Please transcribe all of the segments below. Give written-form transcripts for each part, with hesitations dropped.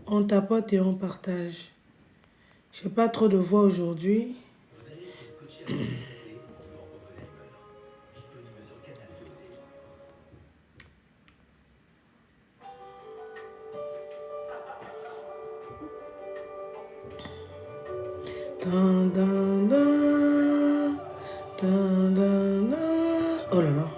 On tapote et on partage. Je n'ai pas trop de voix aujourd'hui. Dun, dun, dun, dun, dun, dun. Oh là là.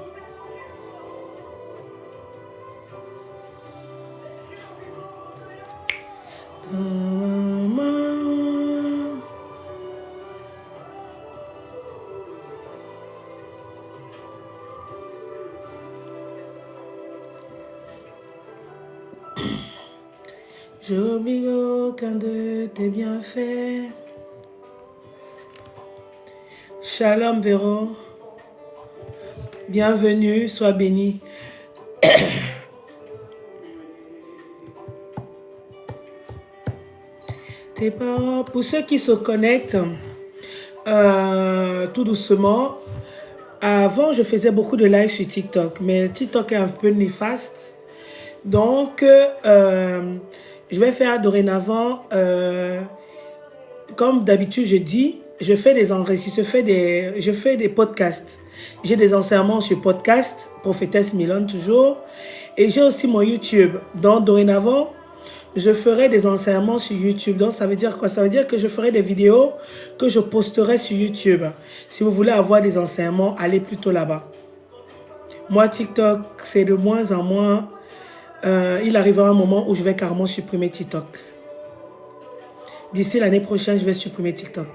J'oublie aucun de tes bienfaits. Shalom Véro. Bienvenue, sois béni. Tes paroles. Pour ceux qui se connectent, tout doucement, avant je faisais beaucoup de live sur TikTok, mais TikTok est un peu néfaste. Donc, je vais faire dorénavant, comme d'habitude je dis, je fais des enregistrements, je fais des podcasts. J'ai des enseignements sur podcast, Prophétesse Milone toujours. Et j'ai aussi mon YouTube. Donc, dorénavant, je ferai des enseignements sur YouTube. Donc, ça veut dire quoi? Ça veut dire que je ferai des vidéos que je posterai sur YouTube. Si vous voulez avoir des enseignements, allez plutôt là-bas. Moi, TikTok, c'est de moins en moins. Il arrivera un moment où je vais carrément supprimer TikTok. D'ici l'année prochaine, je vais supprimer TikTok.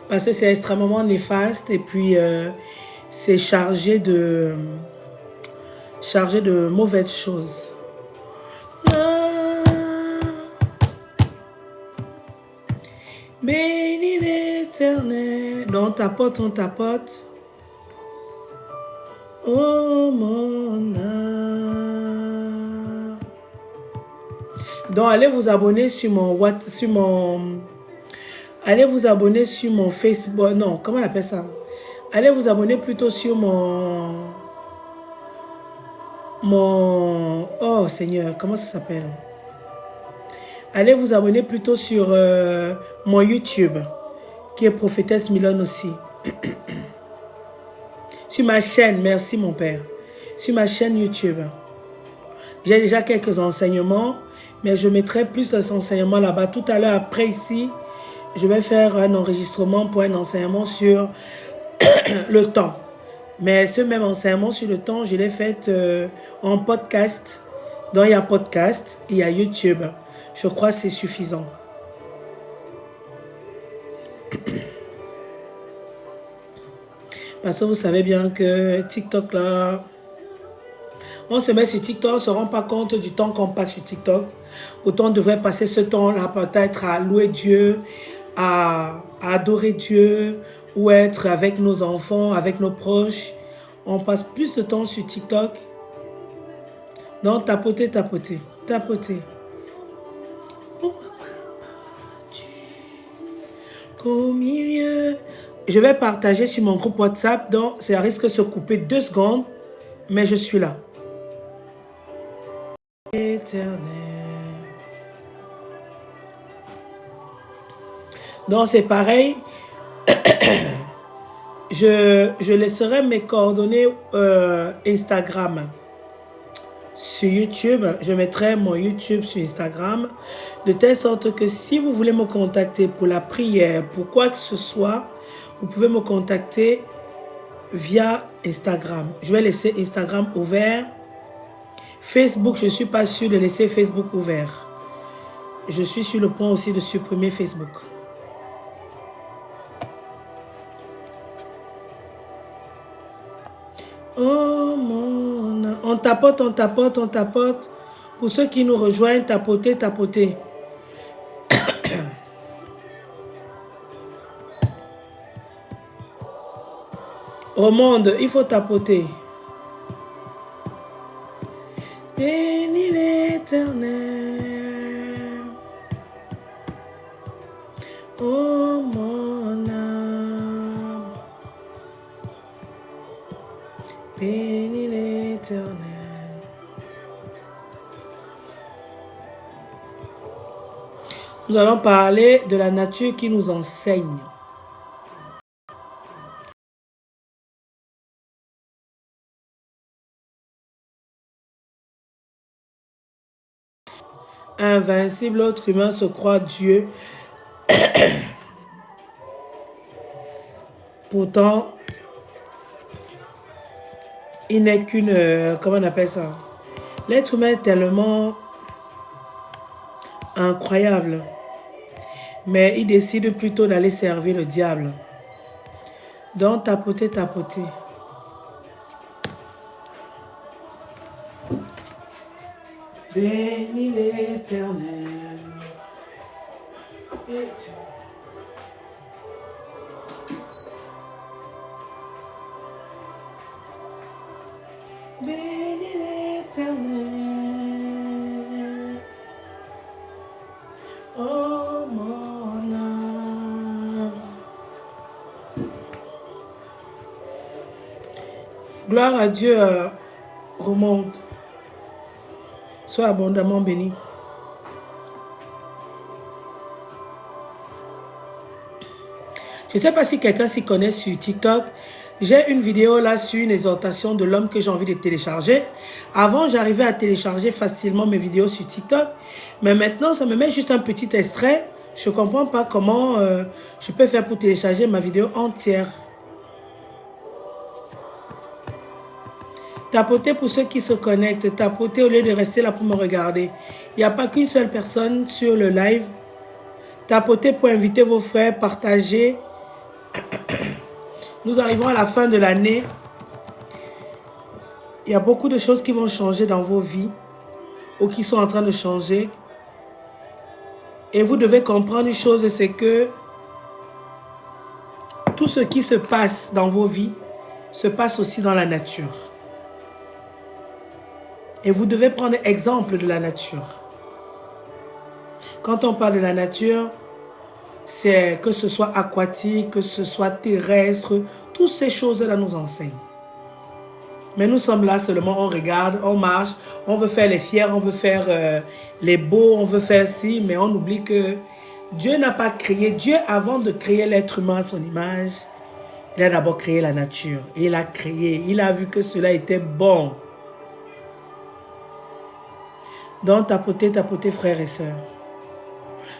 Parce que c'est extrêmement néfaste et puis c'est chargé de mauvaises choses. Béni l'Éternel. Donc on tapote. Oh mon âme. Donc allez vous abonner sur allez vous abonner sur mon Facebook. Non, comment on appelle ça? Allez vous abonner plutôt sur mon... Oh Seigneur, comment ça s'appelle? Allez vous abonner plutôt sur mon YouTube, qui est Prophétesse Milone aussi. Sur ma chaîne, merci mon père. Sur ma chaîne YouTube. J'ai déjà quelques enseignements, mais je mettrai plus d'enseignements là-bas. Tout à l'heure, après ici, je vais faire un enregistrement pour un enseignement sur le temps. Mais ce même enseignement sur le temps, je l'ai fait en podcast. Donc il y a podcast, il y a YouTube. Je crois que c'est suffisant. Parce que vous savez bien que TikTok là, on se met sur TikTok, on ne se rend pas compte du temps qu'on passe sur TikTok. Autant on devrait passer ce temps-là peut-être à louer Dieu, à adorer Dieu, ou être avec nos enfants, avec nos proches. On passe plus de temps sur TikTok. Donc tapoter, tapoter, tapoter. Au milieu. Je vais partager sur mon groupe WhatsApp, donc ça risque de se couper 2 secondes, mais je suis là. Éternel. Donc c'est pareil. Je laisserai mes coordonnées Instagram sur YouTube. Je mettrai mon YouTube sur Instagram, de telle sorte que si vous voulez me contacter pour la prière, pour quoi que ce soit, vous pouvez me contacter via Instagram. Je vais laisser Instagram ouvert. Facebook, je ne suis pas sûre de laisser Facebook ouvert. Je suis sur le point aussi de supprimer Facebook. Oh mon... On tapote, on tapote, on tapote. Pour ceux qui nous rejoignent, tapotez, tapotez. Au monde, il faut tapoter. Bénis l'Éternel. Oh mon âme. Bénis l'Éternel. Nous allons parler de la nature qui nous enseigne. Invincible, l'autre humain se croit Dieu. Pourtant, il n'est qu'une... comment on appelle ça? L'être humain est tellement incroyable. Mais il décide plutôt d'aller servir le diable. Donc, tapoter, tapoter. Bénis l'Éternel. Bénis l'Éternel. Oh mon âme. Gloire à Dieu, remonte. Sois abondamment béni. Je ne sais pas si quelqu'un s'y connaît sur TikTok. J'ai une vidéo là sur une exhortation de l'homme que j'ai envie de télécharger. Avant, j'arrivais à télécharger facilement mes vidéos sur TikTok. Mais maintenant, ça me met juste un petit extrait. Je ne comprends pas comment je peux faire pour télécharger ma vidéo entière. Tapotez pour ceux qui se connectent. Tapotez au lieu de rester là pour me regarder. Il n'y a pas qu'une seule personne sur le live. Tapotez pour inviter vos frères, partager. Nous arrivons à la fin de l'année. Il y a beaucoup de choses qui vont changer dans vos vies ou qui sont en train de changer. Et vous devez comprendre une chose, c'est que tout ce qui se passe dans vos vies se passe aussi dans la nature. Et vous devez prendre exemple de la nature. Quand on parle de la nature, c'est que ce soit aquatique, que ce soit terrestre, toutes ces choses-là nous enseignent. Mais nous sommes là seulement, on regarde, on marche, on veut faire les fiers, on veut faire les beaux, on veut faire ci, mais on oublie que Dieu n'a pas créé, Dieu avant de créer l'être humain à son image, il a d'abord créé la nature. Et il a créé, il a vu que cela était bon. Donc tapotez, tapotez frères et sœurs.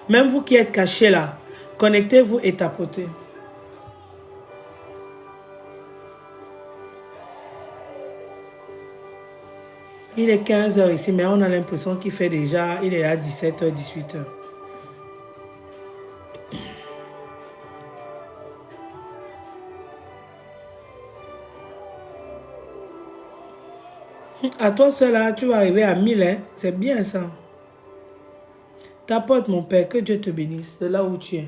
Même vous qui êtes cachés là, connectez-vous et tapotez. Il est 15 h ici, mais on a l'impression qu'il fait déjà, il est à 17 h, 18 h. À toi seul là, tu vas arriver à 1000, hein? C'est bien ça. Tapote mon père, que Dieu te bénisse de là où tu es.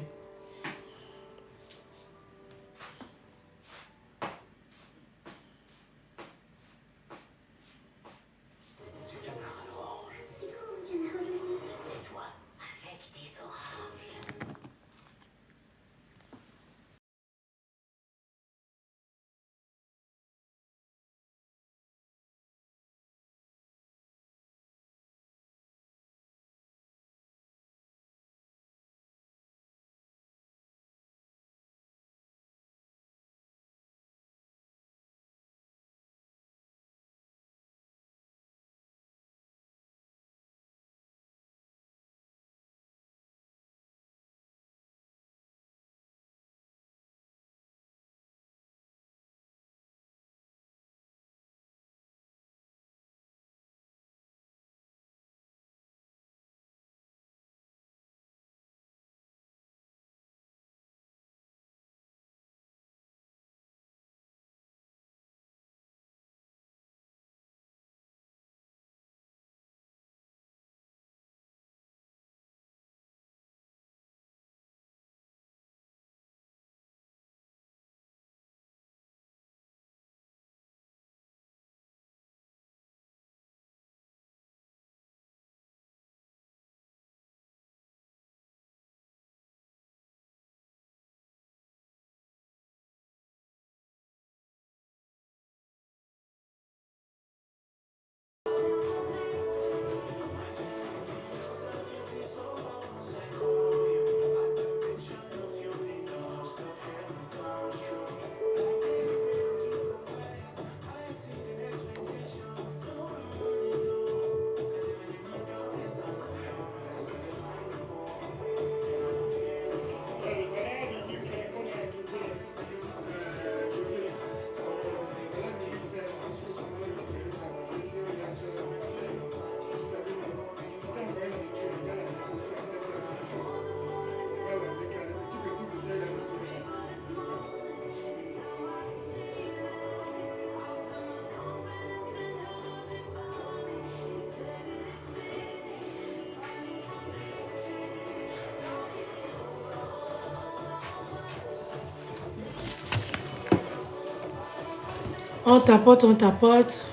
on tapote, on tapote.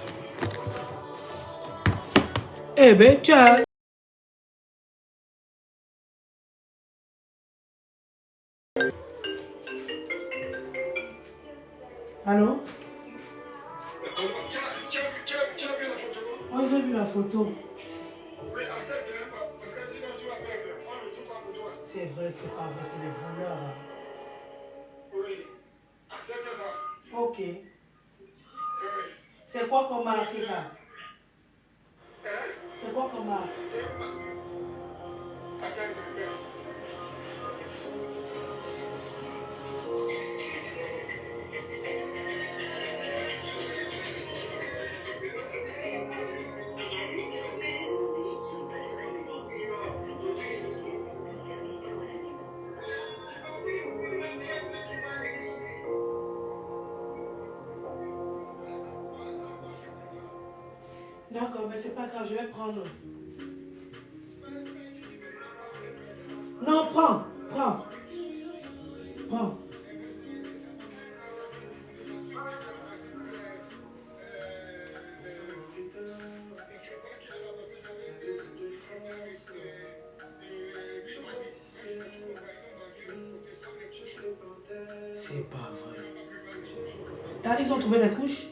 Eh ben, tu as... Allô? Oh, j'ai vu la photo. C'est vrai, c'est pas vrai, c'est des voleurs. Ok. C'est quoi qu'on marque ça? C'est quoi qu'on marque? D'accord, mais c'est pas grave, je vais prendre. Non, prends, prends, prends. C'est pas vrai. Ah, ils ont trouvé la couche?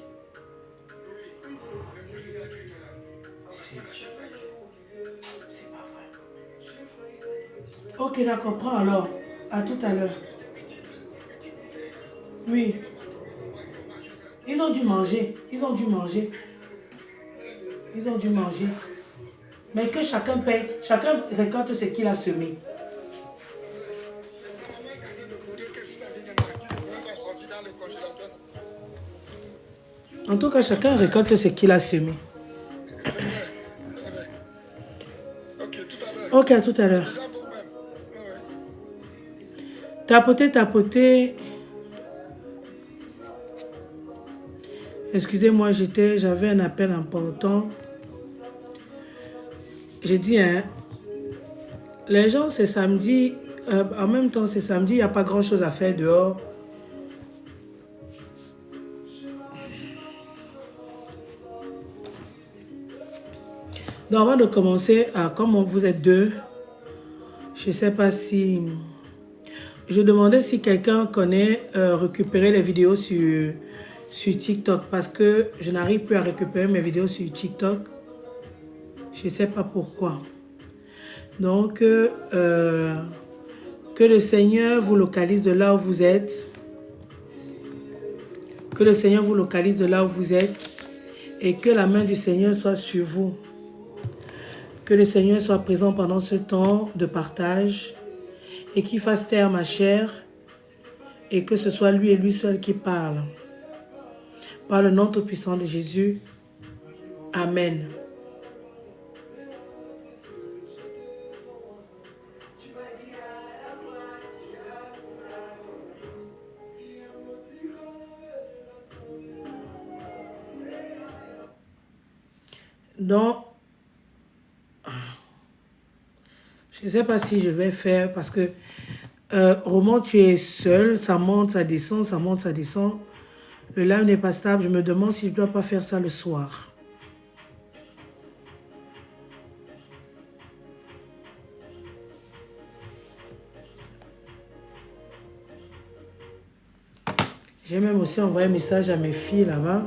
C'est pas vrai. Ok, d'accord, prends alors. À tout à l'heure. Oui. Ils ont dû manger. Ils ont dû manger. Ils ont dû manger. Mais que chacun paye. Chacun récolte ce qu'il a semé. En tout cas, chacun récolte ce qu'il a semé. Ok, à tout à l'heure. Tapoter, tapoter. Excusez-moi, j'avais un appel important. J'ai dit, hein, les gens, c'est samedi. En même temps, c'est samedi, il n'y a pas grand-chose à faire dehors. Donc, avant de commencer, comme vous êtes deux, je ne sais pas si... Je demandais si quelqu'un connaît récupérer les vidéos sur TikTok parce que je n'arrive plus à récupérer mes vidéos sur TikTok. Je ne sais pas pourquoi. Donc, que le Seigneur vous localise de là où vous êtes. Que le Seigneur vous localise de là où vous êtes. Et que la main du Seigneur soit sur vous. Que le Seigneur soit présent pendant ce temps de partage. Et qu'il fasse taire ma chair. Et que ce soit lui et lui seul qui parle. Par le nom tout-puissant de Jésus. Amen. Donc, je ne sais pas si je vais faire parce que Roman, tu es seul, ça monte, ça descend, ça monte, ça descend. Le live n'est pas stable, je me demande si je ne dois pas faire ça le soir. J'ai même aussi envoyé un message à mes filles là-bas.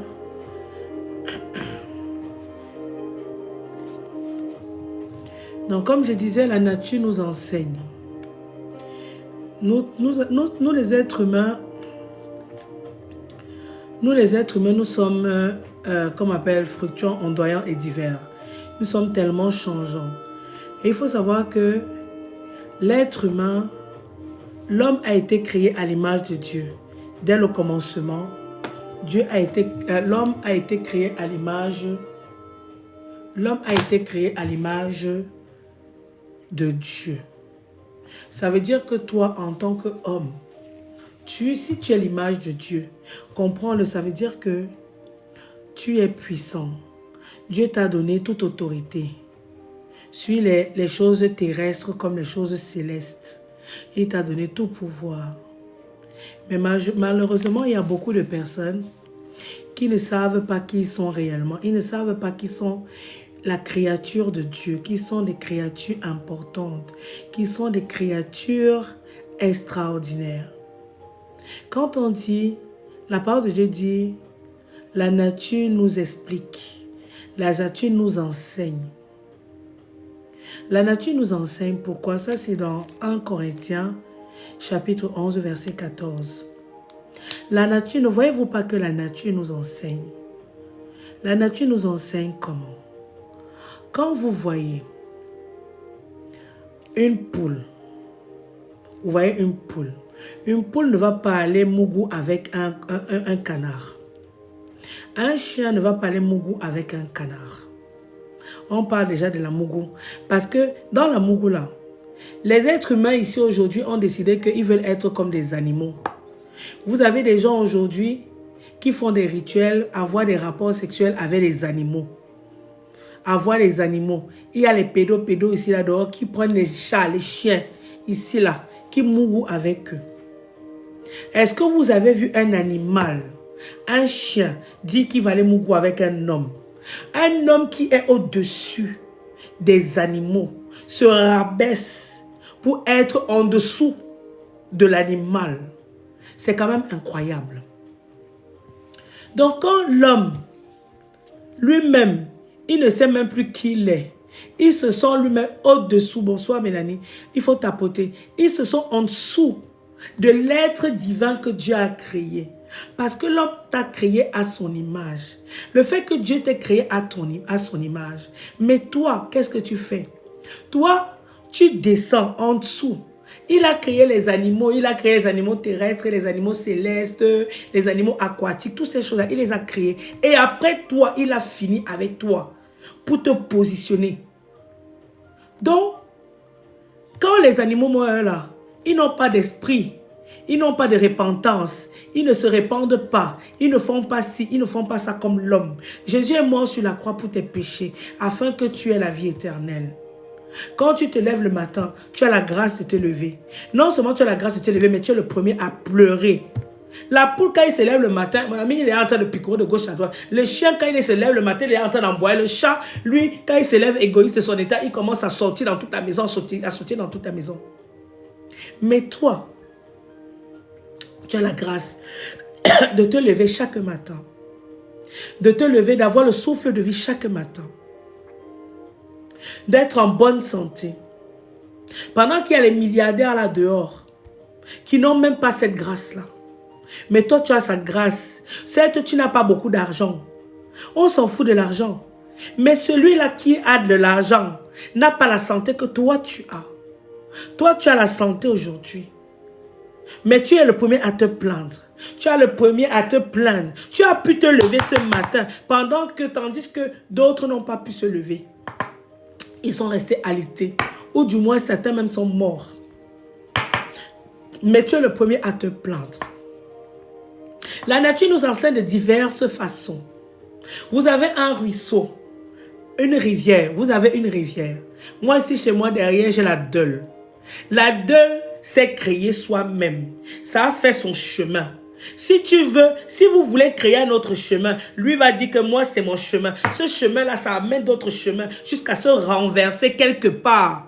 Donc, comme je disais, la nature nous enseigne. Nous les êtres humains, nous sommes, comme on appelle, fluctuants, ondoyants et divers. Nous sommes tellement changeants. Et il faut savoir que l'être humain, l'homme a été créé à l'image de Dieu. Dès le commencement, l'homme a été créé à l'image. L'homme a été créé à l'image de Dieu. Ça veut dire que toi, en tant qu'homme, si tu es l'image de Dieu, comprends-le, ça veut dire que tu es puissant. Dieu t'a donné toute autorité. Suis les choses terrestres comme les choses célestes. Il t'a donné tout pouvoir. Mais malheureusement, il y a beaucoup de personnes qui ne savent pas qui ils sont réellement. Ils ne savent pas qui sont la créature de Dieu, qui sont des créatures importantes, qui sont des créatures extraordinaires. Quand on dit, la parole de Dieu dit, la nature nous explique, la nature nous enseigne. La nature nous enseigne pourquoi? Ça, c'est dans 1 Corinthiens, chapitre 11, verset 14. La nature, ne voyez-vous pas que la nature nous enseigne? La nature nous enseigne comment? Quand vous voyez une poule, vous voyez une poule ne va pas aller mougou avec un canard. Un chien ne va pas aller mougou avec un canard. On parle déjà de la mougou. Parce que dans la mougou là, les êtres humains ici aujourd'hui ont décidé qu'ils veulent être comme des animaux. Vous avez des gens aujourd'hui qui font des rituels, avoir des rapports sexuels avec les animaux. Avoir les animaux. Il y a les pédos ici là dehors qui prennent les chats, les chiens ici là, qui mourent avec eux. Est-ce que vous avez vu un animal, un chien, dire qu'il va aller mourir avec un homme? Un homme qui est au-dessus des animaux se rabaisse pour être en dessous de l'animal. C'est quand même incroyable. Donc quand l'homme lui-même, il ne sait même plus qui il est. Il se sent lui-même au-dessous. Bonsoir Mélanie. Il faut tapoter. Il se sent en dessous de l'être divin que Dieu a créé. Parce que l'homme t'a créé à son image. Le fait que Dieu t'ait créé à son image. Mais toi, qu'est-ce que tu fais? Toi, tu descends en dessous. Il a créé les animaux. Il a créé les animaux terrestres, les animaux célestes, les animaux aquatiques. Toutes ces choses-là, il les a créés. Et après toi, il a fini avec toi pour te positionner. Donc, quand les animaux meurent là, ils n'ont pas d'esprit. Ils n'ont pas de repentance. Ils ne se répandent pas. Ils ne font pas ci, ils ne font pas ça comme l'homme. Jésus est mort sur la croix pour tes péchés, afin que tu aies la vie éternelle. Quand tu te lèves le matin, tu as la grâce de te lever. Non seulement tu as la grâce de te lever, mais tu es le premier à pleurer. La poule, quand il se lève le matin, mon ami, il est en train de picorer de gauche à droite. Le chien, quand il se lève le matin, il est en train d'emboyer. Le chat, lui, quand il se lève égoïste de son état, il commence à sortir dans toute la maison, à sortir dans toute la maison. Mais toi, tu as la grâce de te lever chaque matin. De te lever, d'avoir le souffle de vie chaque matin. D'être en bonne santé. Pendant qu'il y a les milliardaires là dehors, qui n'ont même pas cette grâce-là. Mais toi, tu as sa grâce. Certes, tu n'as pas beaucoup d'argent. On s'en fout de l'argent. Mais celui-là qui a de l'argent n'a pas la santé que toi, tu as. Toi, tu as la santé aujourd'hui. Mais tu es le premier à te plaindre. Tu es le premier à te plaindre. Tu as pu te lever ce matin, tandis que d'autres n'ont pas pu se lever. Ils sont restés alités. Ou du moins, certains même sont morts. Mais tu es le premier à te plaindre. La nature nous enseigne de diverses façons. Vous avez un ruisseau, une rivière. Vous avez une rivière. Moi, ici, chez moi, derrière, j'ai la Deule. La Deule s'est créée soi-même. Ça a fait son chemin. Si vous voulez créer un autre chemin, lui va dire que moi, c'est mon chemin. Ce chemin-là, ça amène d'autres chemins jusqu'à se renverser quelque part.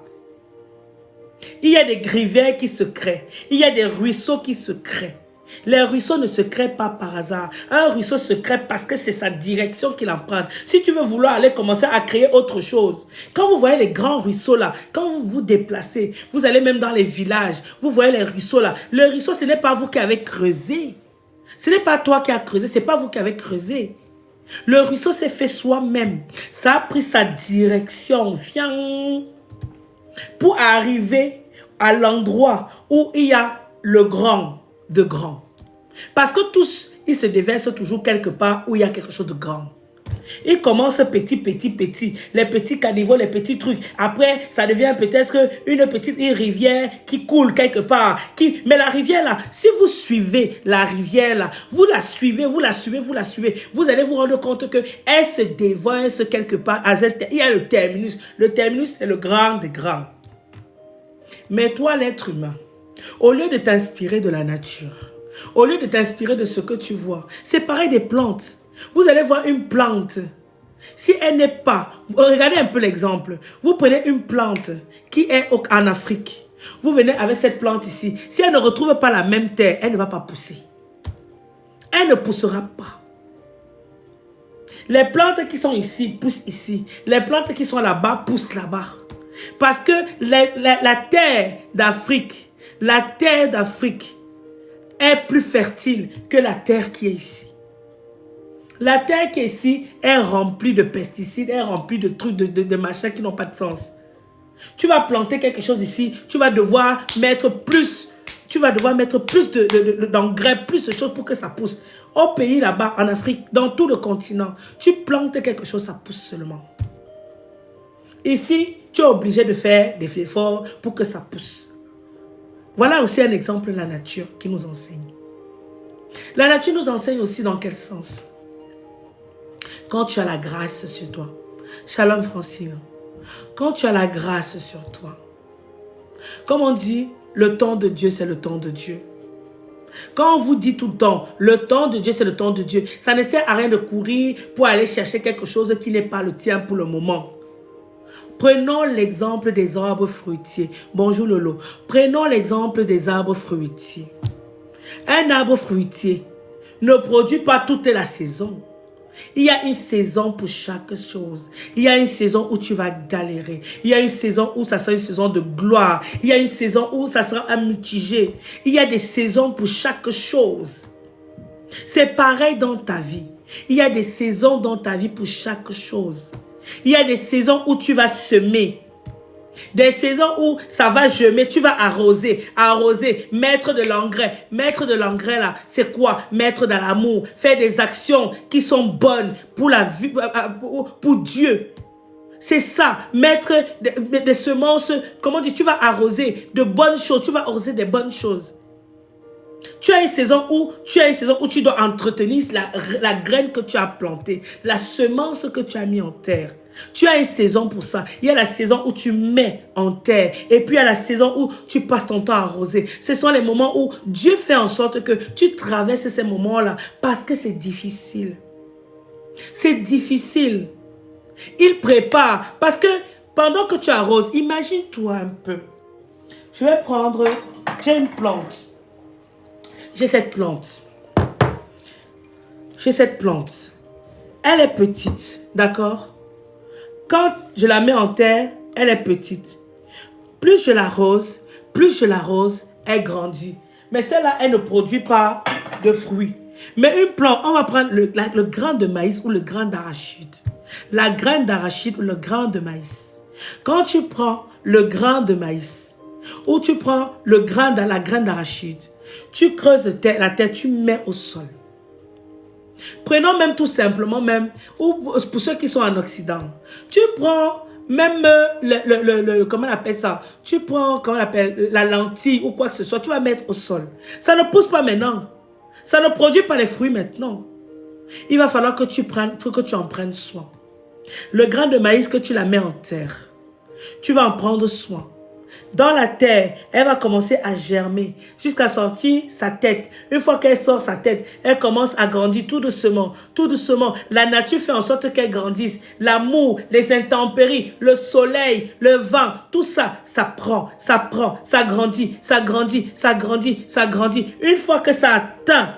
Il y a des rivières qui se créent. Il y a des ruisseaux qui se créent. Les ruisseaux ne se créent pas par hasard. Un ruisseau se crée parce que c'est sa direction qu'il emprunte. Si tu veux vouloir aller commencer à créer autre chose, quand vous voyez les grands ruisseaux là, quand vous vous déplacez, vous allez même dans les villages, vous voyez les ruisseaux là. Le ruisseau, ce n'est pas vous qui avez creusé. Ce n'est pas toi qui as creusé, ce n'est pas vous qui avez creusé. Le ruisseau s'est fait soi-même. Ça a pris sa direction. Viens pour arriver à l'endroit où il y a le grand de grand. Parce que tous, ils se déversent toujours quelque part où il y a quelque chose de grand. Ils commencent petit. Les petits caniveaux, les petits trucs. Après, ça devient peut-être une petite rivière qui coule quelque part. Mais la rivière là, si vous suivez la rivière là, vous la suivez, vous allez vous rendre compte qu'elle se déverse quelque part. Il y a le terminus. Le terminus, c'est le grand des grands. Mais toi, l'être humain, au lieu de t'inspirer de la nature, Au lieu de t'inspirer de ce que tu vois. C'est pareil des plantes. Vous allez voir une plante. Si elle n'est pas... Regardez un peu l'exemple. Vous prenez une plante qui est en Afrique. Vous venez avec cette plante ici. Si elle ne retrouve pas la même terre, elle ne va pas pousser. Elle ne poussera pas. Les plantes qui sont ici poussent ici. Les plantes qui sont là-bas poussent là-bas. Parce que la terre d'Afrique, est plus fertile que la terre qui est ici. La terre qui est ici est remplie de pesticides, est remplie de trucs, de machins qui n'ont pas de sens. Tu vas planter quelque chose ici, tu vas devoir mettre plus, d'engrais, plus de choses pour que ça pousse. Au pays là-bas, en Afrique, dans tout le continent, tu plantes quelque chose, ça pousse seulement. Ici, tu es obligé de faire des efforts pour que ça pousse. Voilà aussi un exemple de la nature qui nous enseigne. La nature nous enseigne aussi dans quel sens? Quand tu as la grâce sur toi. Shalom Francine. Quand tu as la grâce sur toi. Comme on dit, le temps de Dieu, c'est le temps de Dieu. Quand on vous dit tout le temps, le temps de Dieu, c'est le temps de Dieu, ça ne sert à rien de courir pour aller chercher quelque chose qui n'est pas le tien pour le moment. Prenons l'exemple des arbres fruitiers. Bonjour Lolo. Prenons l'exemple des arbres fruitiers. Un arbre fruitier ne produit pas toute la saison. Il y a une saison pour chaque chose. Il y a une saison où tu vas galérer. Il y a une saison où ça sera une saison de gloire. Il y a une saison où ça sera mitigé. Il y a des saisons pour chaque chose. C'est pareil dans ta vie. Il y a des saisons dans ta vie pour chaque chose. Il y a des saisons où tu vas semer. Des saisons où ça va gemer, tu vas arroser, mettre de l'engrais. Mettre de l'engrais là, c'est quoi? Mettre dans l'amour, faire des actions qui sont bonnes pour la vie, pour Dieu. C'est ça, mettre des semences, comment dire, tu vas arroser de bonnes choses, tu vas arroser des bonnes choses. Tu as une saison où tu dois entretenir la graine que tu as plantée, la semence que tu as mis en terre. Tu as une saison pour ça. Il y a la saison où tu mets en terre. Et puis il y a la saison où tu passes ton temps à arroser. Ce sont les moments où Dieu fait en sorte que tu traverses ces moments-là parce que c'est difficile. C'est difficile. Il prépare. Parce que pendant que tu arroses, imagine-toi un peu. Je vais prendre... J'ai une plante. J'ai cette plante. Elle est petite. D'accord? Quand je la mets en terre, elle est petite. Plus je l'arrose, elle grandit. Mais celle-là, elle ne produit pas de fruits. Mais une plante, on va prendre le grain de maïs ou le grain d'arachide. La graine d'arachide ou le grain de maïs. Quand tu prends le grain de maïs ou tu prends la graine d'arachide, tu creuses la terre, tu mets au sol. Prenons même tout simplement, ou pour ceux qui sont en Occident, tu prends même comment on appelle ça? Tu prends, comment on appelle, la lentille ou quoi que ce soit, tu vas mettre au sol. Ça ne pousse pas maintenant. Ça ne produit pas les fruits maintenant. Il va falloir que tu en prennes soin. Le grain de maïs que tu la mets en terre, tu vas en prendre soin. Dans la terre, elle va commencer à germer jusqu'à sortir sa tête. Une fois qu'elle sort sa tête, elle commence à grandir tout doucement, tout doucement. La nature fait en sorte qu'elle grandisse. L'amour, les intempéries, le soleil, le vent, tout ça, ça grandit, ça grandit, ça grandit, ça grandit. Une fois que ça atteint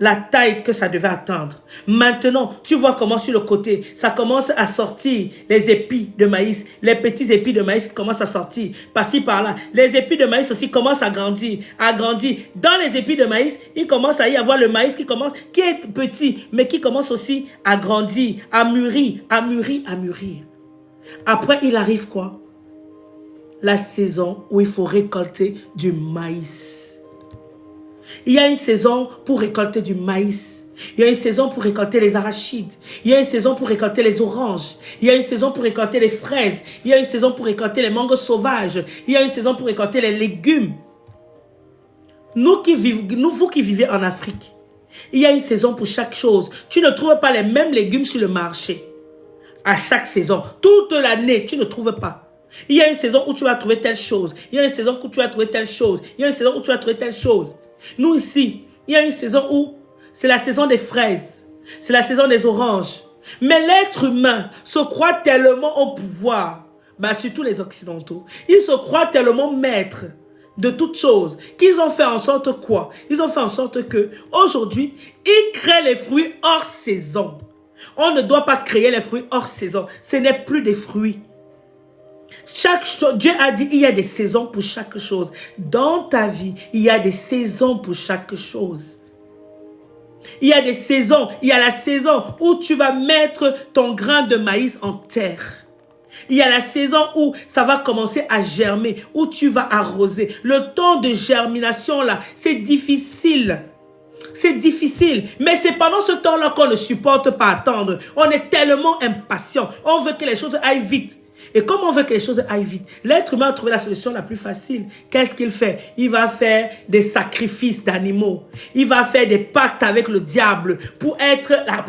la taille que ça devait atteindre. Maintenant, tu vois comment sur le côté, ça commence à sortir les épis de maïs, les petits épis de maïs commencent à sortir, par-ci, par-là. Les épis de maïs aussi commencent à grandir, Dans les épis de maïs, il commence à y avoir le maïs qui est petit, mais qui commence aussi à grandir, à mûrir. Après, il arrive quoi? La saison où il faut récolter du maïs. Il y a une saison pour récolter du maïs. Il y a une saison pour récolter les arachides. Il y a une saison pour récolter les oranges. Il y a une saison pour récolter les fraises. Il y a une saison pour récolter les mangos sauvages. Il y a une saison pour récolter les légumes. Vous qui vivez en Afrique, il y a une saison pour chaque chose. Tu ne trouves pas les mêmes légumes sur le marché. À chaque saison. Toute l'année, tu ne trouves pas. Il y a une saison où tu vas trouver telle chose. Il y a une saison où tu vas trouver telle chose. Il y a une saison où tu vas trouver telle chose. Nous ici, Il y a une saison où c'est la saison des fraises. C'est la saison des oranges. Mais l'être humain se croit tellement au pouvoir, surtout les Occidentaux. Ils se croient tellement maîtres de toutes choses qu'ils ont fait en sorte quoi? Ils ont fait en sorte que aujourd'hui, ils créent les fruits hors saison. On ne doit pas créer les fruits hors saison. Ce n'est plus des fruits. Chaque chose, Dieu a dit, il y a des saisons pour chaque chose. Dans ta vie, il y a des saisons pour chaque chose. Il y a des saisons. Il y a la saison où tu vas mettre ton grain de maïs en terre. Il y a la saison où ça va commencer à germer, où tu vas arroser. Le temps de germination là, c'est difficile. C'est difficile, mais c'est pendant ce temps-là qu'on ne supporte pas attendre. On est tellement impatient. On veut que les choses aillent vite. Et comme on veut que les choses aillent vite, l'être humain a trouvé la solution la plus facile. Qu'est-ce qu'il fait? Il va faire des sacrifices d'animaux. Il va faire des pactes avec le diable pour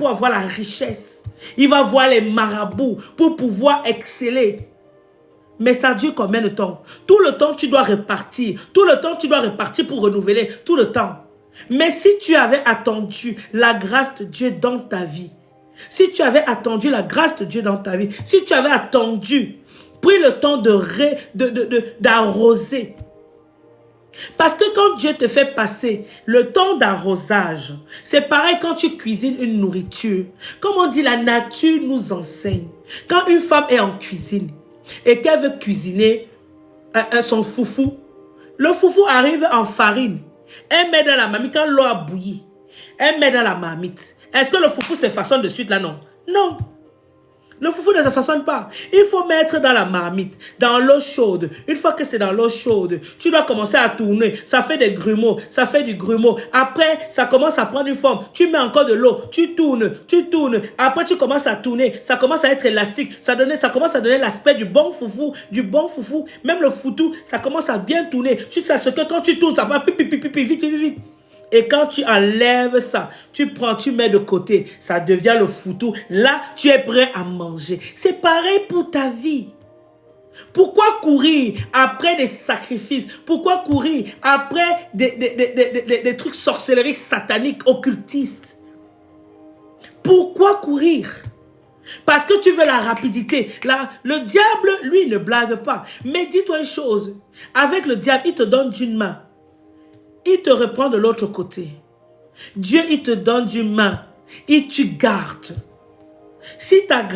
avoir la richesse. Il va voir les marabouts pour pouvoir exceller. Mais ça dure combien de temps? Tout le temps, tu dois repartir. Tout le temps, tu dois repartir pour renouveler. Tout le temps. Mais si tu avais attendu la grâce de Dieu dans ta vie, si tu avais attendu la grâce de Dieu dans ta vie, si tu avais attendu, pris le temps d'arroser. Parce que quand Dieu te fait passer le temps d'arrosage, c'est pareil quand tu cuisines une nourriture. Comme on dit, la nature nous enseigne. Quand une femme est en cuisine et qu'elle veut cuisiner son foufou, le foufou arrive en farine. Elle met dans la marmite, quand l'eau a bouilli, elle met dans la marmite. Est-ce que le foufou se façonne de suite là? Non. Non. Le foufou ne se façonne pas. Il faut mettre dans la marmite, dans l'eau chaude. Une fois que c'est dans l'eau chaude, tu dois commencer à tourner. Ça fait des grumeaux, ça fait du grumeau. Après, ça commence à prendre une forme. Tu mets encore de l'eau, tu tournes, tu tournes. Après, tu commences à tourner. Ça commence à être élastique. Ça commence à donner l'aspect du bon foufou, Même le foutou, ça commence à bien tourner. Jusqu'à ce que quand tu tournes, ça va vite. Et quand tu enlèves ça, tu prends, tu mets de côté, ça devient le foutou. Là, tu es prêt à manger. C'est pareil pour ta vie. Pourquoi courir après des sacrifices? Pourquoi courir après des trucs sorcelleries sataniques, occultistes? Pourquoi courir? Parce que tu veux la rapidité. Là, le diable, lui, ne blague pas. Mais dis-toi une chose. Avec le diable, il te donne d'une main. Il te reprend de l'autre côté. Dieu, il te donne d'une main. Et tu gardes. Si tu as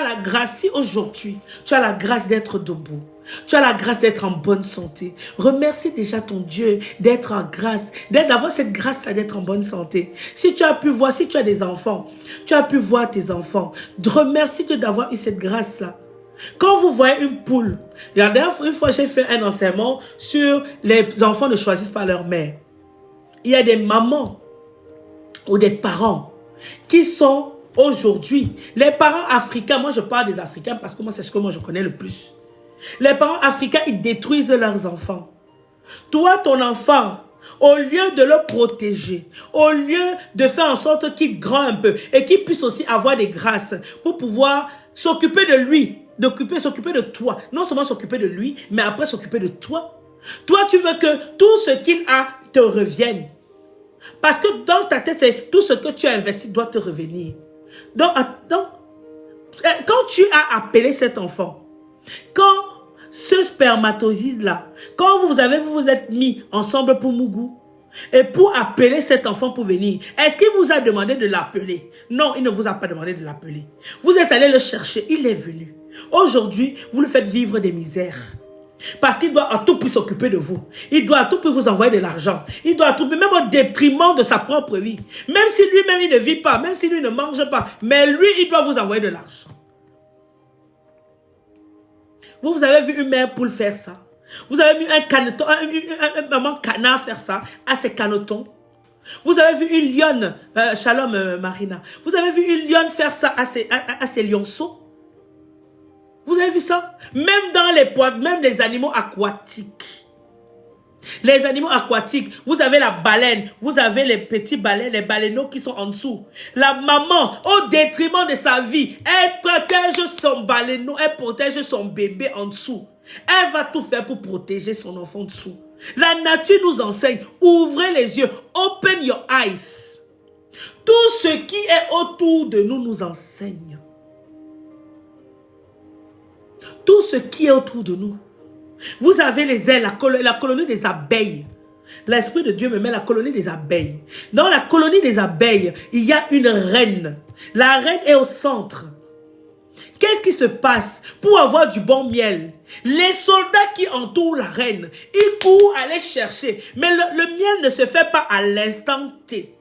la grâce, si aujourd'hui, tu as la grâce d'être debout. Tu as la grâce d'être en bonne santé. Remercie déjà ton Dieu d'être en grâce, d'avoir cette grâce-là d'être en bonne santé. Si tu as pu voir, si tu as des enfants, tu as pu voir tes enfants. Remercie Dieu d'avoir eu cette grâce-là. Quand vous voyez une poule, la dernière fois, une fois j'ai fait un enseignement sur les enfants ne choisissent pas leur mère. Il y a des mamans ou des parents qui sont aujourd'hui, les parents africains, moi je parle des Africains parce que moi c'est ce que moi je connais le plus. Les parents africains, ils détruisent leurs enfants. Toi, ton enfant, au lieu de le protéger, au lieu de faire en sorte qu'il grandisse un peu et qu'il puisse aussi avoir des grâces pour pouvoir s'occuper de lui, s'occuper de toi. Non seulement s'occuper de lui, mais après s'occuper de toi. Toi, tu veux que tout ce qu'il a te revienne. Parce que dans ta tête, c'est tout ce que tu as investi doit te revenir. Donc, quand tu as appelé cet enfant, quand ce spermatozoïde-là, quand vous vous êtes mis ensemble pour Mougou, et pour appeler cet enfant pour venir, est-ce qu'il vous a demandé de l'appeler? Non, il ne vous a pas demandé de l'appeler. Vous êtes allé le chercher, il est venu. Aujourd'hui, vous le faites vivre des misères. Parce qu'il doit à tout prix s'occuper de vous. Il doit à tout prix vous envoyer de l'argent. Il doit à tout prix, même au détriment de sa propre vie. Même si lui-même, il ne vit pas, même si lui ne mange pas. Mais lui, il doit vous envoyer de l'argent. Vous avez vu une mère poule faire ça. Vous avez vu un caneton, un maman canard faire ça à ses canetons. Vous avez vu une lionne, Shalom Marina. Vous avez vu une lionne faire ça à ses lionceaux. Vous avez vu ça? Même dans les poils, même les animaux aquatiques. Les animaux aquatiques, vous avez la baleine, vous avez les petits baleines, les baleineaux qui sont en dessous. La maman, au détriment de sa vie, elle protège son baleineau, elle protège son bébé en dessous. Elle va tout faire pour protéger son enfant en dessous. La nature nous enseigne. Ouvrez les yeux. Open your eyes. Tout ce qui est autour de nous nous enseigne. Tout ce qui est autour de nous. Vous avez les ailes, la colonie des abeilles. L'Esprit de Dieu me met la colonie des abeilles. Dans la colonie des abeilles, il y a une reine. La reine est au centre. Qu'est-ce qui se passe pour avoir du bon miel? Les soldats qui entourent la reine, ils courent aller chercher. Mais le miel ne se fait pas à l'instant T.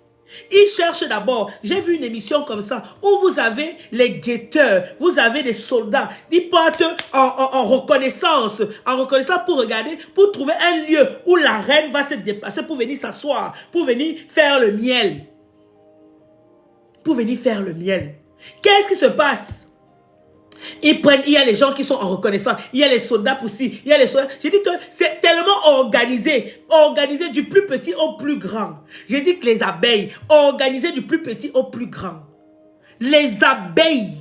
Ils cherchent d'abord. J'ai vu une émission comme ça où vous avez les guetteurs, vous avez des soldats. Ils partent en reconnaissance pour regarder, pour trouver un lieu où la reine va se déplacer pour venir s'asseoir, pour venir faire le miel. Pour venir faire le miel. Qu'est-ce qui se passe? Il y a les gens qui sont en reconnaissance, il y a les soldats pour ci, il y a les soldats. J'ai dit que c'est tellement organisé du plus petit au plus grand. J'ai dit que les abeilles, organisées du plus petit au plus grand. Les abeilles,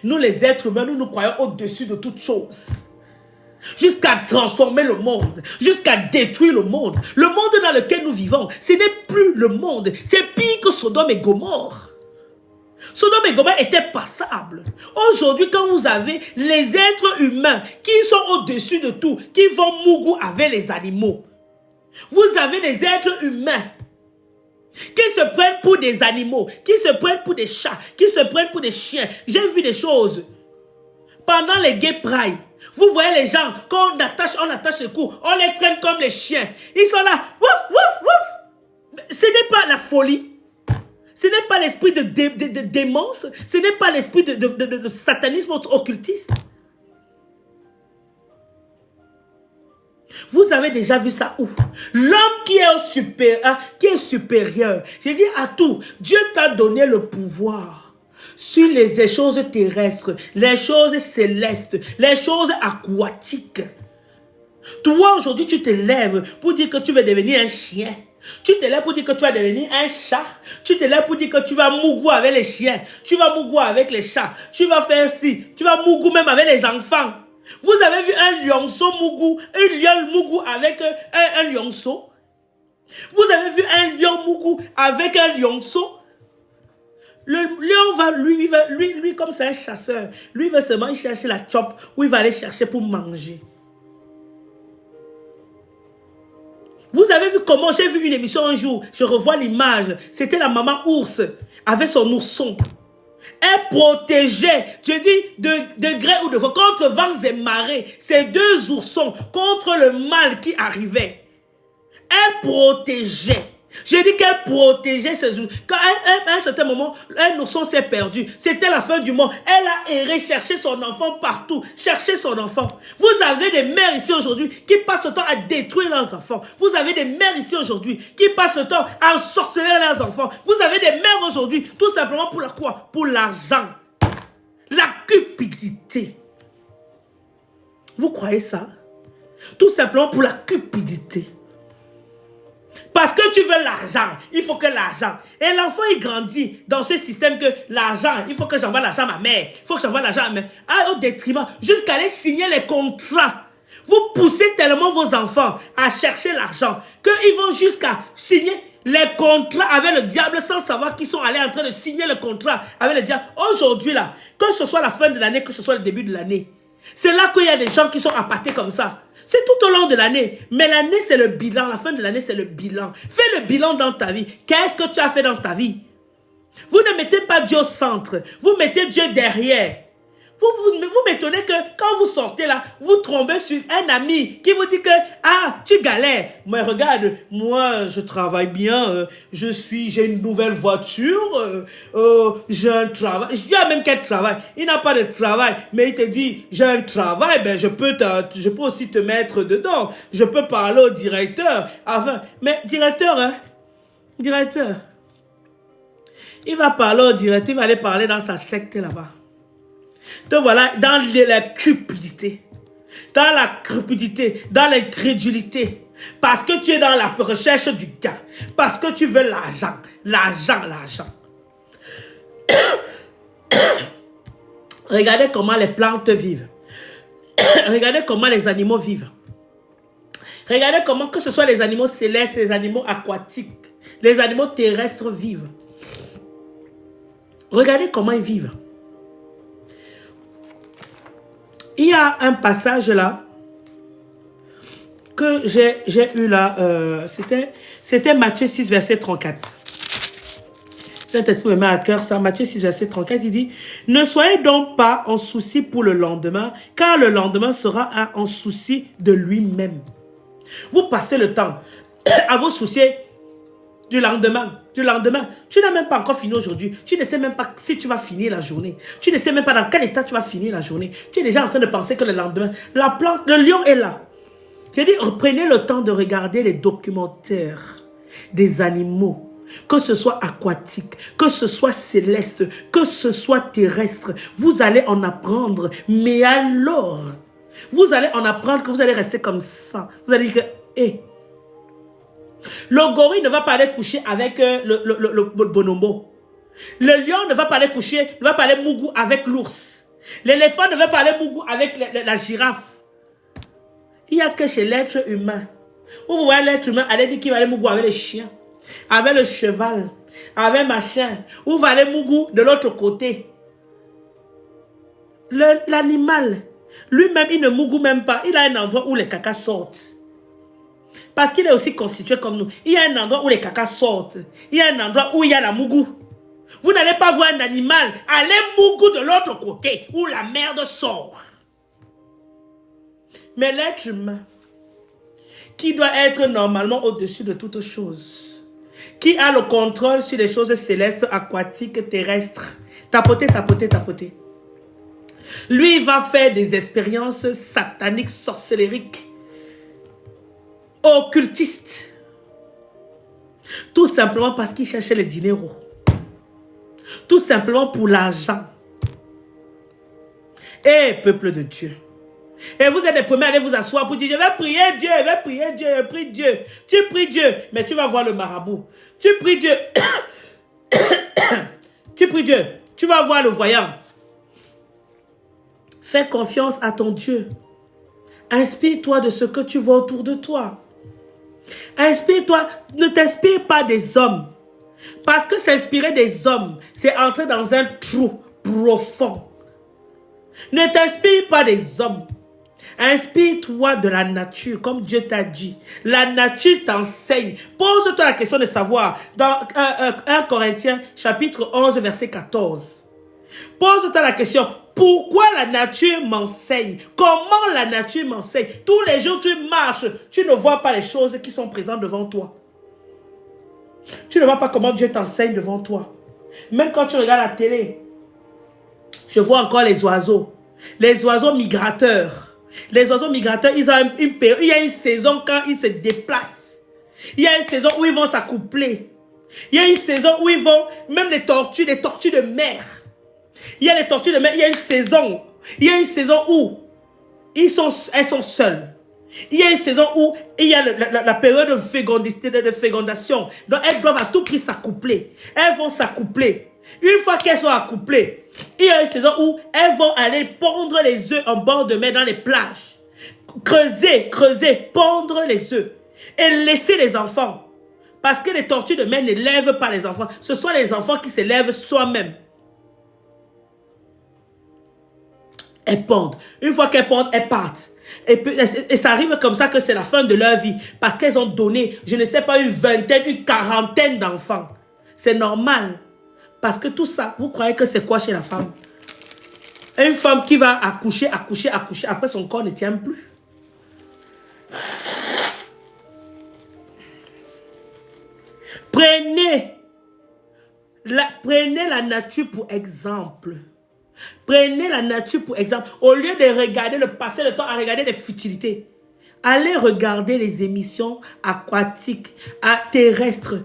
nous les êtres humains, nous croyons au-dessus de toutes choses. Jusqu'à transformer le monde, jusqu'à détruire le monde. Le monde dans lequel nous vivons, ce n'est plus le monde, c'est pire que Sodome et Gomorrhe. Sodome et Gomorrhe étaient passables. Aujourd'hui, quand vous avez les êtres humains qui sont au-dessus de tout, qui vont mougou avec les animaux, vous avez des êtres humains qui se prennent pour des animaux, qui se prennent pour des chats, qui se prennent pour des chiens. J'ai vu des choses. Pendant les gay pride, vous voyez les gens, quand on attache le cou, on les traîne comme les chiens. Ils sont là, wouf, wouf, wouf. Ce n'est pas la folie. Ce n'est pas l'esprit de démence. Ce n'est pas l'esprit de satanisme occultiste. Vous avez déjà vu ça où? L'homme qui est supérieur. J'ai dit à tout. Dieu t'a donné le pouvoir sur les choses terrestres, les choses célestes, les choses aquatiques. Toi, aujourd'hui, tu te lèves pour dire que tu veux devenir un chien. Tu te lèves pour dire que tu vas devenir un chat. Tu te lèves pour dire que tu vas mougou avec les chiens. Tu vas mougou avec les chats. Tu vas faire ci. Tu vas mougou même avec les enfants. Vous avez vu un lionceau mougou, un lion mougou avec un lionceau? Vous avez vu un lion mougou avec un lionceau? Le lion va, lui comme c'est un chasseur, lui va seulement chercher la chope où il va aller chercher pour manger. Vous avez vu comment, j'ai vu une émission un jour, je revois l'image, c'était la maman ours avec son ourson. Elle protégeait, je dis, de gré ou de vent, contre vents et marées, ces deux oursons, contre le mal qui arrivait. Elle protégeait. J'ai dit qu'elle protégeait ses ours. Quand à un certain moment, un ourson s'est perdu. C'était la fin du monde. Elle a erré, cherché son enfant partout. Cherché son enfant. Vous avez des mères ici aujourd'hui qui passent le temps à détruire leurs enfants. Vous avez des mères ici aujourd'hui qui passent le temps à ensorceler leurs enfants. Vous avez des mères aujourd'hui tout simplement pour la quoi? Pour l'argent. La cupidité. Vous croyez ça? Tout simplement pour la cupidité. Parce que tu veux l'argent, il faut que l'argent. Et l'enfant, il grandit dans ce système que l'argent, il faut que j'envoie l'argent à ma mère. Il faut que j'envoie l'argent à ma mère. Au détriment, jusqu'à aller signer les contrats. Vous poussez tellement vos enfants à chercher l'argent qu'ils vont jusqu'à signer les contrats avec le diable sans savoir qu'ils sont allés en train de signer le contrat avec le diable. Aujourd'hui, là, que ce soit la fin de l'année, que ce soit le début de l'année, c'est là qu'il y a des gens qui sont appâtés comme ça. C'est tout au long de l'année. Mais l'année, c'est le bilan. La fin de l'année, c'est le bilan. Fais le bilan dans ta vie. Qu'est-ce que tu as fait dans ta vie? Vous ne mettez pas Dieu au centre. Vous mettez Dieu derrière. Vous m'étonnez que quand vous sortez là, vous tombez sur un ami qui vous dit que, ah, tu galères. Mais regarde, moi, je travaille bien. J'ai une nouvelle voiture. J'ai un travail. Je dis même quel travail. Il n'a pas de travail. Mais il te dit, j'ai un travail. Ben, je peux aussi te mettre dedans. Je peux parler au directeur. Enfin, mais directeur, hein? Directeur. Il va parler au directeur. Il va aller parler dans sa secte là-bas. Te voilà dans la cupidité, dans la cupidité, dans l'incrédulité, parce que tu es dans la recherche du gain, parce que tu veux l'argent, l'argent, l'argent. Regardez comment les plantes vivent, regardez comment les animaux vivent. Regardez comment, que ce soit les animaux célestes, les animaux aquatiques, les animaux terrestres vivent. Regardez comment ils vivent. Il y a un passage là que j'ai eu là. C'était Matthieu 6, verset 34. Saint-Esprit me met à cœur ça. Matthieu 6, verset 34, il dit: ne soyez donc pas en souci pour le lendemain, car le lendemain sera en souci de lui-même. Vous passez le temps à vous soucier du lendemain. Tu n'as même pas encore fini aujourd'hui. Tu ne sais même pas si tu vas finir la journée. Tu ne sais même pas dans quel état tu vas finir la journée. Tu es déjà en train de penser que le lendemain, la plante, le lion est là. J'ai dit, prenez le temps de regarder les documentaires des animaux, que ce soit aquatique, que ce soit céleste, que ce soit terrestre. Vous allez en apprendre. Mais alors, vous allez en apprendre que vous allez rester comme ça. Vous allez dire que, le gorille ne va pas aller coucher avec le bonobo. Le lion ne va pas aller coucher, ne va pas aller mougou avec l'ours. L'éléphant ne va pas aller mougou avec la girafe. Il n'y a que chez l'être humain. Où vous voyez l'être humain, allez dire qu'il va aller mougou avec les chiens, avec le cheval, avec machin. Où va aller mougou de l'autre côté. L'animal, lui-même, il ne mougou même pas. Il a un endroit où les cacas sortent. Parce qu'il est aussi constitué comme nous. Il y a un endroit où les cacas sortent. Il y a un endroit où il y a la mougou. Vous n'allez pas voir un animal aller mougou de l'autre côté où la merde sort. Mais l'être humain, qui doit être normalement au-dessus de toutes choses, qui a le contrôle sur les choses célestes, aquatiques, terrestres, tapoter, tapoter, tapoter. Lui, il va faire des expériences sataniques, sorcellériques, occultiste. Tout simplement parce qu'il cherchait le dinero. Tout simplement pour l'argent. Et peuple de Dieu. Et vous êtes les premiers à aller vous asseoir pour dire: je vais prier Dieu, je vais prier Dieu, je prie Dieu. Tu pries Dieu, mais tu vas voir le marabout. Tu pries Dieu. Tu pries Dieu, tu vas voir le voyant. Fais confiance à ton Dieu. Inspire-toi de ce que tu vois autour de toi. Inspire-toi, ne t'inspire pas des hommes. Parce que s'inspirer des hommes, c'est entrer dans un trou profond. Ne t'inspire pas des hommes. Inspire-toi de la nature, comme Dieu t'a dit. La nature t'enseigne. Pose-toi la question de savoir, dans 1 Corinthiens, chapitre 11, verset 14. Pose-toi la question: pourquoi la nature m'enseigne? Comment la nature m'enseigne? Tous les jours tu marches, tu ne vois pas les choses qui sont présentes devant toi. Tu ne vois pas comment Dieu t'enseigne devant toi. Même quand tu regardes la télé, je vois encore les oiseaux migrateurs. Les oiseaux migrateurs, ils ont une période, il y a une saison quand ils se déplacent. Il y a une saison où ils vont s'accoupler. Il y a une saison où ils vont, même les tortues de mer. Il y a les tortues de mer, il y a une saison. Il y a une saison où elles sont seules. Il y a une saison où il y a la période de fécondation. Donc elles doivent à tout prix s'accoupler. Elles vont s'accoupler. Une fois qu'elles sont accouplées, il y a une saison où elles vont aller pondre les œufs en bord de mer dans les plages. Creuser, pondre les œufs. Et laisser les enfants. Parce que les tortues de mer ne lèvent pas les enfants. Ce sont les enfants qui se lèvent soi-même. Elles pondent. Une fois qu'elles pondent, elles partent. Et ça arrive comme ça que c'est la fin de leur vie. Parce qu'elles ont donné, je ne sais pas, une vingtaine, une quarantaine d'enfants. C'est normal. Parce que tout ça, vous croyez que c'est quoi chez la femme? Une femme qui va accoucher, après son corps ne tient plus. Prenez la nature pour exemple. Prenez la nature pour exemple. Au lieu de regarder, de passer le temps à regarder les futilités, allez regarder les émissions aquatiques, terrestres,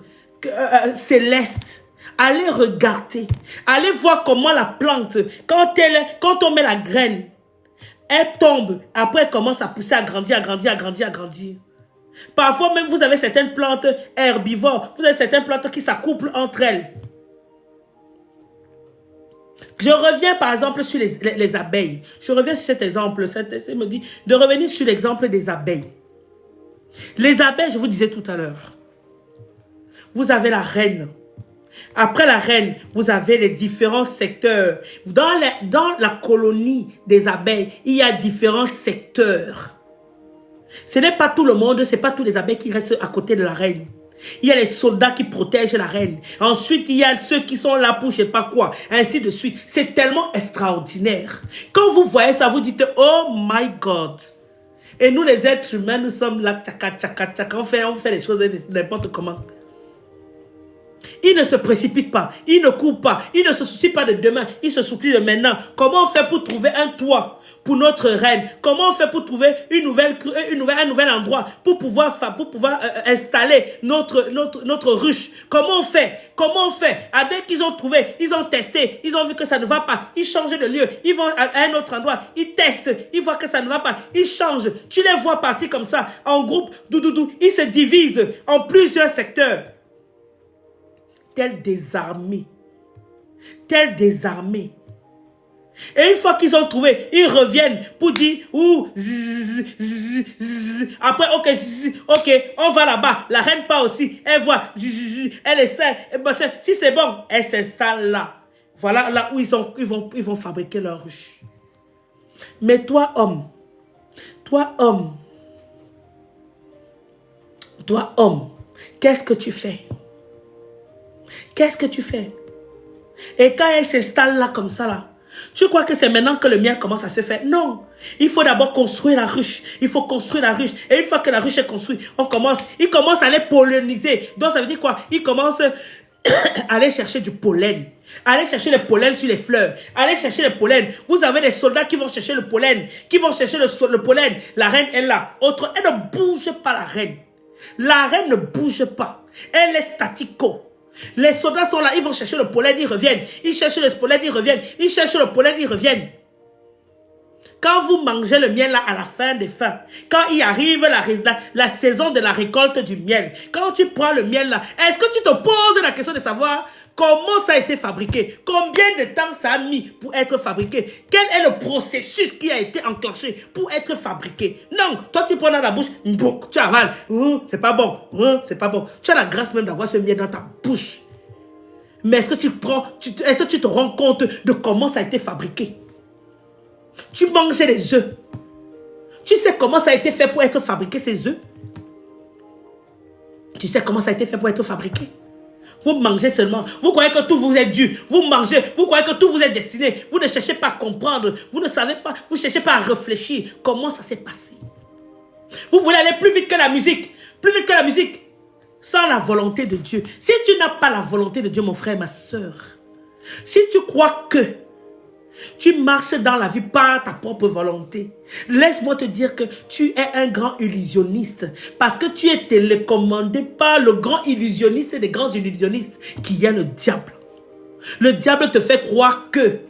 célestes. Allez regarder. Allez voir comment la plante, quand on met la graine, elle tombe. Après, elle commence à pousser, à grandir. Parfois même, vous avez certaines plantes herbivores. Vous avez certaines plantes qui s'accouplent entre elles. Je reviens par exemple sur les abeilles. Je reviens sur cet exemple. Ça me dit de revenir sur l'exemple des abeilles. Les abeilles, je vous disais tout à l'heure, vous avez la reine. Après la reine, vous avez les différents secteurs. Dans la colonie des abeilles, il y a différents secteurs. Ce n'est pas tout le monde, ce n'est pas tous les abeilles qui restent à côté de la reine. Il y a les soldats qui protègent la reine. Ensuite, il y a ceux qui sont là pour je ne sais pas quoi. Ainsi de suite. C'est tellement extraordinaire. Quand vous voyez ça, vous dites, oh my God. Et nous, les êtres humains, nous sommes là, tchaka, tchaka, tchaka. On fait les choses n'importe comment. Il ne se précipite pas, il ne court pas, il ne se soucie pas de demain, il se soucie de maintenant. Comment on fait pour trouver un toit pour notre reine? Comment on fait pour trouver un nouvel endroit pour pouvoir installer notre ruche? Comment on fait? Dès qu'ils ont trouvé, ils ont testé, ils ont vu que ça ne va pas, ils changent de lieu, ils vont à un autre endroit, ils testent, ils voient que ça ne va pas, ils changent. Tu les vois partir comme ça, en groupe, ils se divisent en plusieurs secteurs. Tels des armées. Et une fois qu'ils ont trouvé, ils reviennent pour dire, après, ok, on va là-bas. La reine part aussi, elle voit, elle essaie, si c'est bon, elle s'installe là. Voilà là où ils vont fabriquer leur ruche. Mais toi, homme, qu'est-ce que tu fais? Et quand elle s'installe là comme ça là, tu crois que c'est maintenant que le miel commence à se faire? Non. Il faut d'abord construire la ruche. Et une fois que la ruche est construite, il commence à les polliniser. Donc ça veut dire quoi? Il commence à aller chercher du pollen. Aller chercher le pollen sur les fleurs. Aller chercher le pollen. Vous avez des soldats qui vont chercher le pollen. Le pollen. La reine est là. Elle ne bouge pas, la reine. La reine ne bouge pas. Elle est statico. Les soldats sont là, ils vont chercher le pollen, ils reviennent. Ils cherchent le pollen, ils reviennent. Ils cherchent le pollen, ils reviennent. Quand vous mangez le miel là, à la fin des fins, quand il arrive la saison de la récolte du miel, quand tu prends le miel là, est-ce que tu te poses la question de savoir comment ça a été fabriqué? Combien de temps ça a mis pour être fabriqué? Quel est le processus qui a été enclenché pour être fabriqué? Non, toi tu prends dans la bouche, tu avales, c'est pas bon, c'est pas bon. Tu as la grâce même d'avoir ce miel dans ta bouche. Mais est-ce que tu te rends compte de comment ça a été fabriqué? Tu manges les œufs. Tu sais comment ça a été fait pour être fabriqué, ces œufs? Tu sais comment ça a été fait pour être fabriqué? Vous mangez seulement. Vous croyez que tout vous est dû. Vous mangez. Vous croyez que tout vous est destiné. Vous ne cherchez pas à comprendre. Vous ne savez pas. Vous ne cherchez pas à réfléchir. Comment ça s'est passé? Vous voulez aller plus vite que la musique. Plus vite que la musique. Sans la volonté de Dieu. Si tu n'as pas la volonté de Dieu, mon frère et ma soeur. Si tu crois que tu marches dans la vie par ta propre volonté. Laisse-moi te dire que tu es un grand illusionniste. Parce que tu es télécommandé par le grand illusionniste des grands illusionnistes qui est le diable. Le diable te fait croire que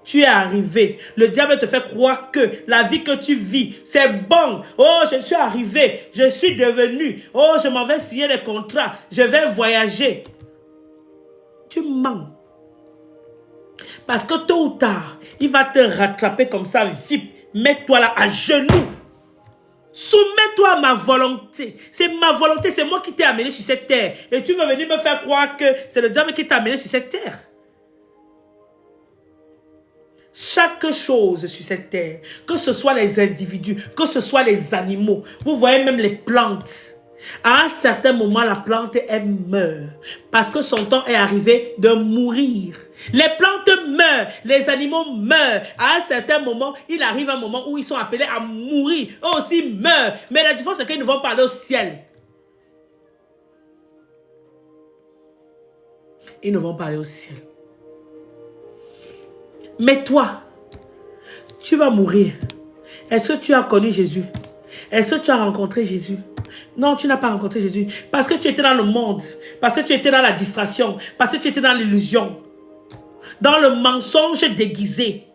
tu es arrivé. Le diable te fait croire que la vie que tu vis, c'est bon. Oh, je suis arrivé. Je suis devenu. Oh, je m'en vais signer des contrats. Je vais voyager. Tu mens. Parce que tôt ou tard, il va te rattraper comme ça, vite. Mets-toi là à genoux. Soumets-toi à ma volonté. C'est ma volonté, c'est moi qui t'ai amené sur cette terre. Et tu veux venir me faire croire que c'est le diable qui t'a amené sur cette terre. Chaque chose sur cette terre, que ce soit les individus, que ce soit les animaux, vous voyez même les plantes. À un certain moment, la plante, elle meurt. Parce que son temps est arrivé de mourir. Les plantes meurent, les animaux meurent. À un certain moment, il arrive un moment où ils sont appelés à mourir. Eux aussi meurent. Mais la différence, c'est qu'ils ne vont pas aller au ciel. Ils ne vont pas aller au ciel. Mais toi, tu vas mourir. Est-ce que tu as connu Jésus? Est-ce que tu as rencontré Jésus? Non, tu n'as pas rencontré Jésus. Parce que tu étais dans le monde. Parce que tu étais dans la distraction. Parce que tu étais dans l'illusion. Dans le mensonge déguisé.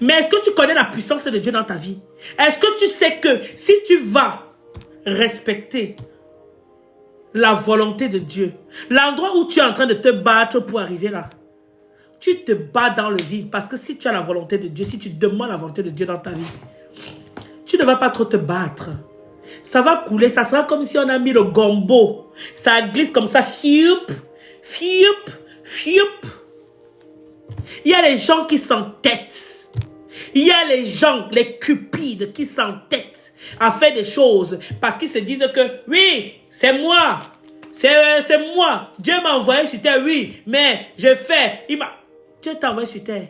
Mais est-ce que tu connais la puissance de Dieu dans ta vie? Est-ce que tu sais que si tu vas respecter la volonté de Dieu, l'endroit où tu es en train de te battre pour arriver là, tu te bats dans le vide. Parce que si tu as la volonté de Dieu, si tu demandes la volonté de Dieu dans ta vie, tu ne vas pas trop te battre. Ça va couler, ça sera comme si on a mis le gombo. Ça glisse comme ça, fiup, fiup, fiup. Il y a les gens qui s'entêtent. Il y a les gens, les cupides qui s'entêtent à faire des choses parce qu'ils se disent que oui, c'est moi. C'est moi. Dieu m'a envoyé sur terre, oui, mais je fais. Dieu t'a envoyé sur terre.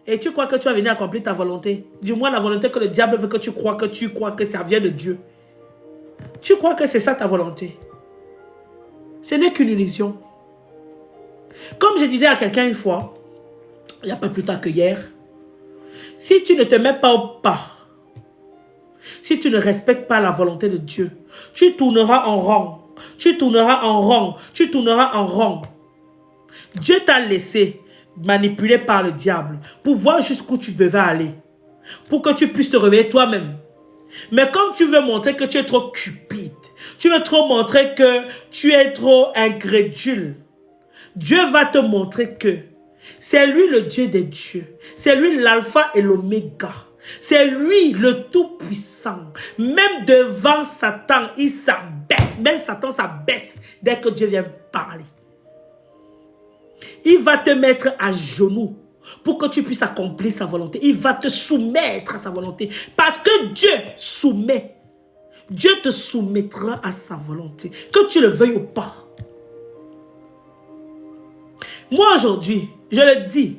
Et tu crois que tu vas venir accomplir ta volonté. Du moins la volonté que le diable veut que tu crois que ça vient de Dieu. Tu crois que c'est ça ta volonté. Ce n'est qu'une illusion. Comme je disais à quelqu'un une fois, il n'y a pas plus tard que hier, si tu ne te mets pas au pas, si tu ne respectes pas la volonté de Dieu, tu tourneras en rond. Tu tourneras en rond. Tu tourneras en rond. Dieu t'a laissé manipuler par le diable pour voir jusqu'où tu devais aller. Pour que tu puisses te réveiller toi-même. Mais comme tu veux montrer que tu es trop cupide, tu veux trop montrer que tu es trop incrédule, Dieu va te montrer que c'est lui le Dieu des dieux. C'est lui l'alpha et l'oméga. C'est lui le tout-puissant. Même devant Satan, il s'abaisse. Même Satan s'abaisse dès que Dieu vient parler. Il va te mettre à genoux pour que tu puisses accomplir sa volonté. Il va te soumettre à sa volonté. Parce que Dieu soumet. Dieu te soumettra à sa volonté. Que tu le veuilles ou pas. Moi aujourd'hui, je le dis.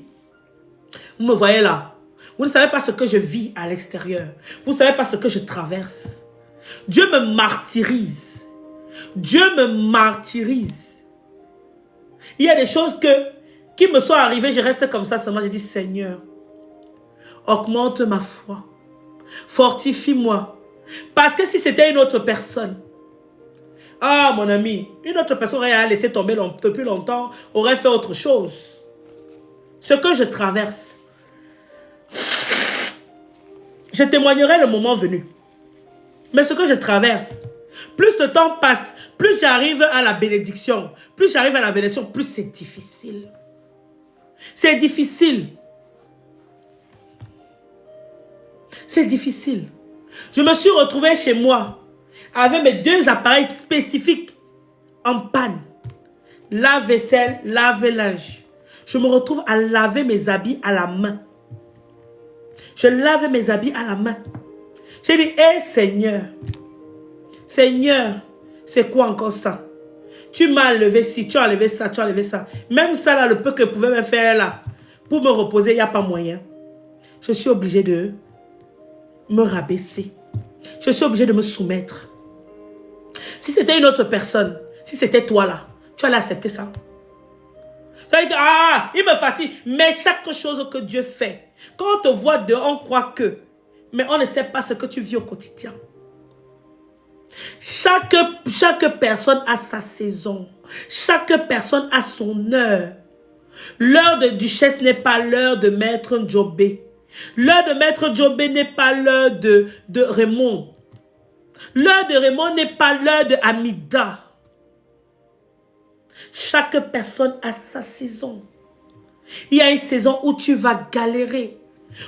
Vous me voyez là. Vous ne savez pas ce que je vis à l'extérieur. Vous ne savez pas ce que je traverse. Dieu me martyrise. Dieu me martyrise. Il y a des choses qui me sont arrivées. Je reste comme ça seulement. Je dis, Seigneur, augmente ma foi. Fortifie-moi. Parce que si c'était une autre personne, ah mon ami, une autre personne aurait laissé tomber depuis longtemps, aurait fait autre chose. Ce que je traverse, je témoignerai le moment venu. Mais ce que je traverse, plus le temps passe, plus j'arrive à la bénédiction. Plus j'arrive à la bénédiction, plus c'est difficile. C'est difficile. C'est difficile. Je me suis retrouvée chez moi avec mes 2 appareils spécifiques en panne. Lave-vaisselle, lave-linge. Je me retrouve à laver mes habits à la main. Je lave mes habits à la main. J'ai dit, hé Seigneur, Seigneur, c'est quoi encore ça? Tu m'as enlevé ci, tu as enlevé ça, tu as enlevé ça. Même ça là, le peu que je pouvais me faire là, pour me reposer, il n'y a pas moyen. Je suis obligée de me rabaisser. Je suis obligée de me soumettre. Si c'était une autre personne, si c'était toi là, tu allais accepter ça. Tu allais dire, ah, il me fatigue. Mais chaque chose que Dieu fait, quand on te voit dehors, on croit que, mais on ne sait pas ce que tu vis au quotidien. Chaque personne a sa saison. Chaque personne a son heure. L'heure de Duchesse n'est pas l'heure de Maître Djobé. L'heure de Maître Djobé n'est pas l'heure de Raymond. L'heure de Raymond n'est pas l'heure de Amida. Chaque personne a sa saison. Il y a une saison où tu vas galérer,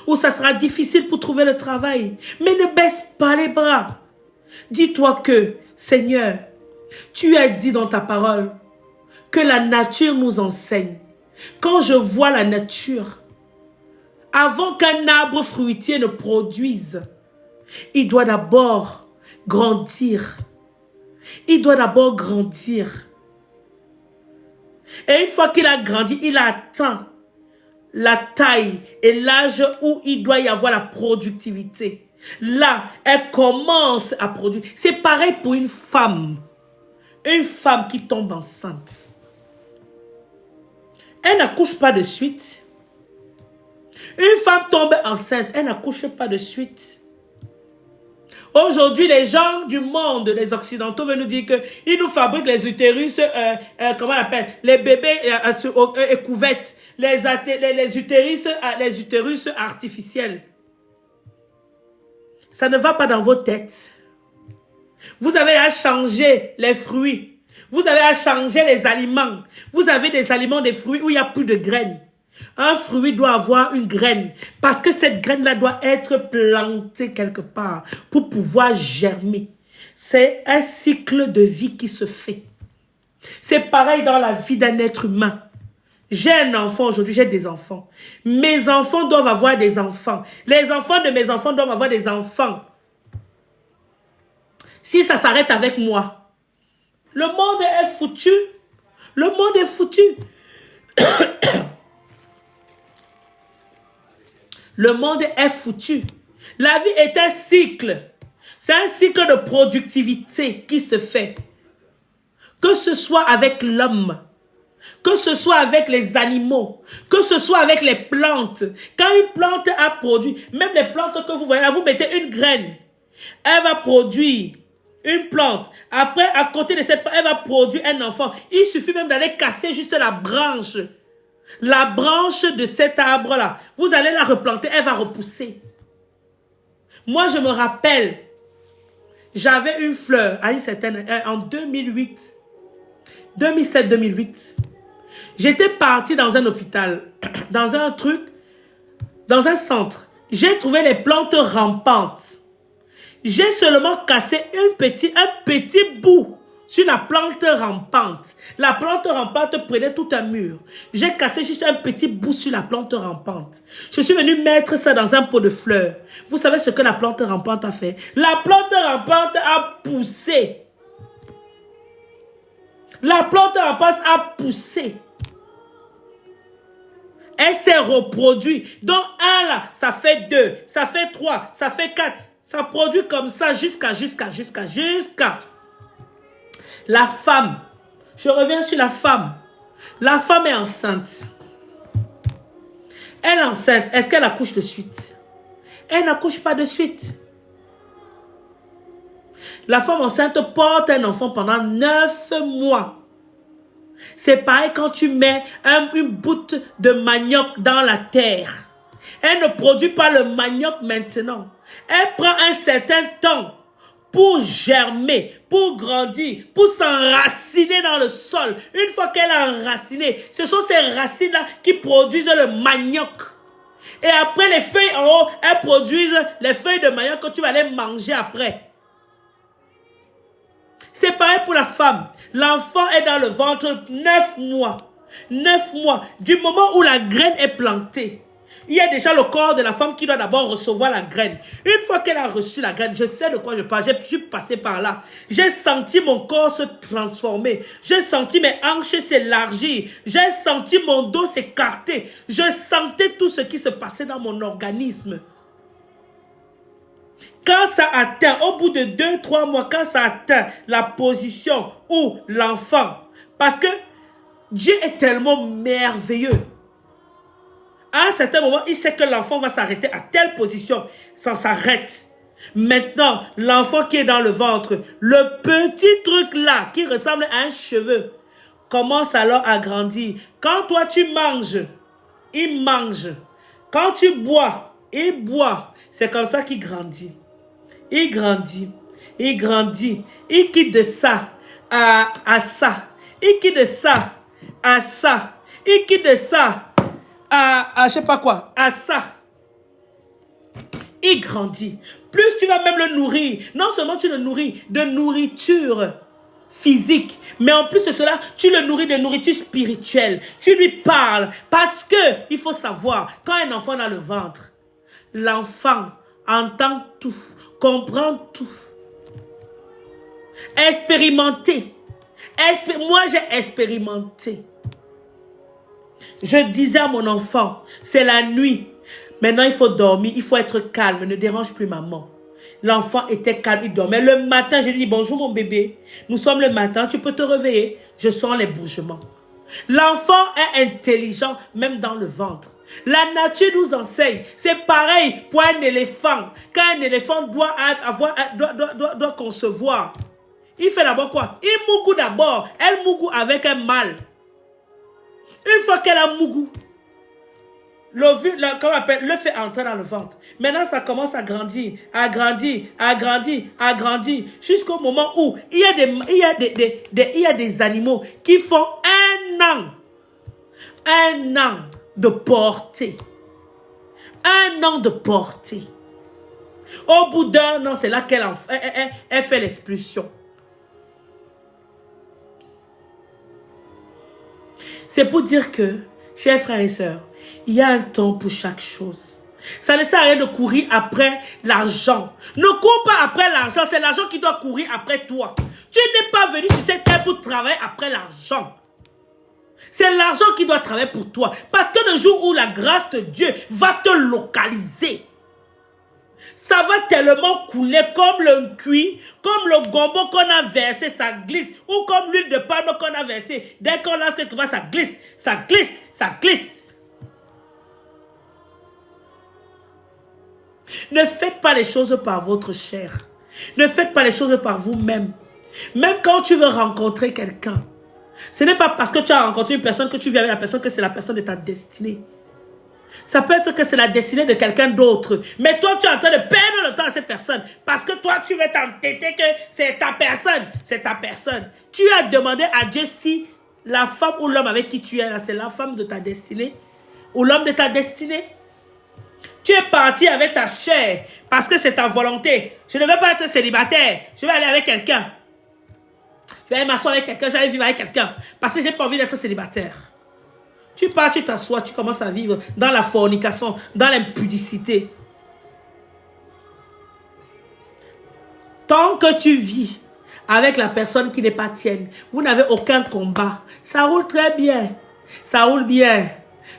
où ça sera difficile pour trouver le travail. Mais ne baisse pas les bras. Dis-toi que, Seigneur, tu as dit dans ta parole que la nature nous enseigne. Quand je vois la nature, avant qu'un arbre fruitier ne produise, il doit d'abord grandir. Il doit d'abord grandir. Et une fois qu'il a grandi, il a atteint la taille et l'âge où il doit y avoir la productivité. Là, elle commence à produire. C'est pareil pour une femme. Une femme qui tombe enceinte. Elle n'accouche pas de suite. Une femme tombe enceinte, elle n'accouche pas de suite. Aujourd'hui, les gens du monde, les occidentaux, veulent nous dire qu'ils nous fabriquent les utérus, comment on appelle, les bébés couvettes, les utérus artificiels. Ça ne va pas dans vos têtes. Vous avez à changer les fruits. Vous avez à changer les aliments. Vous avez des aliments, des fruits où il n'y a plus de graines. Un fruit doit avoir une graine. Parce que cette graine-là doit être plantée quelque part pour pouvoir germer. C'est un cycle de vie qui se fait. C'est pareil dans la vie d'un être humain. J'ai un enfant aujourd'hui, j'ai des enfants. Mes enfants doivent avoir des enfants. Les enfants de mes enfants doivent avoir des enfants. Si ça s'arrête avec moi, le monde est foutu. Le monde est foutu. Le monde est foutu. La vie est un cycle. C'est un cycle de productivité qui se fait. Que ce soit avec l'homme, que ce soit avec les animaux, que ce soit avec les plantes. Quand une plante a produit, même les plantes que vous voyez là, vous mettez une graine. Elle va produire une plante. Après, à côté de cette plante, elle va produire un enfant. Il suffit même d'aller casser juste la branche. La branche de cet arbre-là. Vous allez la replanter, elle va repousser. Moi, je me rappelle, j'avais une fleur à une certaine, en 2008. 2007-2008. J'étais partie dans un hôpital, dans un truc, dans un centre. J'ai trouvé les plantes rampantes. J'ai seulement cassé un petit bout sur la plante rampante. La plante rampante prenait tout un mur. J'ai cassé juste un petit bout sur la plante rampante. Je suis venu mettre ça dans un pot de fleurs. Vous savez ce que la plante rampante a fait? La plante rampante a poussé. La plante rampante a poussé. Elle s'est reproduite. Donc, un là, ça fait 2, ça fait 3, ça fait 4. Ça produit comme ça jusqu'à. La femme. Je reviens sur la femme. La femme est enceinte. Elle est enceinte. Est-ce qu'elle accouche de suite? Elle n'accouche pas de suite. La femme enceinte porte un enfant pendant 9 mois. C'est pareil quand tu mets une boute de manioc dans la terre. Elle ne produit pas le manioc maintenant. Elle prend un certain temps pour germer, pour grandir, pour s'enraciner dans le sol. Une fois qu'elle a enraciné, ce sont ces racines-là qui produisent le manioc. Et après, les feuilles en haut, elles produisent les feuilles de manioc que tu vas aller manger après. C'est pareil pour la femme. L'enfant est dans le ventre 9 mois. 9 mois. Du moment où la graine est plantée, il y a déjà le corps de la femme qui doit d'abord recevoir la graine. Une fois qu'elle a reçu la graine, je sais de quoi je parle. Je suis passé par là. J'ai senti mon corps se transformer. J'ai senti mes hanches s'élargir. J'ai senti mon dos s'écarter. Je sentais tout ce qui se passait dans mon organisme. Quand ça atteint, au bout de 2-3 mois, quand ça atteint la position où l'enfant, parce que Dieu est tellement merveilleux. À un certain moment, il sait que l'enfant va s'arrêter à telle position. Ça s'arrête. Maintenant, l'enfant qui est dans le ventre, le petit truc là, qui ressemble à un cheveu, commence alors à grandir. Quand toi tu manges, il mange. Quand tu bois, il boit. C'est comme ça qu'il grandit. Il grandit. Il grandit. Il quitte de ça à ça. Il quitte de ça à ça. Il quitte de ça à je sais pas quoi, à ça. Il grandit. Plus tu vas même le nourrir. Non seulement tu le nourris de nourriture physique, mais en plus de cela, tu le nourris de nourriture spirituelle. Tu lui parles parce que il faut savoir, quand un enfant est dans le ventre, l'enfant entend tout, comprend tout. Expérimenter. Moi, j'ai expérimenté. Je disais à mon enfant, c'est la nuit. Maintenant, il faut dormir, il faut être calme. Ne dérange plus maman. L'enfant était calme, il dormait. Le matin, je lui dis, bonjour mon bébé. Nous sommes le matin, tu peux te réveiller. Je sens les bougements. L'enfant est intelligent, même dans le ventre. La nature nous enseigne. C'est pareil pour un éléphant. Quand un éléphant doit concevoir, il fait d'abord quoi? Il mougou d'abord. Elle mougou avec un mâle. Une fois qu'elle a mougou, le fait entrer dans le ventre. Maintenant, ça commence à grandir, à grandir, à grandir, à grandir, jusqu'au moment où il y a des animaux qui font un an de portée. Un an de portée. Au bout d'un an, c'est là qu'elle elle fait l'expulsion. C'est pour dire que, chers frères et sœurs, il y a un temps pour chaque chose. Ça ne sert à rien de courir après l'argent. Ne cours pas après l'argent, c'est l'argent qui doit courir après toi. Tu n'es pas venu sur cette terre pour travailler après l'argent. C'est l'argent qui doit travailler pour toi. Parce que le jour où la grâce de Dieu va te localiser, ça va tellement couler comme le cuit, comme le gombo qu'on a versé, ça glisse. Ou comme l'huile de palme qu'on a versé. Dès qu'on lance quelque chose, ça glisse, ça glisse, ça glisse. Ne faites pas les choses par votre chair. Ne faites pas les choses par vous-même. Même quand tu veux rencontrer quelqu'un, ce n'est pas parce que tu as rencontré une personne que tu viens avec la personne que c'est la personne de ta destinée. Ça peut être que c'est la destinée de quelqu'un d'autre. Mais toi, tu es en train de perdre le temps à cette personne. Parce que toi, tu veux t'entêter que c'est ta personne. C'est ta personne. Tu as demandé à Dieu si la femme ou l'homme avec qui tu es là, c'est la femme de ta destinée ou l'homme de ta destinée. Tu es parti avec ta chair parce que c'est ta volonté. Je ne veux pas être célibataire. Je vais aller avec quelqu'un. Je vais aller m'asseoir avec quelqu'un. Je vais aller vivre avec quelqu'un. Parce que je n'ai pas envie d'être célibataire. Tu pars, tu t'assois, tu commences à vivre dans la fornication, dans l'impudicité. Tant que tu vis avec la personne qui n'est pas tienne, vous n'avez aucun combat. Ça roule très bien. Ça roule bien.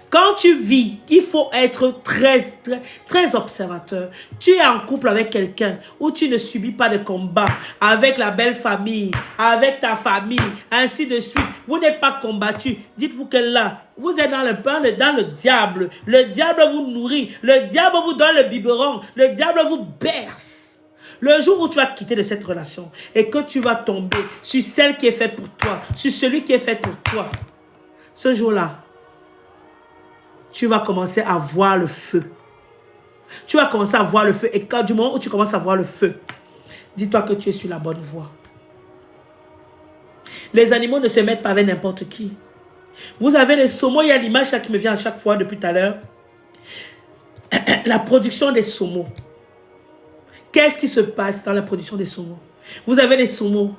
Quand tu vis, il faut être très observateur. Tu es en couple avec quelqu'un où tu ne subis pas de combat avec la belle famille, avec ta famille, ainsi de suite. Vous n'êtes pas combattu. Dites-vous que là, vous êtes dans le diable. Le diable vous nourrit. Le diable vous donne le biberon. Le diable vous berce. Le jour où tu vas quitter de cette relation et que tu vas tomber sur celle qui est faite pour toi, sur celui qui est fait pour toi, ce jour-là, tu vas commencer à voir le feu. Tu vas commencer à voir le feu. Et quand du moment où tu commences à voir le feu, dis-toi que tu es sur la bonne voie. Les animaux ne se mettent pas avec n'importe qui. Vous avez les saumons, il y a l'image là qui me vient à chaque fois depuis tout à l'heure. La production des saumons. Qu'est-ce qui se passe dans la production des saumons? Vous avez les saumons.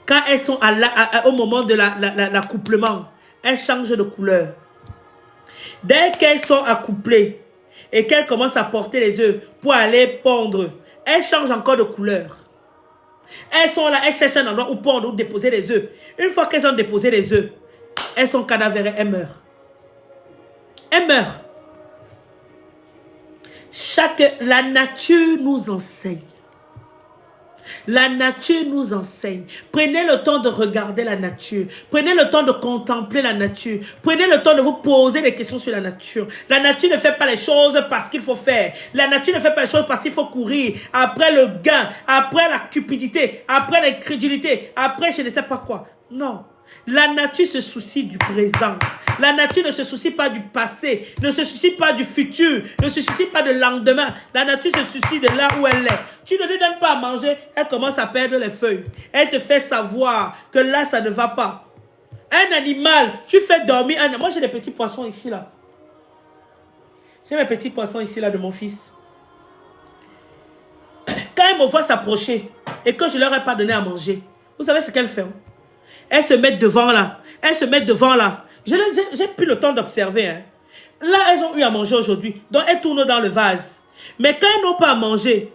Quand elles sont au moment de l'accouplement, elles changent de couleur. Dès qu'elles sont accouplées et qu'elles commencent à porter les œufs pour aller pondre, elles changent encore de couleur. Elles sont là, elles cherchent un endroit où pondre, où déposer les œufs. Une fois qu'elles ont déposé les œufs, elles sont cadavérées, elles meurent. Elles meurent. La nature nous enseigne. La nature nous enseigne. Prenez le temps de regarder la nature. Prenez le temps de contempler la nature. Prenez le temps de vous poser des questions sur la nature. La nature ne fait pas les choses parce qu'il faut faire. La nature ne fait pas les choses parce qu'il faut courir après le gain, après la cupidité, après l'incrédulité, après je ne sais pas quoi. Non. La nature se soucie du présent. La nature ne se soucie pas du passé, ne se soucie pas du futur, ne se soucie pas de lendemain. La nature se soucie de là où elle est. Tu ne lui donnes pas à manger, elle commence à perdre les feuilles. Elle te fait savoir que là, ça ne va pas. Un animal, tu fais dormir un... Moi, j'ai des petits poissons ici, là. J'ai mes petits poissons ici, là, de mon fils. Quand ils me voient s'approcher et que je ne leur ai pas donné à manger, vous savez ce qu'elles font? Elles se mettent devant, là. Elles se mettent devant, là. J'ai pris le temps d'observer. Hein. Là, elles ont eu à manger aujourd'hui. Donc, elles tournent dans le vase. Mais quand elles n'ont pas à manger,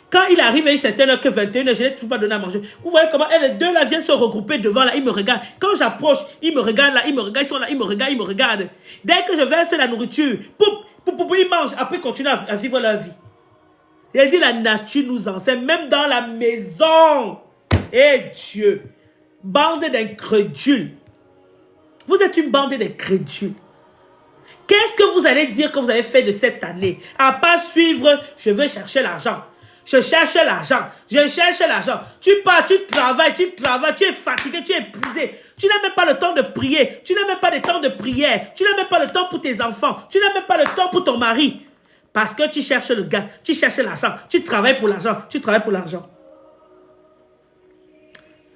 quand il arrive à une certaine heure que 21h, je n'ai toujours pas donné à manger. Vous voyez comment elles, les deux là viennent se regrouper devant là, ils me regardent. Quand j'approche, ils me regardent là, ils me regardent, ils sont là, ils me regardent. Dès que je verse la nourriture, ils mangent. Après, ils continuent à vivre leur vie. Il a dit la nature nous enseigne, même dans la maison. Et Dieu, bande d'incrédules. Vous êtes une bande d'incrédules. Qu'est-ce que vous allez dire que vous avez fait de cette année? À part suivre, je veux chercher l'argent. Je cherche l'argent. Je cherche l'argent. Tu pars, tu travailles, tu es fatigué, tu es épuisé. Tu n'as même pas le temps de prier. Tu n'as même pas le temps de prière. Tu n'as même pas le temps pour tes enfants. Tu n'as même pas le temps pour ton mari. Parce que tu cherches le gars, tu cherches l'argent. Tu travailles pour l'argent, tu travailles pour l'argent.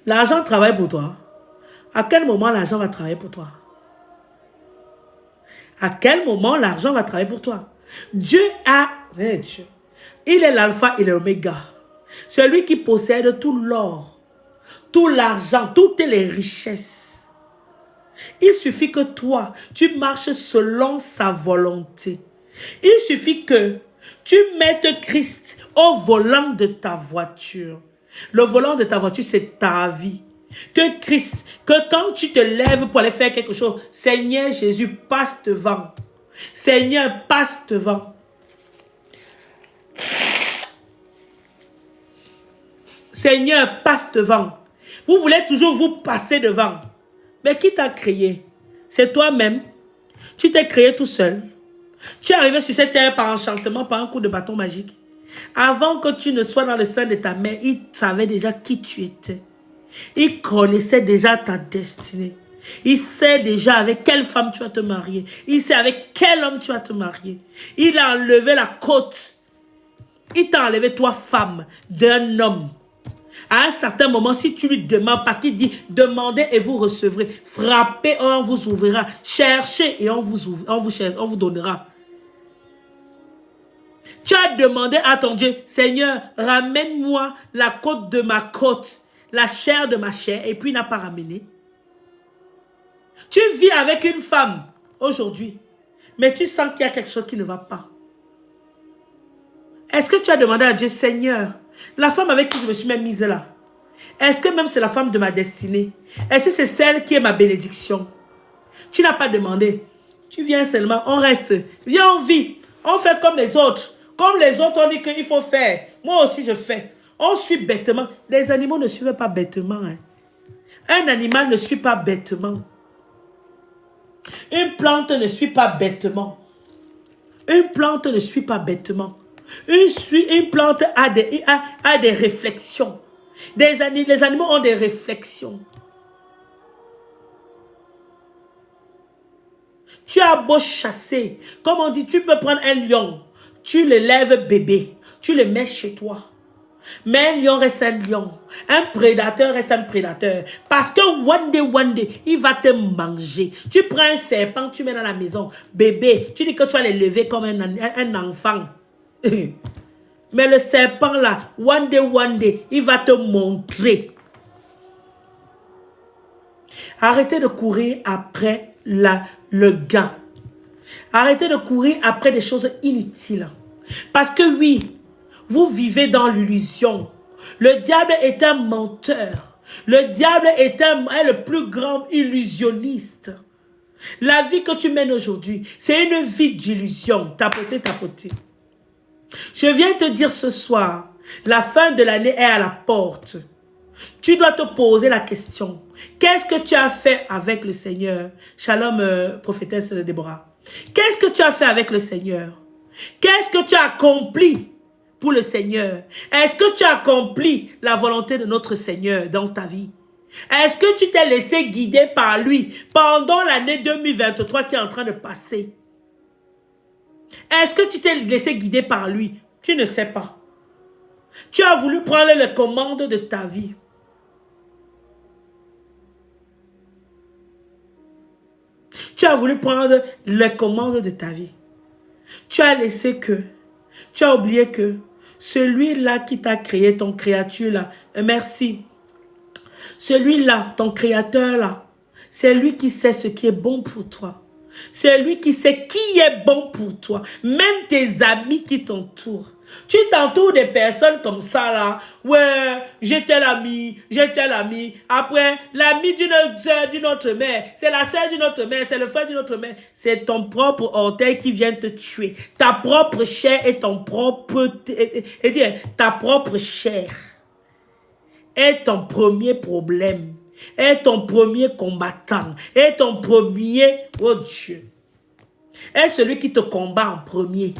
L'argent travaille pour toi. À quel moment l'argent va travailler pour toi? À quel moment l'argent va travailler pour toi? Dieu Il est l'alpha et l'oméga. Celui qui possède tout l'or, tout l'argent, toutes les richesses. Il suffit que toi, tu marches selon sa volonté. Il suffit que tu mettes Christ au volant de ta voiture. Le volant de ta voiture, c'est ta vie. Que Christ, que quand tu te lèves pour aller faire quelque chose, Seigneur Jésus, passe devant. Seigneur, passe devant. Seigneur, passe devant. Vous voulez toujours vous passer devant. Mais qui t'a créé? C'est toi-même. Tu t'es créé tout seul. Tu es arrivé sur cette terre par enchantement, par un coup de bâton magique. Avant que tu ne sois dans le sein de ta mère, il savait déjà qui tu étais. Il connaissait déjà ta destinée. Il sait déjà avec quelle femme tu vas te marier. Il sait avec quel homme tu vas te marier. Il a enlevé la côte. Il t'a enlevé toi, femme, d'un homme. À un certain moment, si tu lui demandes, parce qu'il dit, demandez et vous recevrez. Frappez et on vous ouvrira. Cherchez et on vous donnera. Tu as demandé à ton Dieu, Seigneur, ramène-moi la côte de ma côte, la chair de ma chair, et puis il n'a pas ramené. Tu vis avec une femme aujourd'hui, mais tu sens qu'il y a quelque chose qui ne va pas. Est-ce que tu as demandé à Dieu, Seigneur, la femme avec qui je me suis même mise là, est-ce que même c'est la femme de ma destinée? Est-ce que c'est celle qui est ma bénédiction? Tu n'as pas demandé. Tu viens seulement, on reste. Viens, on vit. On fait comme les autres. Comme les autres ont dit qu'il faut faire. Moi aussi, je fais. On suit bêtement. Les animaux ne suivent pas bêtement. Hein. Un animal ne suit pas bêtement. Une plante ne suit pas bêtement. Une plante ne suit pas bêtement. Une plante a des réflexions. Les animaux ont des réflexions. Tu as beau chasser. Comme on dit, tu peux prendre un lion. Tu le lèves bébé. Tu le mets chez toi. Mais un lion reste un lion. Un prédateur reste un prédateur. Parce que one day, il va te manger. Tu prends un serpent, tu mets dans la maison. Bébé, tu dis que tu vas le lever comme un enfant. Mais le serpent là, one day, il va te montrer. Arrêtez de courir après le gain. Arrêtez de courir après des choses inutiles. Parce que oui, vous vivez dans l'illusion. Le diable est un menteur. Le diable est le plus grand illusionniste. La vie que tu mènes aujourd'hui, c'est une vie d'illusion. Tapoter. Je viens te dire ce soir, la fin de l'année est à la porte. Tu dois te poser la question. Qu'est-ce que tu as fait avec le Seigneur? Shalom, prophétesse Déborah. Qu'est-ce que tu as fait avec le Seigneur? Qu'est-ce que tu as accompli pour le Seigneur? Est-ce que tu as accompli la volonté de notre Seigneur dans ta vie? Est-ce que tu t'es laissé guider par lui pendant l'année 2023 qui est en train de passer? Est-ce que tu t'es laissé guider par lui? Tu ne sais pas. Tu as voulu prendre les commandes de ta vie. Tu as voulu prendre les commandes de ta vie. Tu as laissé que, tu as oublié que celui-là qui t'a créé, ton créature-là, merci. Celui-là, ton créateur-là, c'est lui qui sait ce qui est bon pour toi. C'est lui qui sait qui est bon pour toi. Même tes amis qui t'entourent. Tu t'entoures des personnes comme ça là. Ouais, j'ai tel ami. Après, l'ami d'une soeur d'une autre mère. C'est la soeur d'une autre mère. C'est le frère d'une autre mère. C'est ton propre orteil qui vient te tuer. Ta propre chair est ton propre... ta propre chair est ton premier problème. Est ton premier combattant. Est ton premier... Oh Dieu. Est celui qui te combat en premier.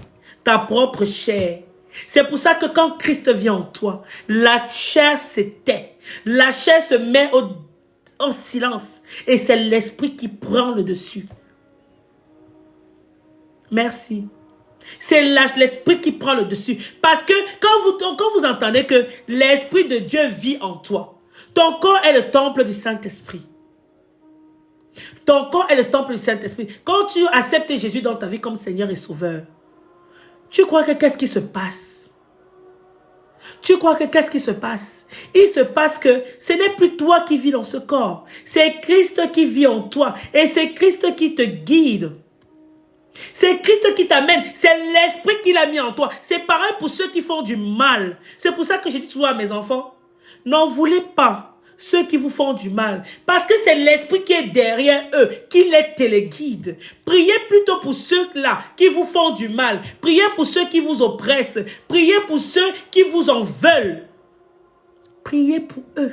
Ta propre chair. C'est pour ça que quand Christ vient en toi, la chair se tait. La chair se met en silence. Et c'est l'esprit qui prend le dessus. Merci. C'est l'esprit qui prend le dessus. Parce que quand vous entendez que l'esprit de Dieu vit en toi, ton corps est le temple du Saint-Esprit. Ton corps est le temple du Saint-Esprit. Quand tu acceptes Jésus dans ta vie comme Seigneur et Sauveur, tu crois que qu'est-ce qui se passe? Tu crois que qu'est-ce qui se passe? Il se passe que ce n'est plus toi qui vis dans ce corps. C'est Christ qui vit en toi. Et c'est Christ qui te guide. C'est Christ qui t'amène. C'est l'esprit qu'il a mis en toi. C'est pareil pour ceux qui font du mal. C'est pour ça que je dis toujours à mes enfants, n'en voulez pas ceux qui vous font du mal. Parce que c'est l'esprit qui est derrière eux, qui les téléguide. Priez plutôt pour ceux-là qui vous font du mal. Priez pour ceux qui vous oppressent. Priez pour ceux qui vous en veulent. Priez pour eux.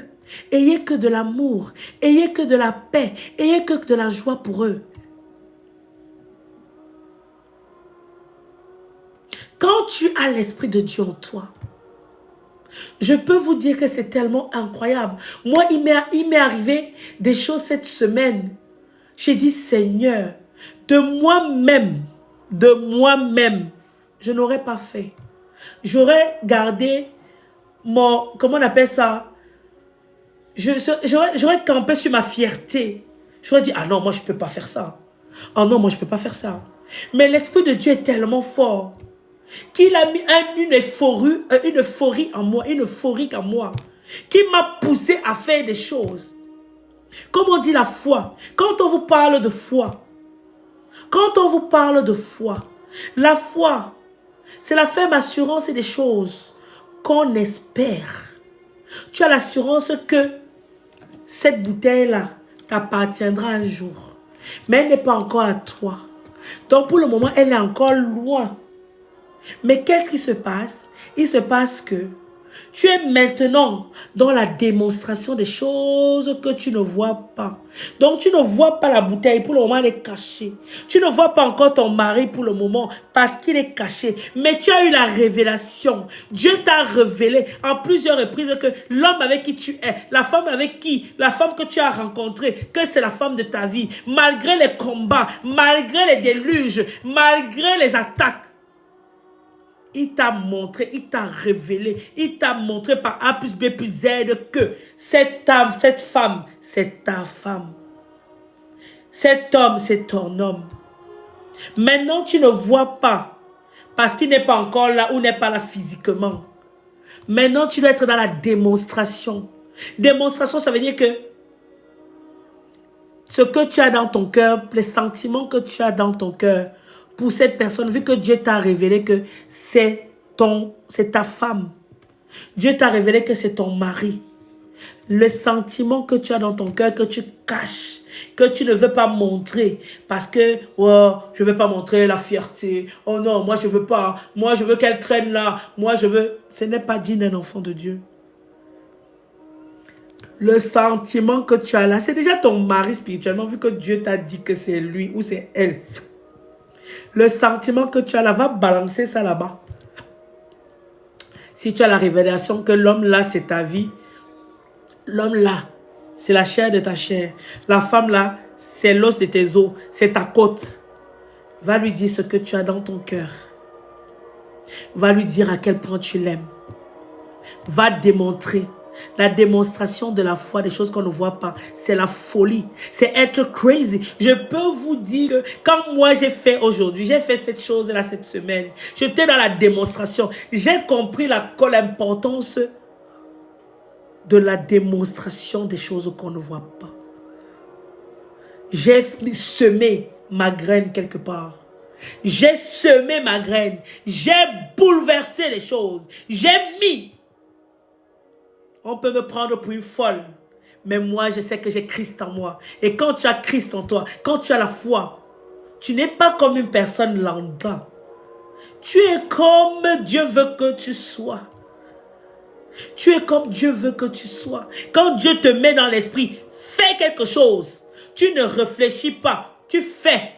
Ayez que de l'amour. Ayez que de la paix. Ayez que de la joie pour eux. Quand tu as l'Esprit de Dieu en toi, je peux vous dire que c'est tellement incroyable. Moi, il m'est arrivé des choses cette semaine. J'ai dit, Seigneur, de moi-même, je n'aurais pas fait. J'aurais gardé mon, comment on appelle ça? J'aurais campé sur ma fierté. J'aurais dit, ah non, moi je ne peux pas faire ça. Ah non, moi je ne peux pas faire ça. Mais l'Esprit de Dieu est tellement fort qu'il a mis une euphorie en moi, une euphorique en moi, qui m'a poussé à faire des choses. Comme on dit la foi, quand on vous parle de foi, la foi, c'est la ferme assurance des choses qu'on espère. Tu as l'assurance que cette bouteille-là t'appartiendra un jour, mais elle n'est pas encore à toi. Donc pour le moment, elle est encore loin. Mais qu'est-ce qui se passe? Il se passe que tu es maintenant dans la démonstration des choses que tu ne vois pas. Donc tu ne vois pas la bouteille, pour le moment elle est cachée. Tu ne vois pas encore ton mari pour le moment parce qu'il est caché. Mais tu as eu la révélation. Dieu t'a révélé en plusieurs reprises que l'homme avec qui tu es, la femme que tu as rencontrée, que c'est la femme de ta vie. Malgré les combats, malgré les déluges, malgré les attaques, il t'a montré, il t'a révélé, il t'a montré par A plus B plus Z que cette femme, c'est ta femme. Cet homme, c'est ton homme. Maintenant, tu ne vois pas parce qu'il n'est pas encore là ou n'est pas là physiquement. Maintenant, tu dois être dans la démonstration. Démonstration, ça veut dire que ce que tu as dans ton cœur, les sentiments que tu as dans ton cœur, pour cette personne, vu que Dieu t'a révélé que c'est ta femme. Dieu t'a révélé que c'est ton mari. Le sentiment que tu as dans ton cœur, que tu caches, que tu ne veux pas montrer, parce que oh, je ne veux pas montrer la fierté. Oh non, moi je ne veux pas. Moi je veux qu'elle traîne là. Moi je veux. Ce n'est pas digne d'un enfant de Dieu. Le sentiment que tu as là, c'est déjà ton mari spirituellement, vu que Dieu t'a dit que c'est lui ou c'est elle. Le sentiment que tu as là, va balancer ça là-bas. Si tu as la révélation que l'homme là, c'est ta vie. L'homme là, c'est la chair de ta chair. La femme là, c'est l'os de tes os. C'est ta côte. Va lui dire ce que tu as dans ton cœur. Va lui dire à quel point tu l'aimes. Va démontrer. La démonstration de la foi, des choses qu'on ne voit pas, c'est la folie. C'est être crazy. Je peux vous dire que quand moi j'ai fait aujourd'hui, j'ai fait cette chose-là cette semaine, j'étais dans la démonstration. J'ai compris l'importance de la démonstration des choses qu'on ne voit pas. J'ai semé ma graine quelque part. J'ai semé ma graine. J'ai bouleversé les choses. J'ai mis. On peut me prendre pour une folle. Mais moi, je sais que j'ai Christ en moi. Et quand tu as Christ en toi, quand tu as la foi, tu n'es pas comme une personne lambda. Tu es comme Dieu veut que tu sois. Tu es comme Dieu veut que tu sois. Quand Dieu te met dans l'esprit, fais quelque chose. Tu ne réfléchis pas, tu fais.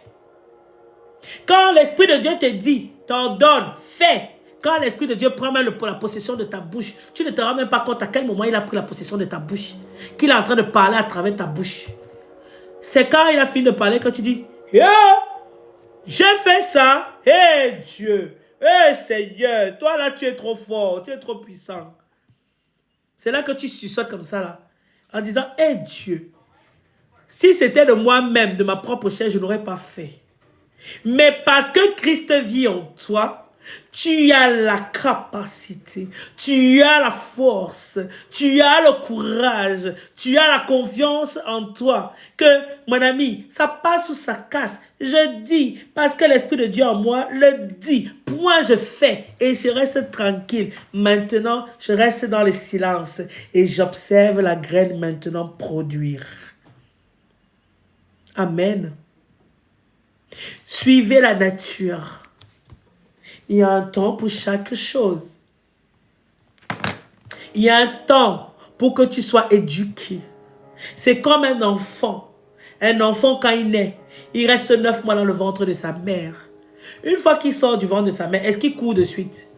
Quand l'Esprit de Dieu te dit, t'ordonne, fais. Quand l'Esprit de Dieu prend même la possession de ta bouche, tu ne te rends même pas compte à quel moment il a pris la possession de ta bouche. Qu'il est en train de parler à travers ta bouche. C'est quand il a fini de parler que tu dis, yeah, j'ai fait ça. Hé Dieu, hé Seigneur, toi là tu es trop fort, tu es trop puissant. C'est là que tu suçotes comme ça là, en disant, hé Dieu, si c'était de moi-même, de ma propre chair, je n'aurais pas fait. Mais parce que Christ vit en toi, Tu as la capacité, tu as la force, tu as le courage, tu as la confiance en toi. Que, mon ami, ça passe ou ça casse. Je dis, parce que l'Esprit de Dieu en moi le dit. Point je fais et je reste tranquille. Maintenant, je reste dans le silence et j'observe la graine maintenant produire. Amen. Suivez la nature. Il y a un temps pour chaque chose. Il y a un temps pour que tu sois éduqué. C'est comme un enfant. Un enfant, quand il naît, il reste 9 mois dans le ventre de sa mère. Une fois qu'il sort du ventre de sa mère, est-ce qu'il court de suite?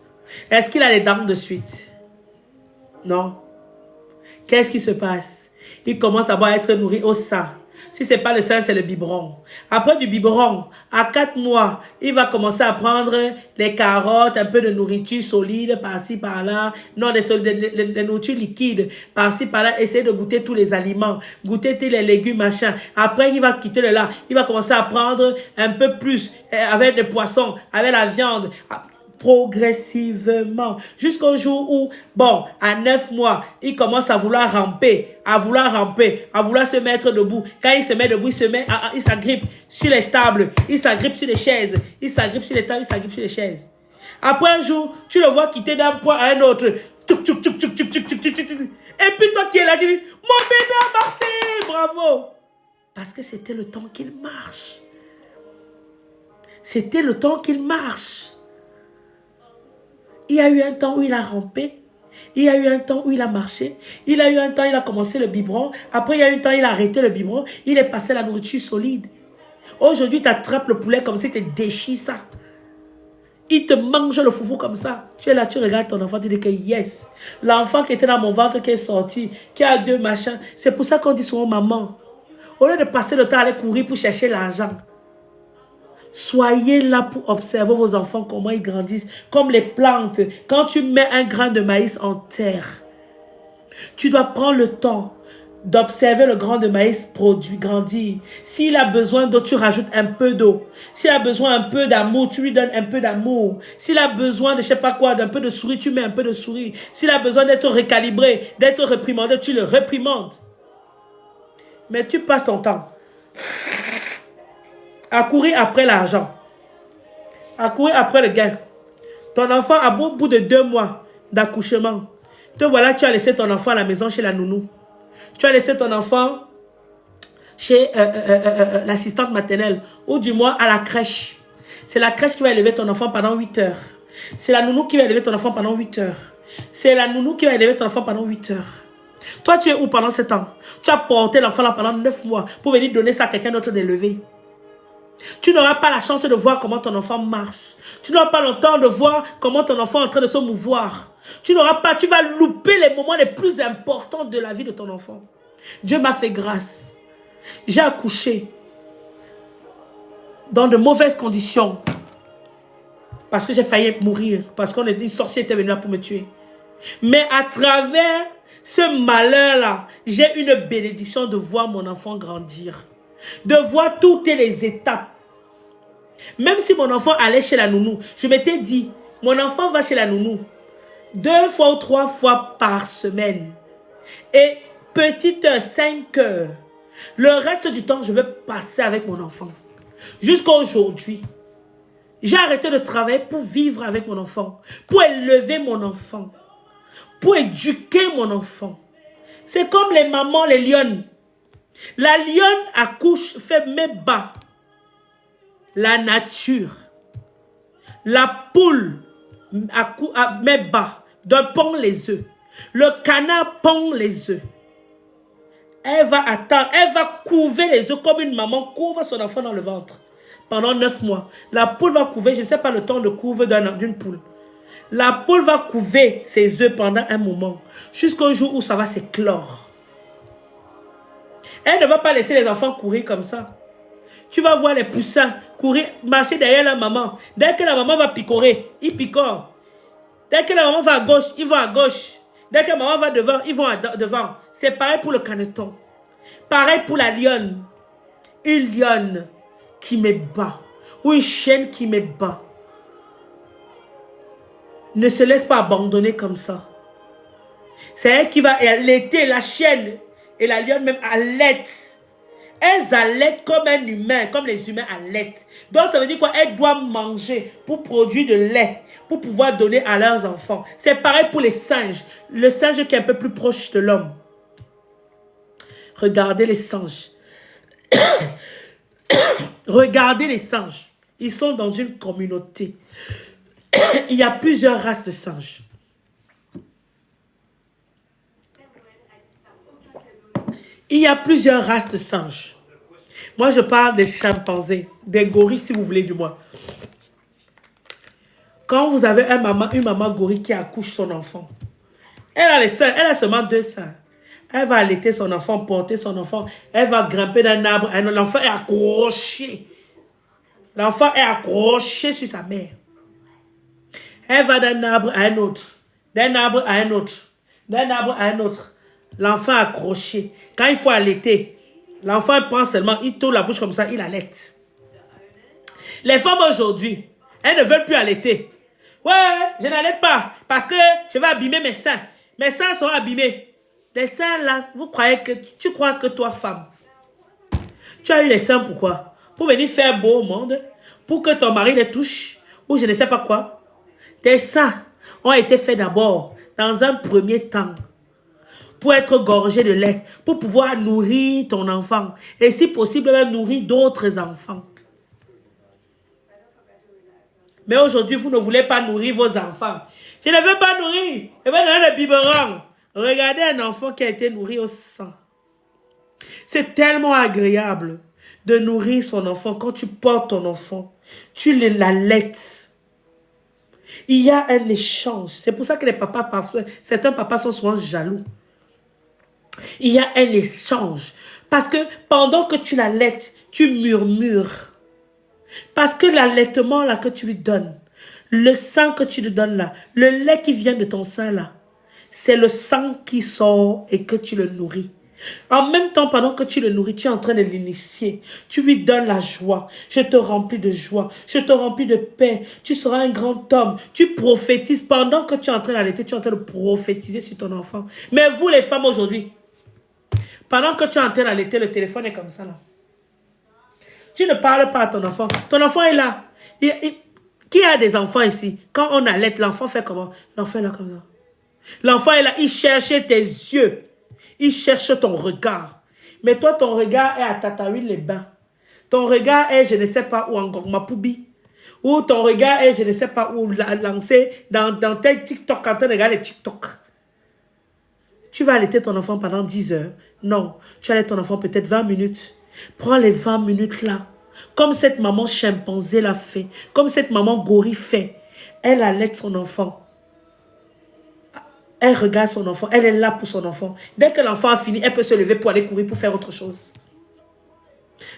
Est-ce qu'il a les dents de suite? Non. Qu'est-ce qui se passe? Il commence d'abord à être nourri au sein. Si ce n'est pas le sein, c'est le biberon. Après du biberon, à 4 mois, il va commencer à prendre les carottes, un peu de nourriture solide, par-ci, par-là. Non, des nourritures liquides, par-ci, par-là. Essayer de goûter tous les aliments, goûter tous les légumes, machin. Après, il va quitter le lait. Il va commencer à prendre un peu plus avec des poissons, avec la viande. Progressivement, jusqu'au jour où, bon, à 9 mois, il commence à vouloir ramper, à vouloir se mettre debout. Quand il se met debout, il s'agrippe sur les tables, il s'agrippe sur les chaises, il s'agrippe sur les tables, il s'agrippe sur les chaises. Après un jour, tu le vois quitter d'un point à un autre. Et puis toi qui es là, tu dis, mon bébé a marché, bravo. Parce que c'était le temps qu'il marche. C'était le temps qu'il marche. Il y a eu un temps où il a rampé. Il y a eu un temps où il a marché. Il y a eu un temps où il a commencé le biberon. Après, il y a eu un temps où il a arrêté le biberon. Il est passé à la nourriture solide. Aujourd'hui, tu attrapes le poulet comme si tu déchires ça. Il te mange le foufou comme ça. Tu es là, tu regardes ton enfant, tu dis que yes. L'enfant qui était dans mon ventre, qui est sorti, qui a 2 machins. C'est pour ça qu'on dit souvent maman. Au lieu de passer le temps à aller courir pour chercher l'argent. Soyez là pour observer vos enfants, comment ils grandissent. Comme les plantes. Quand tu mets un grain de maïs en terre, tu dois prendre le temps d'observer le grain de maïs grandir. S'il a besoin d'eau, tu rajoutes un peu d'eau. S'il a besoin un peu d'amour, tu lui donnes un peu d'amour. S'il a besoin de je sais pas quoi, d'un peu de souris, tu mets un peu de souris. S'il a besoin d'être recalibré, d'être réprimandé, tu le réprimandes. Mais tu passes ton temps à courir après l'argent, à courir après le gain. Ton enfant a au bout de 2 mois d'accouchement. Te voilà, tu as laissé ton enfant à la maison chez la nounou. Tu as laissé ton enfant chez l'assistante maternelle ou du moins à la crèche. C'est la crèche qui va élever ton enfant pendant 8 heures. C'est la nounou qui va élever ton enfant pendant 8 heures. C'est la nounou qui va élever ton enfant pendant 8 heures. Toi, tu es où pendant ce temps? Tu as porté l'enfant là pendant 9 mois pour venir donner ça à quelqu'un d'autre d'élever. Tu n'auras pas la chance de voir comment ton enfant marche. Tu n'auras pas le temps de voir comment ton enfant est en train de se mouvoir. Tu vas louper les moments les plus importants de la vie de ton enfant. Dieu m'a fait grâce. J'ai accouché dans de mauvaises conditions. Parce que j'ai failli mourir. Parce qu'une sorcière était venue là pour me tuer. Mais à travers ce malheur-là, j'ai une bénédiction de voir mon enfant grandir. De voir toutes les étapes. Même si mon enfant allait chez la nounou, je m'étais dit, mon enfant va chez la nounou 2 fois ou 3 fois par semaine. Et petite heure, 5 heures. Le reste du temps, je vais passer avec mon enfant. Jusqu'à aujourd'hui, j'ai arrêté de travailler pour vivre avec mon enfant, pour élever mon enfant, pour éduquer mon enfant. C'est comme les mamans, les lionnes. La lionne accouche, fait mes bas. La nature. La poule met bas, pond les œufs. Le canard pond les œufs. Elle va attendre, elle va couver les œufs comme une maman couvre son enfant dans le ventre. Pendant 9 mois. La poule va couver, je ne sais pas le temps de couve d'une poule. La poule va couver ses œufs pendant un moment. Jusqu'au jour où ça va s'éclore. Elle ne va pas laisser les enfants courir comme ça. Tu vas voir les poussins courir, marcher derrière la maman. Dès que la maman va picorer, ils picorent. Dès que la maman va à gauche, ils vont à gauche. Dès que la maman va devant, ils vont devant. C'est pareil pour le caneton. Pareil pour la lionne. Une lionne qui me bat. Ou une chienne qui me bat. ne se laisse pas abandonner comme ça. C'est elle qui va allaiter, la chienne et la lionne même allaitent. Elles allaitent comme un humain, comme les humains allaitent. Donc ça veut dire quoi? Elles doivent manger pour produire de lait, pour pouvoir donner à leurs enfants. C'est pareil pour les singes. Le singe qui est un peu plus proche de l'homme. Regardez les singes. Regardez les singes. Ils sont dans une communauté. Il y a plusieurs races de singes. Il y a plusieurs races de singes. Moi, je parle des chimpanzés, des gorilles, si vous voulez, du moins. Quand vous avez une maman gorille qui accouche son enfant, elle a les seins, elle a seulement 2 seins. Elle va allaiter son enfant, porter son enfant. Elle va grimper d'un arbre. L'enfant est accroché. L'enfant est accroché sur sa mère. Elle va d'un arbre à un autre. D'un arbre à un autre. D'un arbre à un autre. L'enfant est accroché. Quand il faut allaiter, l'enfant prend seulement, il tourne la bouche comme ça, il allaite. Les femmes aujourd'hui, elles ne veulent plus allaiter. Ouais, je n'allaite pas parce que je vais abîmer mes seins. Mes seins sont abîmés. Les seins là, tu crois que toi, femme, tu as eu les seins pourquoi? Pour venir faire beau au monde, pour que ton mari les touche, ou je ne sais pas quoi. Tes seins ont été faits d'abord, dans un premier temps, pour être gorgés de lait, pour pouvoir nourrir ton enfant, et si possible, même nourrir d'autres enfants. Mais aujourd'hui, vous ne voulez pas nourrir vos enfants. Je ne veux pas nourrir, je vais donner le biberon. Regardez un enfant qui a été nourri au sang. C'est tellement agréable de nourrir son enfant. Quand tu portes ton enfant, tu l'allaites. Il y a un échange. C'est pour ça que les papas, parfois, certains papas sont souvent jaloux. Il y a un échange. Parce que pendant que tu l'allaites, tu murmures. Parce que l'allaitement là que tu lui donnes, le sang que tu lui donnes là, le lait qui vient de ton sein là, c'est le sang qui sort et que tu le nourris. En même temps, pendant que tu le nourris, tu es en train de l'initier. Tu lui donnes la joie. Je te remplis de joie. Je te remplis de paix. Tu seras un grand homme. Tu prophétises. Pendant que tu es en train d'allaiter, tu es en train de prophétiser sur ton enfant. Mais vous, les femmes aujourd'hui, pendant que tu es en train d'allaiter, le téléphone est comme ça là. Tu ne parles pas à ton enfant. Ton enfant est là. Qui a des enfants ici? Quand on allaite, l'enfant fait comment? L'enfant est là comme ça. L'enfant est là, il cherche tes yeux. Il cherche ton regard. Mais toi, ton regard est à Tataouine-les-Bains. Ton regard est, je ne sais pas où, en Gormapoubi. Ou ton regard est, je ne sais pas où, lancé dans tel TikTok, quand tu regardes les TikTok. Tu vas allaiter ton enfant pendant 10 heures. Non, tu allaites ton enfant peut-être 20 minutes. Prends les 20 minutes là. Comme cette maman chimpanzé l'a fait. Comme cette maman gorille fait. Elle allaite son enfant. Elle regarde son enfant, elle est là pour son enfant. Dès que l'enfant a fini, elle peut se lever pour aller courir, pour faire autre chose.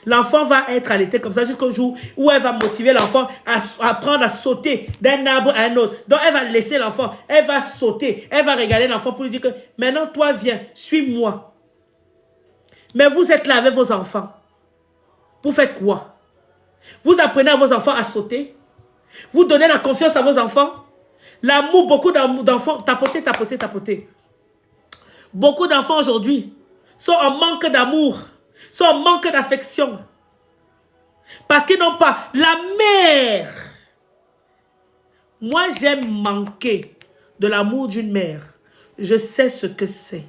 L'enfant va être allaité comme ça jusqu'au jour où elle va motiver l'enfant à apprendre à sauter d'un arbre à un autre. Donc elle va laisser l'enfant, elle va sauter, elle va regarder l'enfant pour lui dire que maintenant toi viens, suis-moi. Mais vous êtes là avec vos enfants. Vous faites quoi? Vous apprenez à vos enfants à sauter? Vous donnez la confiance à vos enfants? L'amour, beaucoup d'enfants, tapoter. Beaucoup d'enfants aujourd'hui sont en manque d'amour, sont en manque d'affection. Parce qu'ils n'ont pas la mère. Moi, j'aime manquer de l'amour d'une mère. Je sais ce que c'est.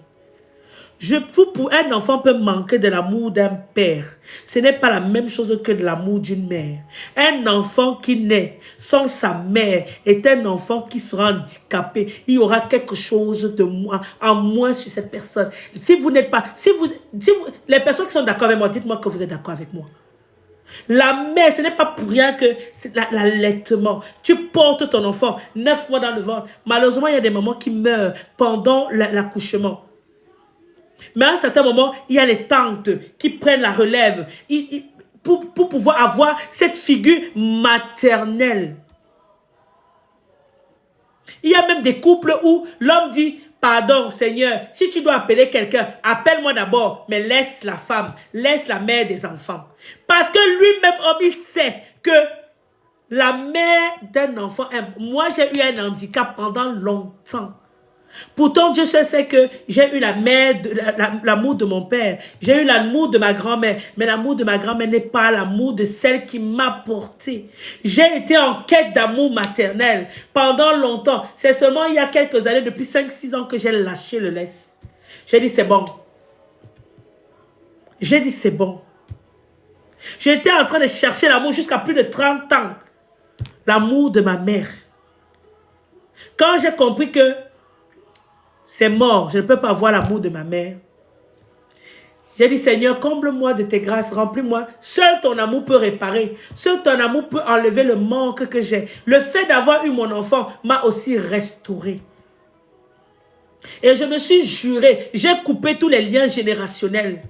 Un enfant peut manquer de l'amour d'un père. Ce n'est pas la même chose que de l'amour d'une mère. Un enfant qui naît sans sa mère est un enfant qui sera handicapé. Il y aura quelque chose de moins, en moins sur cette personne. Si vous n'êtes pas... les personnes qui sont d'accord avec moi, dites-moi que vous êtes d'accord avec moi. La mère, ce n'est pas pour rien que c'est l'allaitement. Tu portes ton enfant 9 mois dans le ventre. Malheureusement, il y a des mamans qui meurent pendant l'accouchement. Mais à un certain moment, il y a les tantes qui prennent la relève pour pouvoir avoir cette figure maternelle. Il y a même des couples où l'homme dit, pardon Seigneur, si tu dois appeler quelqu'un, appelle-moi d'abord, mais laisse la femme, laisse la mère des enfants. Parce que lui-même, homme, il sait que La mère d'un enfant, moi j'ai eu un handicap pendant longtemps. Pourtant, Dieu seul sait que j'ai eu la mère, l'amour de mon père. J'ai eu l'amour de ma grand-mère. Mais l'amour de ma grand-mère n'est pas l'amour de celle qui m'a porté. J'ai été en quête d'amour maternel pendant longtemps. C'est seulement il y a quelques années, depuis 5-6 ans, que j'ai lâché le laisse. J'ai dit, c'est bon. J'ai dit, c'est bon. J'étais en train de chercher l'amour jusqu'à plus de 30 ans. L'amour de ma mère. Quand j'ai compris que c'est mort, je ne peux pas avoir l'amour de ma mère. J'ai dit, Seigneur, comble-moi de tes grâces, remplis-moi. Seul ton amour peut réparer. Seul ton amour peut enlever le manque que j'ai. Le fait d'avoir eu mon enfant m'a aussi restauré. Et je me suis juré, j'ai coupé tous les liens générationnels.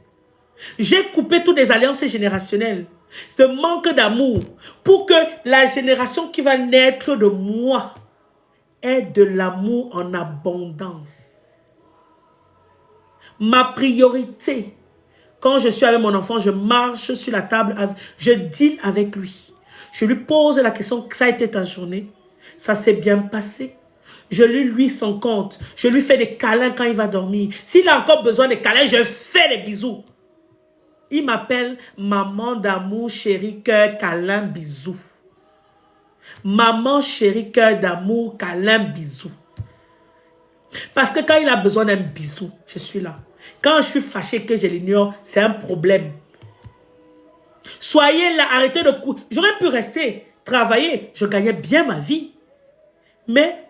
J'ai coupé toutes les alliances générationnelles. Ce manque d'amour pour que la génération qui va naître de moi ait de l'amour en abondance. Ma priorité, quand je suis avec mon enfant, je marche sur la table, je dîne avec lui. Je lui pose la question, ça a été ta journée? Ça s'est bien passé? Je lui son compte. Je lui fais des câlins quand il va dormir. S'il a encore besoin de câlins, je fais des bisous. Il m'appelle maman d'amour, chérie, cœur, câlin, bisous. Maman, chérie, cœur d'amour, câlin, bisous. Parce que quand il a besoin d'un bisou, je suis là. Quand je suis fâché que je l'ignore, c'est un problème. Soyez là, arrêtez de courir. J'aurais pu rester, travailler, je gagnais bien ma vie. Mais,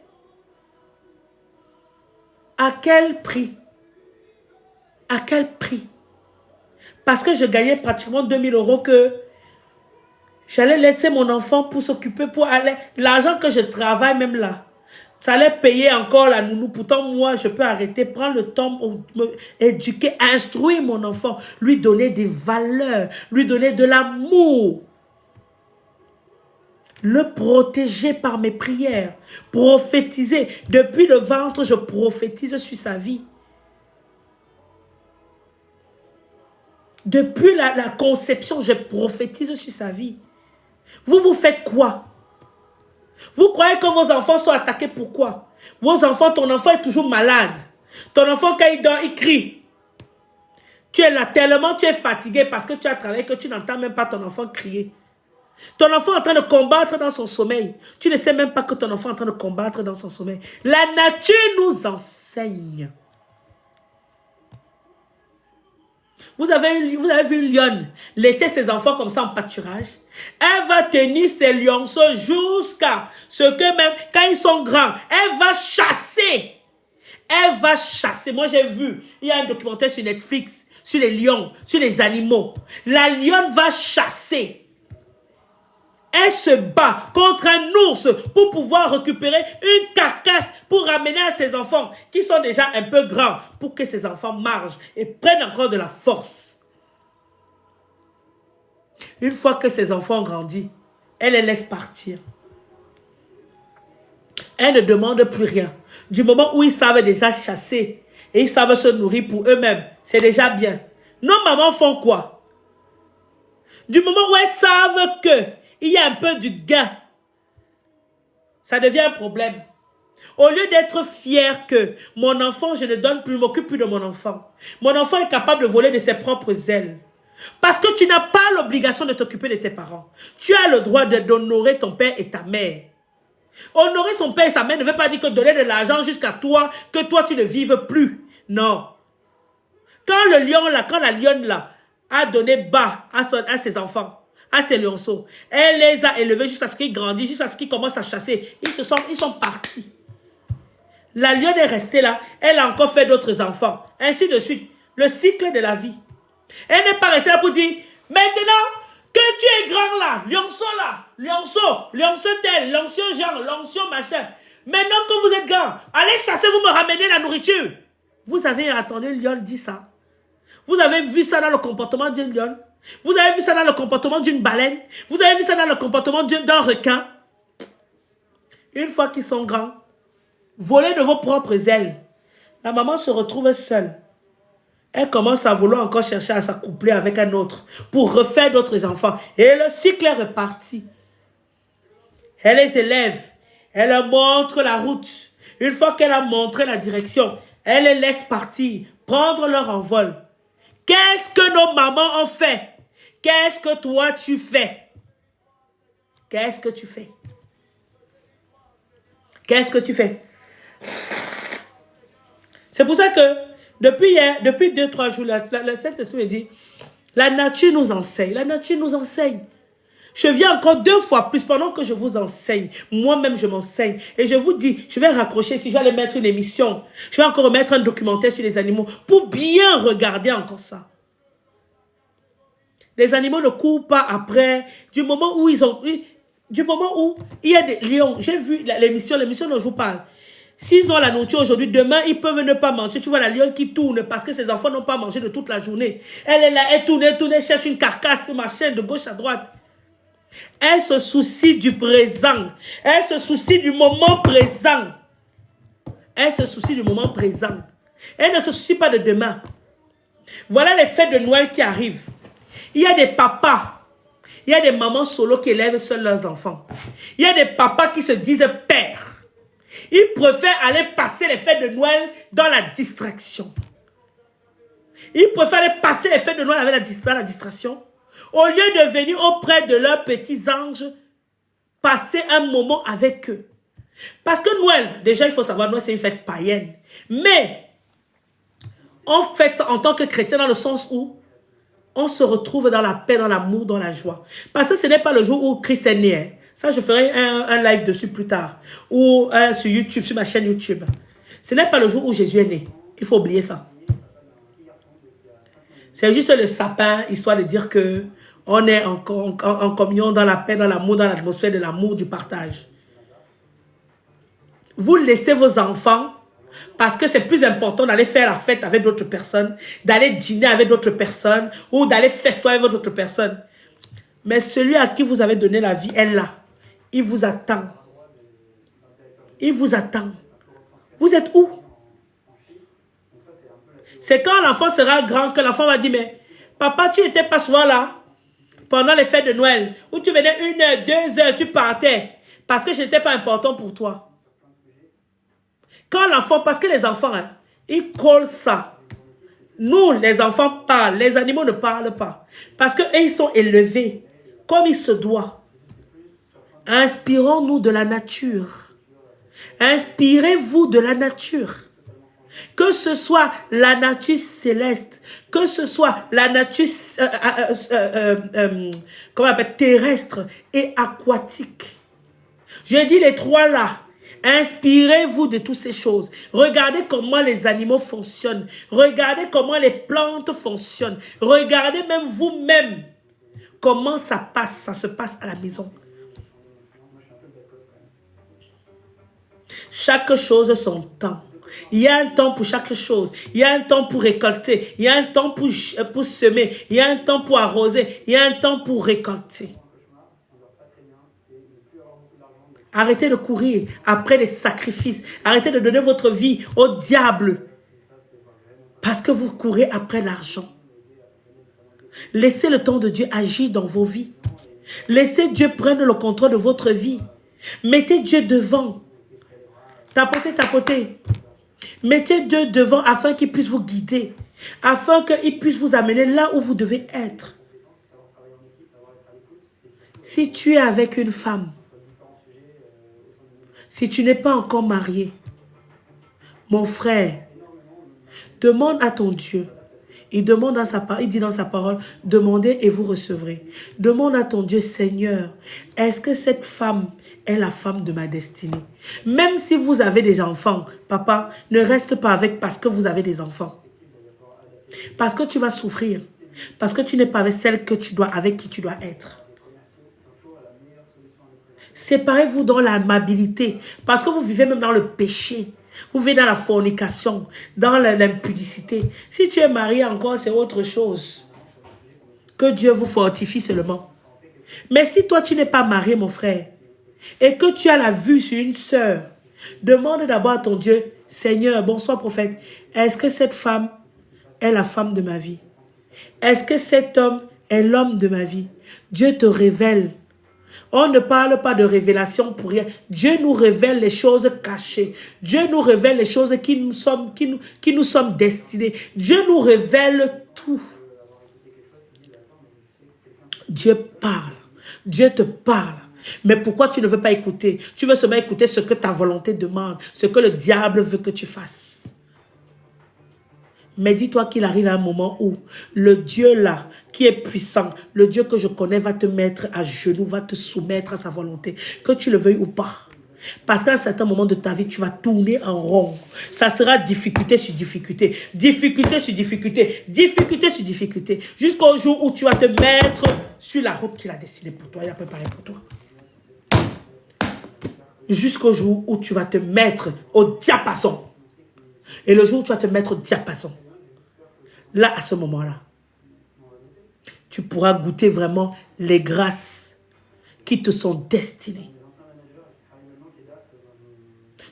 à quel prix? À quel prix? Parce que je gagnais pratiquement 2000 € que j'allais laisser mon enfant pour s'occuper, pour aller. L'argent que je travaille même là, ça allait payer encore la nounou. Pourtant, moi, je peux arrêter, prendre le temps pour éduquer, instruire mon enfant, lui donner des valeurs, lui donner de l'amour. Le protéger par mes prières, prophétiser. Depuis le ventre, je prophétise sur sa vie. Depuis la conception, je prophétise sur sa vie. Vous faites quoi? Vous croyez que vos enfants sont attaqués? Pourquoi? Vos enfants, ton enfant est toujours malade. Ton enfant, quand il dort, il crie. Tu es là tellement, tu es fatigué parce que tu as travaillé que tu n'entends même pas ton enfant crier. Ton enfant est en train de combattre dans son sommeil. Tu ne sais même pas que ton enfant est en train de combattre dans son sommeil. La nature nous enseigne. Vous avez vu une lionne laisser ses enfants comme ça en pâturage. Elle va tenir ses lionceaux jusqu'à ce que même quand ils sont grands, elle va chasser. Elle va chasser. Moi j'ai vu, il y a un documentaire sur Netflix, sur les lions, sur les animaux. La lionne va chasser. Elle se bat contre un ours pour pouvoir récupérer une carcasse pour ramener à ses enfants qui sont déjà un peu grands pour que ses enfants marchent et prennent encore de la force. Une fois que ses enfants ont grandi, elle les laisse partir. Elle ne demande plus rien. Du moment où ils savent déjà chasser et ils savent se nourrir pour eux-mêmes, c'est déjà bien. Nos mamans font quoi? Du moment où elles savent que il y a un peu du gain, ça devient un problème. Au lieu d'être fier que mon enfant, je ne donne plus, je m'occupe plus de mon enfant. Mon enfant est capable de voler de ses propres ailes. Parce que tu n'as pas l'obligation de t'occuper de tes parents. Tu as le droit d'honorer ton père et ta mère. Honorer son père et sa mère ne veut pas dire que donner de l'argent jusqu'à toi, que toi tu ne vives plus. Non. Quand le lion là, quand la lionne là, a donné bas à ses enfants, à ses lionceaux, elle les a élevés jusqu'à ce qu'ils grandissent, jusqu'à ce qu'ils commencent à chasser. Ils sont partis. La lionne est restée là, elle a encore fait d'autres enfants. Ainsi de suite. Le cycle de la vie. Elle n'est pas restée là pour dire, maintenant que tu es grand là, lionceau tel, lionceau genre, lionceau machin. Maintenant que vous êtes grand, allez chasser, vous me ramenez la nourriture. Vous avez entendu une lionne dire ça? Vous avez vu ça dans le comportement d'une lionne? Vous avez vu ça dans le comportement d'une baleine? Vous avez vu ça dans le comportement d'un requin? Une fois qu'ils sont grands, volez de vos propres ailes. La maman se retrouve seule. Elle commence à vouloir encore chercher à s'accoupler avec un autre pour refaire d'autres enfants. Et le cycle est reparti. Elle les élève. Elle leur montre la route. Une fois qu'elle a montré la direction, elle les laisse partir, prendre leur envol. Qu'est-ce que nos mamans ont fait? Qu'est-ce que toi tu fais? Qu'est-ce que tu fais? Qu'est-ce que tu fais? C'est pour ça que depuis hier, depuis 2-3 jours, le Saint-Esprit me dit, la nature nous enseigne. La nature nous enseigne. Je viens encore 2 fois plus pendant que je vous enseigne. Moi-même, je m'enseigne. Et je vous dis, je vais raccrocher, si je vais aller mettre une émission, je vais encore mettre un documentaire sur les animaux pour bien regarder encore ça. Les animaux ne courent pas après. Du moment où il y a des lions, j'ai vu l'émission dont je vous parle. S'ils ont la nourriture aujourd'hui, demain, ils peuvent ne pas manger. Tu vois la lionne qui tourne parce que ses enfants n'ont pas mangé de toute la journée. Elle est là, elle tourne, elle cherche une carcasse, machin, de gauche à droite. Elle se soucie du présent. Elle se soucie du moment présent. Elle se soucie du moment présent. Elle ne se soucie pas de demain. Voilà les fêtes de Noël qui arrivent. Il y a des papas, il y a des mamans solo qui élèvent seuls leurs enfants. Il y a des papas qui se disent pères. Ils préfèrent aller passer les fêtes de Noël dans la distraction. Ils préfèrent aller passer les fêtes de Noël avec la distraction. Au lieu de venir auprès de leurs petits anges, passer un moment avec eux. Parce que Noël, déjà il faut savoir, Noël c'est une fête païenne. Mais, on fait ça en tant que chrétien dans le sens où on se retrouve dans la paix, dans l'amour, dans la joie. Parce que ce n'est pas le jour où Christ est né. Hein. Ça, je ferai un live dessus plus tard. Ou sur YouTube, sur ma chaîne YouTube. Ce n'est pas le jour où Jésus est né. Il faut oublier ça. C'est juste le sapin, histoire de dire que on est en communion, dans la paix, dans l'amour, dans l'atmosphère de l'amour, du partage. Vous laissez vos enfants parce que c'est plus important d'aller faire la fête avec d'autres personnes, d'aller dîner avec d'autres personnes ou d'aller festoyer avec d'autres personnes. Mais celui à qui vous avez donné la vie est là. Il vous attend. Il vous attend. Vous êtes où? C'est quand l'enfant sera grand que l'enfant va dire, mais papa, tu n'étais pas souvent là pendant les fêtes de Noël, où tu venais 1 heure, 2 heures, tu partais parce que je n'étais pas important pour toi. Quand l'enfant, parce que les enfants, hein, ils collent ça. Nous, les enfants parlent, les animaux ne parlent pas. Parce qu'ils sont élevés comme il se doit. Inspirons-nous de la nature. Inspirez-vous de la nature. Que ce soit la nature céleste, que ce soit la nature comment on appelle, terrestre et aquatique. J'ai dit les 3 là. Inspirez-vous de toutes ces choses. Regardez comment les animaux fonctionnent. Regardez comment les plantes fonctionnent. Regardez même vous-même comment ça se passe à la maison. Chaque chose son temps. Il y a un temps pour chaque chose. Il y a un temps pour récolter. Il y a un temps pour semer. Il y a un temps pour arroser. Il y a un temps pour récolter. Arrêtez de courir après les sacrifices. Arrêtez de donner votre vie au diable. Parce que vous courez après l'argent. Laissez le temps de Dieu agir dans vos vies. Laissez Dieu prendre le contrôle de votre vie. Mettez Dieu devant. Tapotez, tapotez. Mettez Dieu devant afin qu'il puisse vous guider. Afin qu'il puisse vous amener là où vous devez être. Si tu es avec une femme, si tu n'es pas encore marié, mon frère, demande à ton Dieu. Il dit dans sa parole, demandez et vous recevrez. Demande à ton Dieu, Seigneur, est-ce que cette femme est la femme de ma destinée? Même si vous avez des enfants, papa, ne reste pas avec parce que vous avez des enfants. Parce que tu vas souffrir. Parce que tu n'es pas avec celle avec qui tu dois être. Séparez-vous dans l'amabilité. Parce que vous vivez même dans le péché. Vous vivez dans la fornication, dans l'impudicité. Si tu es marié encore, c'est autre chose. Que Dieu vous fortifie seulement. Mais si toi, tu n'es pas marié, mon frère, et que tu as la vue sur une sœur, demande d'abord à ton Dieu, Seigneur, bonsoir prophète, est-ce que cette femme est la femme de ma vie? Est-ce que cet homme est l'homme de ma vie? Dieu te révèle. On ne parle pas de révélation pour rien. Dieu nous révèle les choses cachées. Dieu nous révèle les choses qui nous sommes destinés. Dieu nous révèle tout. Dieu parle. Dieu te parle. Mais pourquoi tu ne veux pas écouter? Tu veux seulement écouter ce que ta volonté demande, ce que le diable veut que tu fasses. Mais dis-toi qu'il arrive un moment où le Dieu là, qui est puissant, le Dieu que je connais va te mettre à genoux, va te soumettre à sa volonté, que tu le veuilles ou pas. Parce qu'à un certain moment de ta vie, tu vas tourner en rond. Ça sera difficulté sur difficulté, difficulté sur difficulté, difficulté sur difficulté, jusqu'au jour où tu vas te mettre sur la route qu'il a dessinée pour toi, il a préparé pour toi. Jusqu'au jour où tu vas te mettre au diapason. Et le jour où tu vas te mettre au diapason, là, à ce moment-là, tu pourras goûter vraiment les grâces qui te sont destinées.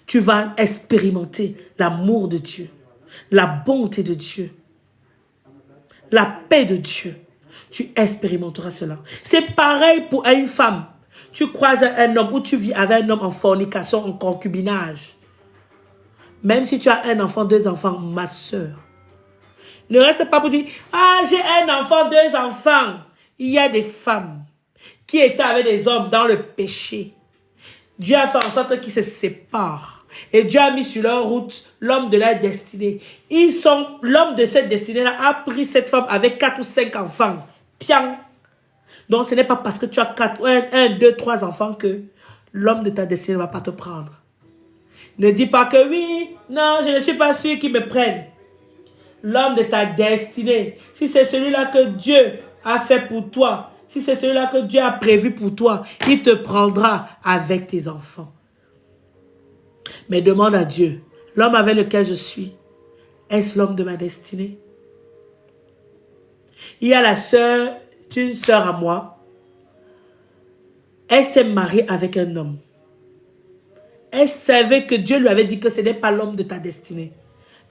Tu vas expérimenter l'amour de Dieu, la bonté de Dieu, la paix de Dieu. Tu expérimenteras cela. C'est pareil pour une femme. Tu croises un homme ou tu vis avec un homme en fornication, en concubinage. Même si tu as un enfant, 2 enfants, ma soeur, ne reste pas pour dire, ah, j'ai un enfant, 2 enfants. Il y a des femmes qui étaient avec des hommes dans le péché. Dieu a fait en sorte qu'ils se séparent. Et Dieu a mis sur leur route l'homme de leur destinée. L'homme de cette destinée-là a pris cette femme avec 4 ou 5 enfants. Piang. Donc ce n'est pas parce que tu as 1, 2, 3 enfants que l'homme de ta destinée ne va pas te prendre. Ne dis pas que oui, non, je ne suis pas sûr qu'il me prenne. L'homme de ta destinée, si c'est celui-là que Dieu a fait pour toi, si c'est celui-là que Dieu a prévu pour toi, il te prendra avec tes enfants. Mais demande à Dieu, l'homme avec lequel je suis, est-ce l'homme de ma destinée? Il y a la sœur d'une sœur à moi. Elle s'est mariée avec un homme. Elle savait que Dieu lui avait dit que ce n'est pas l'homme de ta destinée.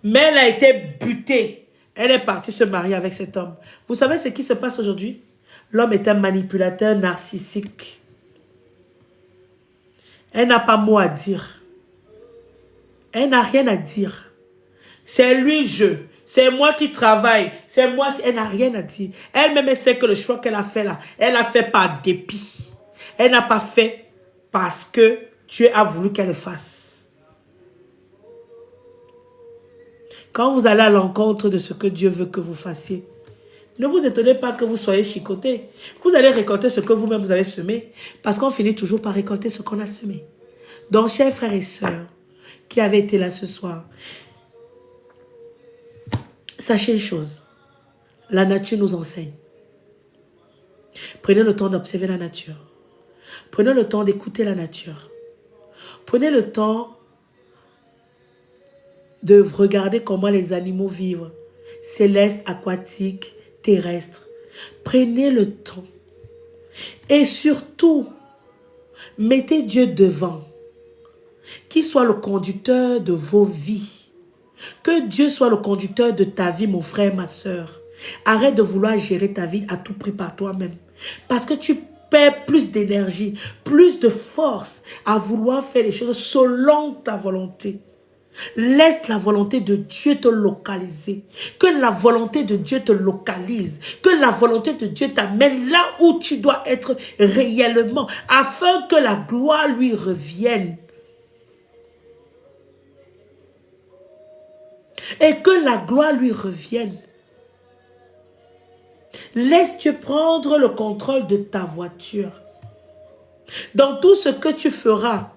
Mais elle a été butée. Elle est partie se marier avec cet homme. Vous savez ce qui se passe aujourd'hui? L'homme est un manipulateur narcissique. Elle n'a pas mot à dire. Elle n'a rien à dire. C'est lui, c'est moi qui travaille. C'est moi, elle n'a rien à dire. Elle-même, elle sait que le choix qu'elle a fait là, elle a fait par dépit. Elle n'a pas fait parce que Dieu a voulu qu'elle le fasse. Quand vous allez à l'encontre de ce que Dieu veut que vous fassiez, ne vous étonnez pas que vous soyez chicotés. Vous allez récolter ce que vous-même vous avez semé. Parce qu'on finit toujours par récolter ce qu'on a semé. Donc, chers frères et sœurs qui avaient été là ce soir, sachez une chose. La nature nous enseigne. Prenez le temps d'observer la nature. Prenez le temps d'écouter la nature. Prenez le temps de regarder comment les animaux vivent, célestes, aquatiques, terrestres. Prenez le temps. Et surtout, mettez Dieu devant. Qu'il soit le conducteur de vos vies. Que Dieu soit le conducteur de ta vie, mon frère, ma soeur. Arrête de vouloir gérer ta vie à tout prix par toi-même. Parce que tu perds plus d'énergie, plus de force à vouloir faire les choses selon ta volonté. Laisse la volonté de Dieu te localiser. Que la volonté de Dieu te localise. Que la volonté de Dieu t'amène là où tu dois être réellement. Afin que la gloire lui revienne. Et que la gloire lui revienne. Laisse Dieu prendre le contrôle de ta voiture. Dans tout ce que tu feras,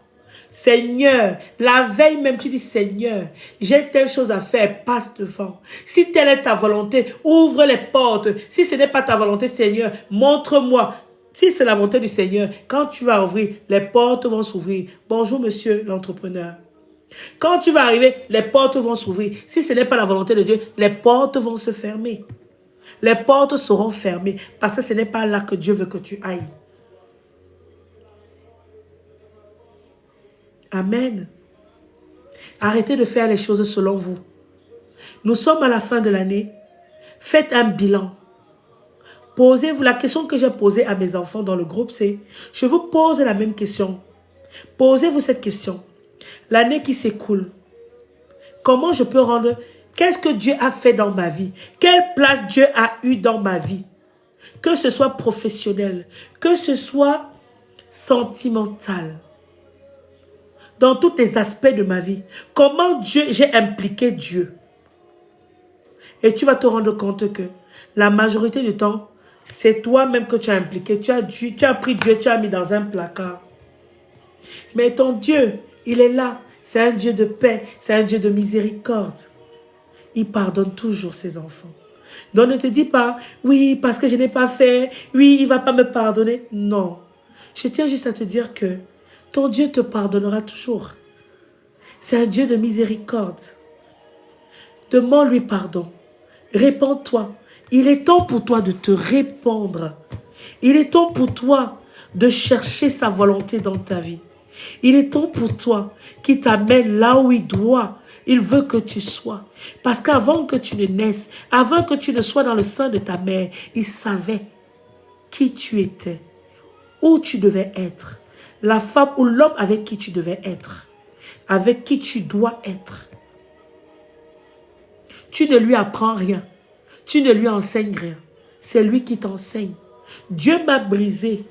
Seigneur, la veille même tu dis Seigneur, j'ai telle chose à faire, passe devant. Si telle est ta volonté, ouvre les portes. Si ce n'est pas ta volonté, Seigneur, montre-moi. Si c'est la volonté du Seigneur, quand tu vas ouvrir, les portes vont s'ouvrir. Bonjour monsieur l'entrepreneur. Quand tu vas arriver, les portes vont s'ouvrir. Si ce n'est pas la volonté de Dieu, les portes vont se fermer. Les portes seront fermées parce que ce n'est pas là que Dieu veut que tu ailles. Amen. Arrêtez de faire les choses selon vous. Nous sommes à la fin de l'année. Faites un bilan. Posez-vous la question que j'ai posée à mes enfants dans le groupe, c'est, je vous pose la même question. Posez-vous cette question. L'année qui s'écoule, comment je peux rendre... Qu'est-ce que Dieu a fait dans ma vie? Quelle place Dieu a eu dans ma vie? Que ce soit professionnel, que ce soit sentimental, dans tous les aspects de ma vie. Comment j'ai impliqué Dieu? Et tu vas te rendre compte que la majorité du temps, c'est toi-même que tu as impliqué. Tu as pris Dieu, tu as mis dans un placard. Mais ton Dieu, il est là. C'est un Dieu de paix, c'est un Dieu de miséricorde. Il pardonne toujours ses enfants. Donc ne te dis pas, oui, parce que je n'ai pas fait, oui, il ne va pas me pardonner. Non. Je tiens juste à te dire que ton Dieu te pardonnera toujours. C'est un Dieu de miséricorde. Demande-lui pardon. Répands-toi. Il est temps pour toi de te répandre. Il est temps pour toi de chercher sa volonté dans ta vie. Il est temps pour toi qui t'amène là où il veut que tu sois. Parce qu'avant que tu ne naisses, avant que tu ne sois dans le sein de ta mère, il savait qui tu étais, où tu devais être, la femme ou l'homme avec qui tu devais être, avec qui tu dois être. Tu ne lui apprends rien, tu ne lui enseignes rien, c'est lui qui t'enseigne. Dieu m'a brisé.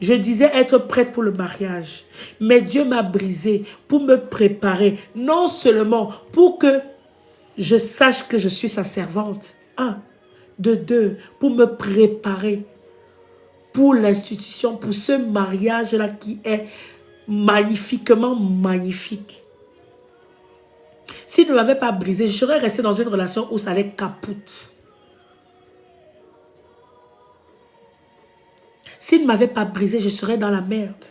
Je disais être prête pour le mariage, mais Dieu m'a brisé pour me préparer, non seulement pour que je sache que je suis sa servante, un, de deux, pour me préparer pour l'institution, pour ce mariage-là qui est magnifiquement magnifique. S'il ne m'avait pas brisé, je serais restée dans une relation où ça allait capote. S'il ne m'avait pas brisé, je serais dans la merde.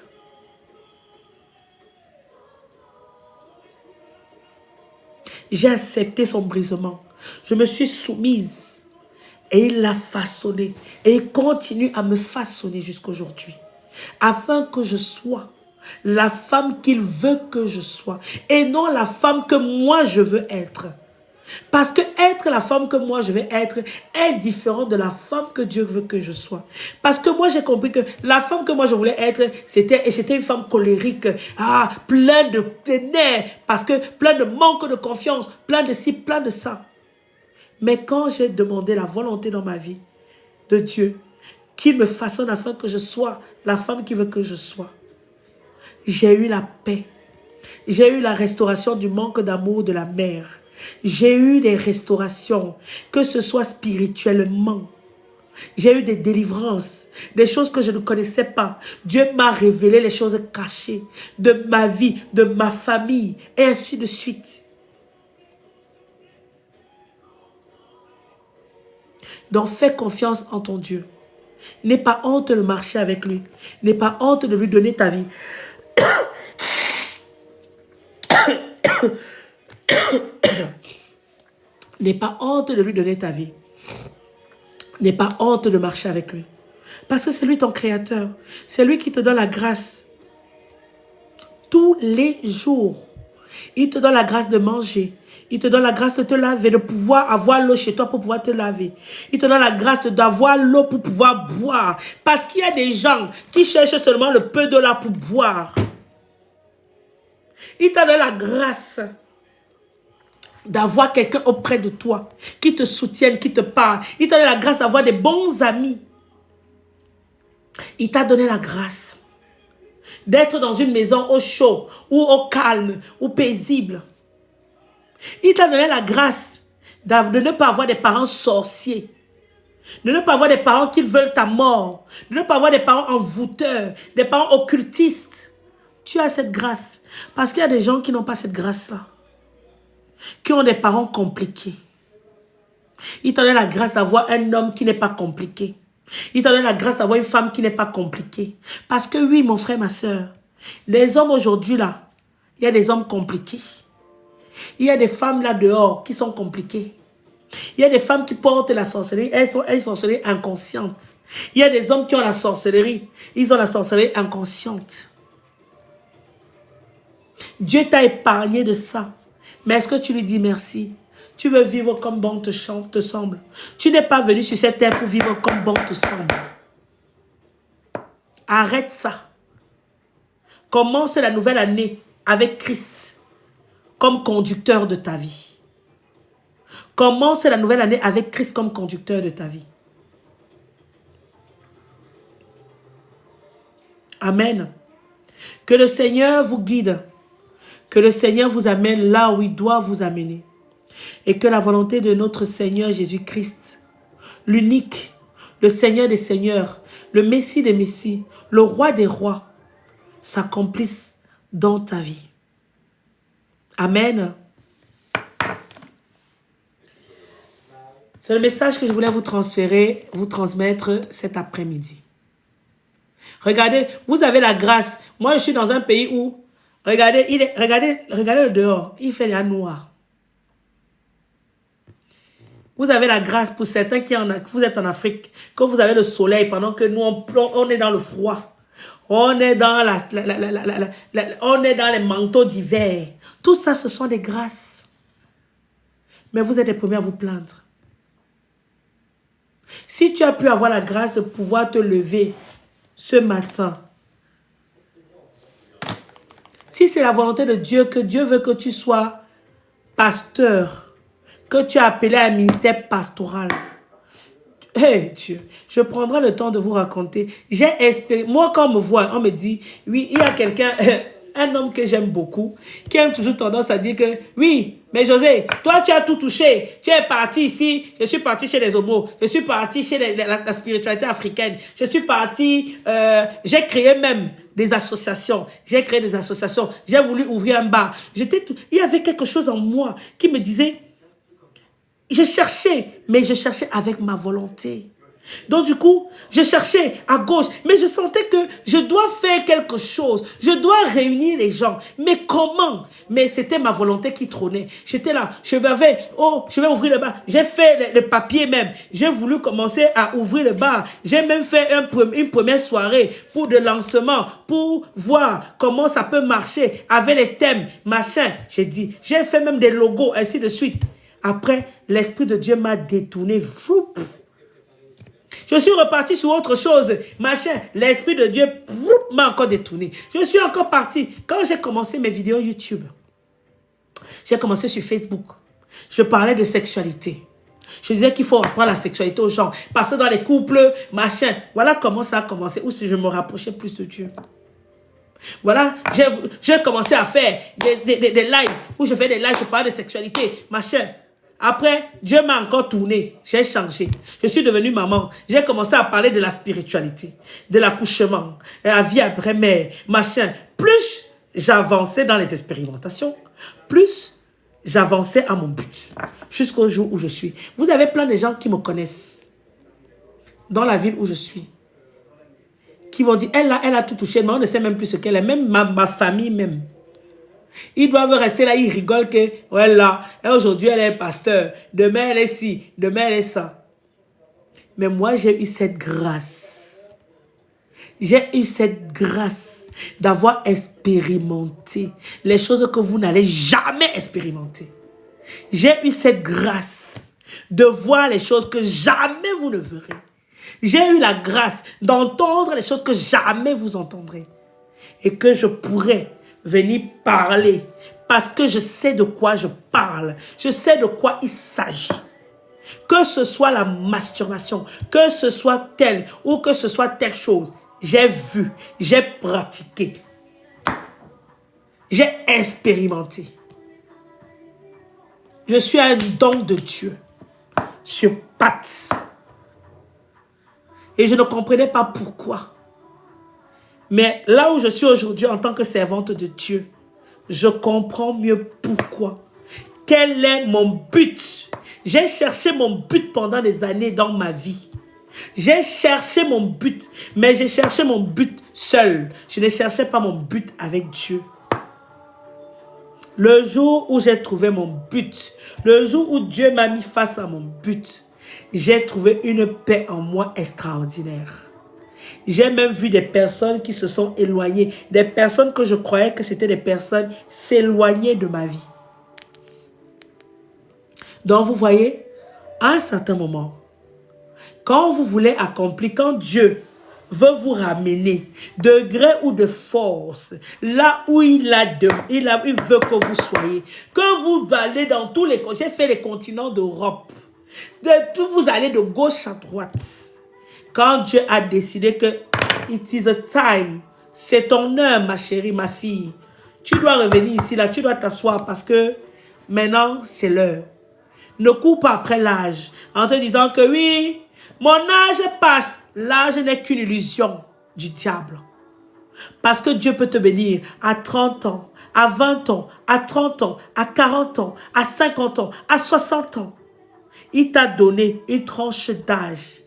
J'ai accepté son brisement. Je me suis soumise. Et il l'a façonné. Et il continue à me façonner jusqu'aujourd'hui. Afin que je sois la femme qu'il veut que je sois. Et non la femme que moi je veux être. Parce que être la femme que moi je vais être est différent de la femme que Dieu veut que je sois. Parce que moi j'ai compris que la femme que moi je voulais être, j'étais une femme colérique, plein de nerfs, parce que plein de manque de confiance, plein de ci, plein de ça. Mais quand j'ai demandé la volonté dans ma vie de Dieu, qu'il me façonne afin que je sois la femme qu'il veut que je sois, j'ai eu la paix. J'ai eu la restauration du manque d'amour de la mère. J'ai eu des restaurations, que ce soit spirituellement. J'ai eu des délivrances, des choses que je ne connaissais pas. Dieu m'a révélé les choses cachées de ma vie, de ma famille, et ainsi de suite. Donc fais confiance en ton Dieu. N'aie pas honte de marcher avec lui. N'aie pas honte de lui donner ta vie. N'aie pas honte de lui donner ta vie. N'aie pas honte de marcher avec lui. Parce que c'est lui ton créateur. C'est lui qui te donne la grâce. Tous les jours. Il te donne la grâce de manger. Il te donne la grâce de te laver, de pouvoir avoir l'eau chez toi pour pouvoir te laver. Il te donne la grâce d'avoir l'eau pour pouvoir boire. Parce qu'il y a des gens qui cherchent seulement le peu d'eau là pour boire. Il te donne la grâce d'avoir quelqu'un auprès de toi qui te soutienne, qui te parle. Il t'a donné la grâce d'avoir des bons amis. Il t'a donné la grâce d'être dans une maison au chaud, ou au calme, ou paisible. Il t'a donné la grâce de ne pas avoir des parents sorciers, de ne pas avoir des parents qui veulent ta mort, de ne pas avoir des parents envoûteurs, des parents occultistes. Tu as cette grâce. Parce qu'il y a des gens qui n'ont pas cette grâce-là, qui ont des parents compliqués. Il t'a donné la grâce d'avoir un homme qui n'est pas compliqué. Il t'a donné la grâce d'avoir une femme qui n'est pas compliquée. Parce que oui, mon frère, ma soeur, les hommes aujourd'hui là, il y a des hommes compliqués. Il y a des femmes là dehors qui sont compliquées. Il y a des femmes qui portent la sorcellerie, elles sont une sorcellerie inconsciente. Il y a des hommes qui ont la sorcellerie, ils ont la sorcellerie inconsciente. Dieu t'a épargné de ça. Mais est-ce que tu lui dis merci? Tu veux vivre comme bon te semble. Tu n'es pas venu sur cette terre pour vivre comme bon te semble. Arrête ça. Commence la nouvelle année avec Christ comme conducteur de ta vie. Commence la nouvelle année avec Christ comme conducteur de ta vie. Amen. Que le Seigneur vous guide. Que le Seigneur vous amène là où il doit vous amener. Et que la volonté de notre Seigneur Jésus-Christ, l'unique, le Seigneur des Seigneurs, le Messie des Messies, le Roi des Rois, s'accomplisse dans ta vie. Amen. C'est le message que je voulais vous transférer, vous transmettre cet après-midi. Regardez, vous avez la grâce. Moi, je suis dans un pays où, regardez le dehors, il fait la noir. Vous avez la grâce pour certains vous êtes en Afrique, que vous avez le soleil pendant que nous, on est dans le froid. On est dans, on est dans les manteaux d'hiver. Tout ça, ce sont des grâces. Mais vous êtes les premiers à vous plaindre. Si tu as pu avoir la grâce de pouvoir te lever ce matin, si c'est la volonté de Dieu, que Dieu veut que tu sois pasteur, que tu as appelé à un ministère pastoral. Hey Dieu, je prendrai le temps de vous raconter. J'ai espéré, moi quand on me voit, on me dit, oui, il y a quelqu'un, un homme que j'aime beaucoup, qui a toujours tendance à dire que, oui, mais José, toi tu as tout touché, tu es parti ici, je suis parti chez les homos, je suis parti chez la spiritualité africaine, je suis parti, j'ai créé même des associations, j'ai voulu ouvrir un bar, il y avait quelque chose en moi qui me disait, je cherchais, mais je cherchais avec ma volonté. Donc du coup, je cherchais à gauche, mais je sentais que je dois faire quelque chose. Je dois réunir les gens. Mais comment? Mais c'était ma volonté qui trônait. J'étais là, je vais ouvrir le bar. J'ai fait le papier même. J'ai voulu commencer à ouvrir le bar. J'ai même fait une première soirée pour de lancement, pour voir comment ça peut marcher avec les thèmes, machin. J'ai fait même des logos, ainsi de suite. Après, l'Esprit de Dieu m'a détourné. Je suis reparti sur autre chose. Machin, l'Esprit de Dieu m'a encore détourné. Je suis encore parti. Quand j'ai commencé mes vidéos YouTube, j'ai commencé sur Facebook. Je parlais de sexualité. Je disais qu'il faut apprendre la sexualité aux gens. Parce que dans les couples, machin. Voilà comment ça a commencé. Ou si je me rapprochais plus de Dieu. Voilà, j'ai commencé à faire des lives. Où je fais des lives, je parle de sexualité, machin. Après, Dieu m'a encore tourné. J'ai changé. Je suis devenue maman. J'ai commencé à parler de la spiritualité, de l'accouchement, la vie après mère, machin. Plus j'avançais dans les expérimentations, plus j'avançais à mon but. Jusqu'au jour où je suis. Vous avez plein de gens qui me connaissent. Dans la ville où je suis. Qui vont dire, elle a tout touché, mais on ne sait même plus ce qu'elle est. Même ma famille même. Ils doivent rester là, ils rigolent que, voilà, aujourd'hui elle est pasteur, demain elle est ci, demain elle est ça. Mais moi j'ai eu cette grâce. J'ai eu cette grâce d'avoir expérimenté les choses que vous n'allez jamais expérimenter. J'ai eu cette grâce de voir les choses que jamais vous ne verrez. J'ai eu la grâce d'entendre les choses que jamais vous entendrez. Et que je pourrais venir parler parce que je sais de quoi je parle. Je sais de quoi il s'agit. Que ce soit la masturbation, que ce soit telle ou que ce soit telle chose. J'ai vu, j'ai pratiqué. J'ai expérimenté. Je suis un don de Dieu sur pattes. Et je ne comprenais pas pourquoi. Mais là où je suis aujourd'hui en tant que servante de Dieu, je comprends mieux pourquoi. Quel est mon but? J'ai cherché mon but pendant des années dans ma vie. J'ai cherché mon but, mais j'ai cherché mon but seul. Je ne cherchais pas mon but avec Dieu. Le jour où j'ai trouvé mon but, le jour où Dieu m'a mis face à mon but, j'ai trouvé une paix en moi extraordinaire. J'ai même vu des personnes qui se sont éloignées, des personnes que je croyais que c'était des personnes s'éloigner de ma vie. Donc, vous voyez, à un certain moment, quand vous voulez accomplir, quand Dieu veut vous ramener de gré ou de force, là où il veut que vous soyez, que vous allez dans tous les... J'ai fait les continents d'Europe. Vous allez de gauche à droite. Quand Dieu a décidé que it is a time, c'est ton heure, ma chérie, ma fille. Tu dois revenir ici, là, tu dois t'asseoir parce que maintenant, c'est l'heure. Ne cours pas après l'âge en te disant que oui, mon âge passe. L'âge n'est qu'une illusion du diable. Parce que Dieu peut te bénir à 30 ans, à 20 ans, à 30 ans, à 40 ans, à 50 ans, à 60 ans. Il t'a donné une tranche d'âge.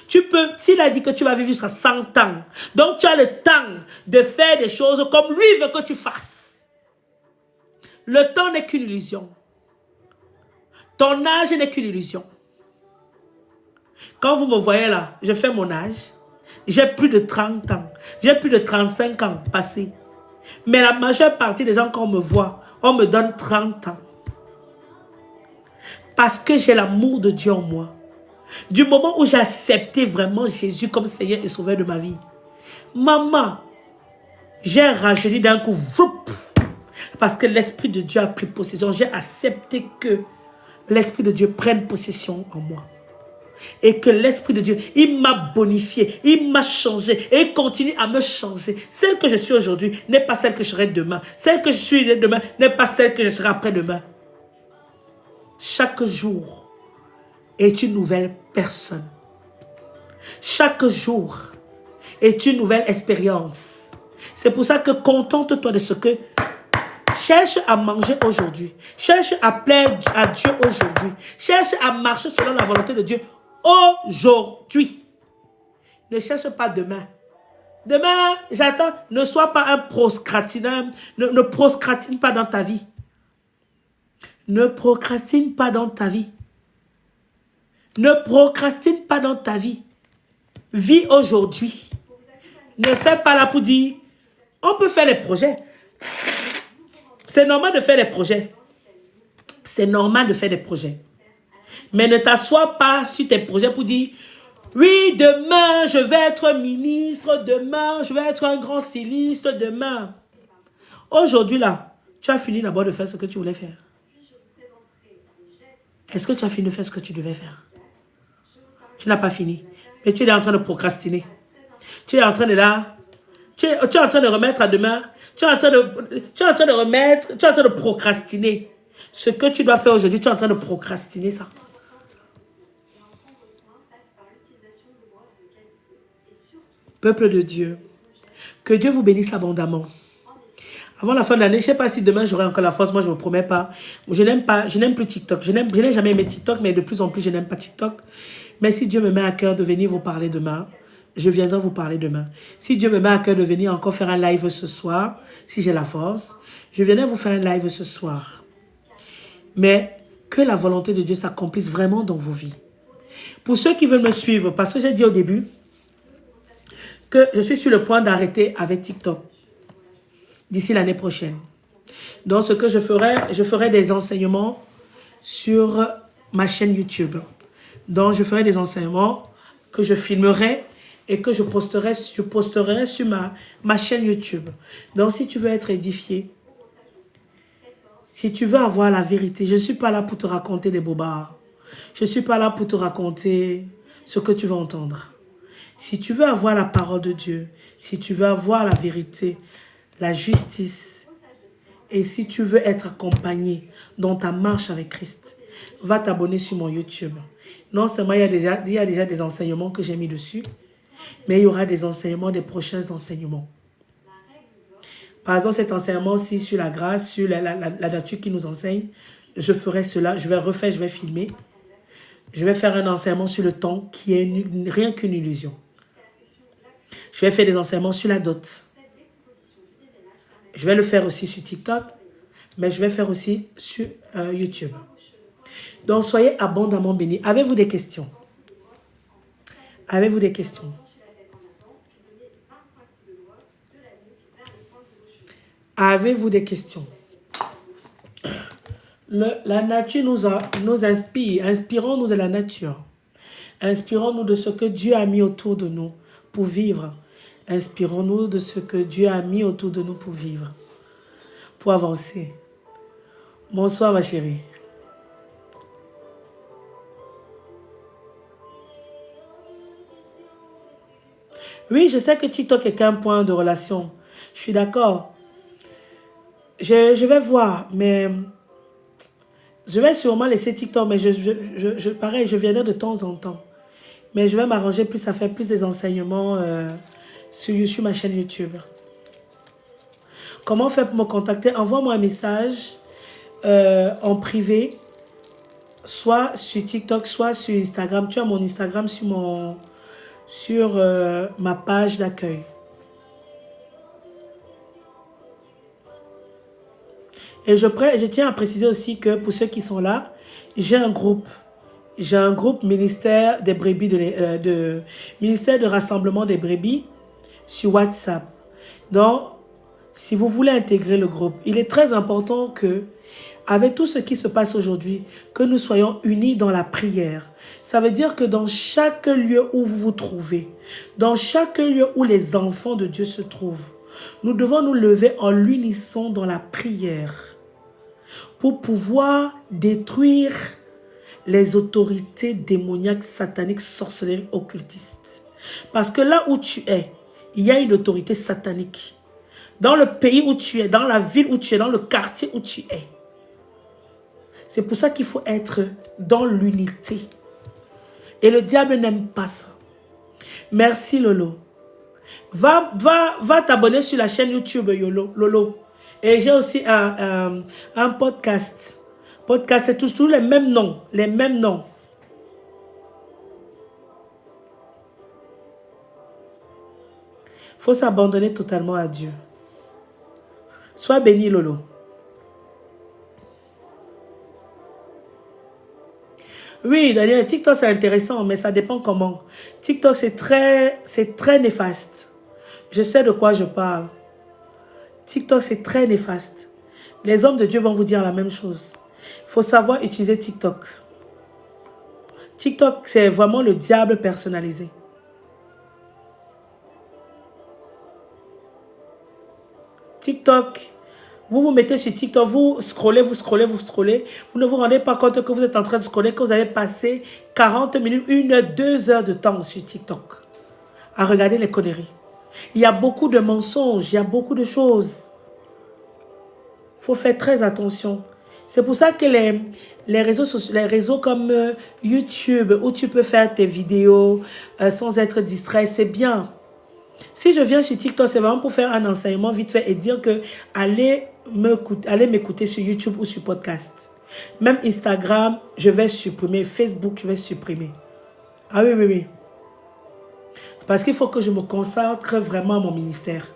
Tu peux, s'il a dit que tu vas vivre jusqu'à 100 ans, donc tu as le temps de faire des choses comme lui veut que tu fasses. Le temps n'est qu'une illusion. Ton âge n'est qu'une illusion. Quand vous me voyez là, je fais mon âge. J'ai plus de 30 ans. J'ai plus de 35 ans passés. Mais la majeure partie des gens, quand on me voit, on me donne 30 ans. Parce que j'ai l'amour de Dieu en moi. Du moment où j'ai accepté vraiment Jésus comme Seigneur et Sauveur de ma vie. Maman, j'ai rajeuni d'un coup. Vroup, parce que l'Esprit de Dieu a pris possession. J'ai accepté que l'Esprit de Dieu prenne possession en moi. Et que l'Esprit de Dieu, il m'a bonifié, il m'a changé et il continue à me changer. Celle que je suis aujourd'hui n'est pas celle que je serai demain. Celle que je suis demain n'est pas celle que je serai après-demain. Chaque jour est une nouvelle personne. Chaque jour est une nouvelle expérience. C'est pour ça que contente-toi de ce que cherche à manger aujourd'hui. Cherche à plaire à Dieu aujourd'hui. Cherche à marcher selon la volonté de Dieu aujourd'hui. Ne cherche pas demain. Demain, j'attends. Ne sois pas un procrastineur. Ne procrastine pas dans ta vie. Ne procrastine pas dans ta vie. Ne procrastine pas dans ta vie. Vis aujourd'hui. Ne fais pas là pour dire, on peut faire les projets. C'est normal de faire des projets. C'est normal de faire des projets. Mais ne t'assois pas sur tes projets pour dire, oui, demain, je vais être ministre, demain, je vais être un grand styliste, demain. Aujourd'hui, là, tu as fini d'abord de faire ce que tu voulais faire. Est-ce que tu as fini de faire ce que tu devais faire? Tu n'as pas fini. Mais tu es en train de procrastiner. Tu es en train de là. Tu es en train de remettre à demain. Tu es en train de procrastiner. Ce que tu dois faire aujourd'hui, tu es en train de procrastiner ça. Peuple de Dieu, que Dieu vous bénisse abondamment. Avant la fin de l'année, je ne sais pas si demain j'aurai encore la force, moi je ne vous promets pas. Je n'aime plus TikTok. Je n'ai jamais aimé TikTok, mais de plus en plus je n'aime pas TikTok. Mais si Dieu me met à cœur de venir vous parler demain, je viendrai vous parler demain. Si Dieu me met à cœur de venir encore faire un live ce soir, si j'ai la force, je viendrai vous faire un live ce soir. Mais que la volonté de Dieu s'accomplisse vraiment dans vos vies. Pour ceux qui veulent me suivre, parce que j'ai dit au début que je suis sur le point d'arrêter avec TikTok d'ici l'année prochaine. Donc ce que je ferai des enseignements sur ma chaîne YouTube. Donc je ferai des enseignements que je filmerai et que je posterai sur ma chaîne YouTube. Donc si tu veux être édifié, si tu veux avoir la vérité, je ne suis pas là pour te raconter des bobards. Je ne suis pas là pour te raconter ce que tu vas entendre. Si tu veux avoir la parole de Dieu, si tu veux avoir la vérité, la justice, et si tu veux être accompagné dans ta marche avec Christ, va t'abonner sur mon YouTube. Non seulement il y a déjà des enseignements que j'ai mis dessus, mais il y aura des enseignements, des prochains enseignements. Par exemple, cet enseignement-ci sur la grâce, sur la nature qui nous enseigne, je ferai cela, je vais filmer. Je vais faire un enseignement sur le temps qui est rien qu'une illusion. Je vais faire des enseignements sur la dot. Je vais le faire aussi sur TikTok, mais je vais faire aussi sur YouTube. Donc, soyez abondamment bénis. Avez-vous des questions? Avez-vous des questions? Avez-vous des questions? La nature nous inspire. Inspirons-nous de la nature. Inspirons-nous de ce que Dieu a mis autour de nous pour vivre. Inspirons-nous de ce que Dieu a mis autour de nous pour vivre, pour avancer. Bonsoir ma chérie. Oui, je sais que TikTok est qu'un point de relation. Je suis d'accord. Je vais voir, mais je vais sûrement laisser TikTok, mais pareil, je viendrai de temps en temps. Mais je vais m'arranger plus à faire plus des enseignements sur ma chaîne YouTube. Comment faire pour me contacter? Envoie-moi un message en privé, soit sur TikTok, soit sur Instagram. Tu as mon Instagram sur ma page d'accueil. Et je tiens à préciser aussi que pour ceux qui sont là, j'ai un groupe. J'ai un groupe ministère des brebis, ministère de rassemblement des brebis sur WhatsApp. Donc, si vous voulez intégrer le groupe, il est très important que, avec tout ce qui se passe aujourd'hui, que nous soyons unis dans la prière. Ça veut dire que dans chaque lieu où vous vous trouvez, dans chaque lieu où les enfants de Dieu se trouvent, nous devons nous lever en l'unisson dans la prière pour pouvoir détruire les autorités démoniaques, sataniques, sorcelleries, occultistes. Parce que là où tu es, il y a une autorité satanique. Dans le pays où tu es, dans la ville où tu es, dans le quartier où tu es. C'est pour ça qu'il faut être dans l'unité. Et le diable n'aime pas ça. Merci Lolo. Va t'abonner sur la chaîne YouTube Lolo. Et j'ai aussi un podcast. Podcast, c'est toujours les mêmes noms. Les mêmes noms. Il faut s'abandonner totalement à Dieu. Sois béni, Lolo. Oui, Daniel, TikTok, c'est intéressant, mais ça dépend comment. TikTok, c'est très néfaste. Je sais de quoi je parle. TikTok, c'est très néfaste. Les hommes de Dieu vont vous dire la même chose. Il faut savoir utiliser TikTok. TikTok, c'est vraiment le diable personnalisé. TikTok, vous vous mettez sur TikTok, vous scrollez. Vous ne vous rendez pas compte que vous êtes en train de scroller, que vous avez passé 40 minutes, 1 heure, 2 heures de temps sur TikTok à regarder les conneries. Il y a beaucoup de mensonges, il y a beaucoup de choses. Il faut faire très attention. C'est pour ça que les réseaux comme YouTube, où tu peux faire tes vidéos sans être distrait, c'est bien. Si je viens sur TikTok, c'est vraiment pour faire un enseignement vite fait et dire que allez m'écouter sur YouTube ou sur podcast. Même Instagram, je vais supprimer. Facebook, je vais supprimer. Ah oui, oui, oui. Parce qu'il faut que je me consacre vraiment à mon ministère.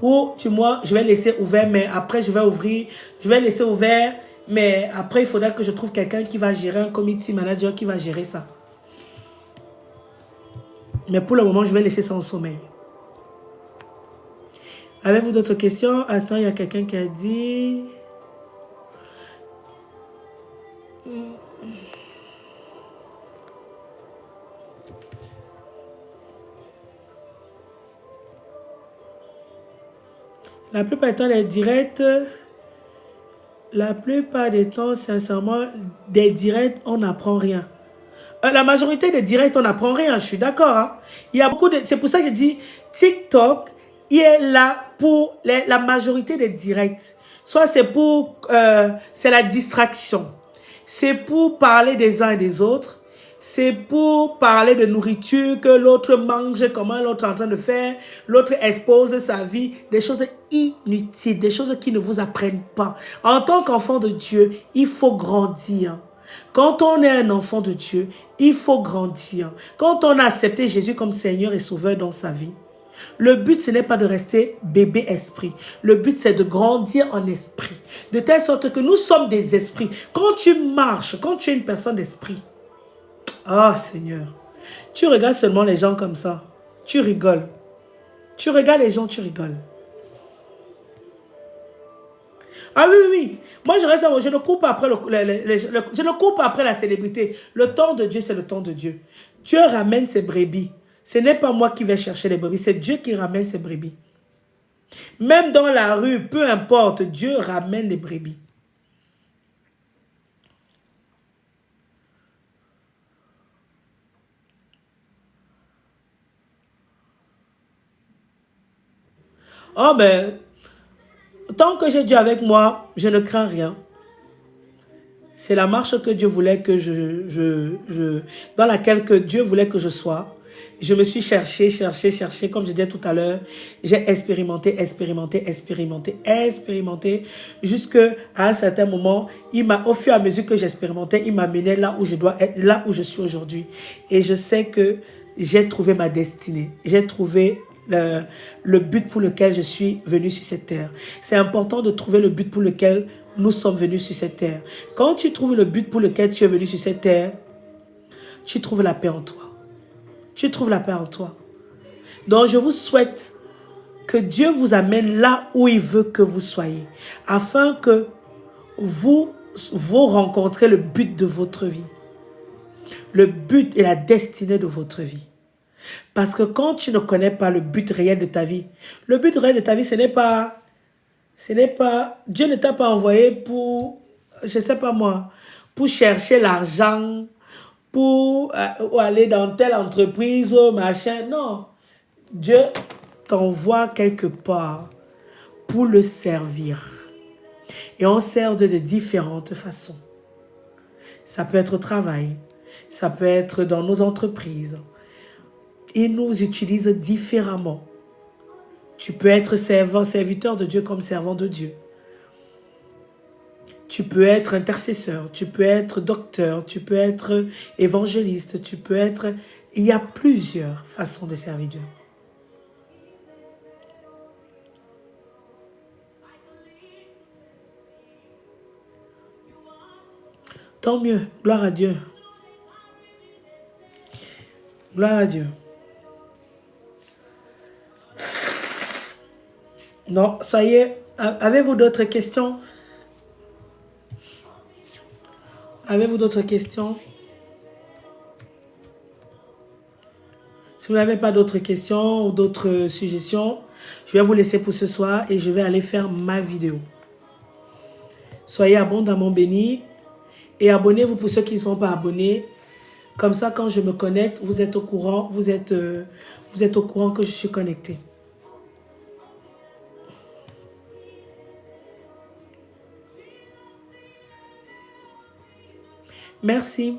Ou, tu vois, je vais laisser ouvert, mais après, je vais ouvrir. Je vais laisser ouvert, mais après, il faudra que je trouve quelqu'un qui va gérer, un community manager qui va gérer ça. Mais pour le moment, je vais laisser sans sommeil. Avez-vous d'autres questions? Attends, il y a quelqu'un qui a dit... La plupart du temps, les directs... La plupart des temps, sincèrement, des directs, on n'apprend rien. La majorité des directs, on n'apprend rien, je suis d'accord. Hein? Il y a beaucoup de... C'est pour ça que je dis, TikTok, il est là pour la majorité des directs. Soit c'est pour... c'est la distraction. C'est pour parler des uns et des autres. C'est pour parler de nourriture, que l'autre mange, comment l'autre est en train de faire. L'autre expose sa vie. Des choses inutiles, des choses qui ne vous apprennent pas. En tant qu'enfant de Dieu, il faut grandir. Quand on est un enfant de Dieu, il faut grandir. Quand on a accepté Jésus comme Seigneur et Sauveur dans sa vie, le but, ce n'est pas de rester bébé esprit. Le but, c'est de grandir en esprit. De telle sorte que nous sommes des esprits. Quand tu marches, quand tu es une personne d'esprit, oh Seigneur, tu regardes seulement les gens comme ça. Tu rigoles. Tu regardes les gens, tu rigoles. Ah oui, oui, oui. Moi, je reste, je ne cours pas après, je ne cours pas après la célébrité. Le temps de Dieu, c'est le temps de Dieu. Dieu ramène ses brebis. Ce n'est pas moi qui vais chercher les brebis, c'est Dieu qui ramène ses brebis. Même dans la rue, peu importe, Dieu ramène les brebis. Oh, ben, tant que j'ai Dieu avec moi, je ne crains rien. C'est la marche que Dieu voulait que dans laquelle que Dieu voulait que je sois. Je me suis cherché, comme je disais tout à l'heure. J'ai expérimenté, jusqu'à un certain moment, au fur et à mesure que j'expérimentais, il m'a mené là où je dois être, là où je suis aujourd'hui. Et je sais que j'ai trouvé ma destinée. J'ai trouvé le but pour lequel je suis venu sur cette terre. C'est important de trouver le but pour lequel nous sommes venus sur cette terre. Quand tu trouves le but pour lequel tu es venu sur cette terre, tu trouves la paix en toi. Tu trouves la paix en toi. Donc je vous souhaite que Dieu vous amène là où il veut que vous soyez, afin que vous rencontrez le but de votre vie. Le but et la destinée de votre vie. Parce que quand tu ne connais pas le but réel de ta vie, le but réel de ta vie, ce n'est pas, Dieu ne t'a pas envoyé pour, je ne sais pas moi, pour chercher l'argent, pour aller dans telle entreprise ou machin. Non, Dieu t'envoie quelque part pour le servir. Et on sert de différentes façons. Ça peut être au travail, ça peut être dans nos entreprises. Il nous utilise différemment. Tu peux être serviteur de Dieu comme servant de Dieu. Tu peux être intercesseur, tu peux être docteur, tu peux être évangéliste, tu peux être... Il y a plusieurs façons de servir Dieu. Tant mieux, gloire à Dieu. Gloire à Dieu. Non, soyez... Avez-vous d'autres questions? Avez-vous d'autres questions? Si vous n'avez pas d'autres questions ou d'autres suggestions, je vais vous laisser pour ce soir et je vais aller faire ma vidéo. Soyez abondamment bénis et abonnez-vous pour ceux qui ne sont pas abonnés. Comme ça, quand je me connecte, vous êtes au courant, vous êtes au courant que je suis connecté. Merci.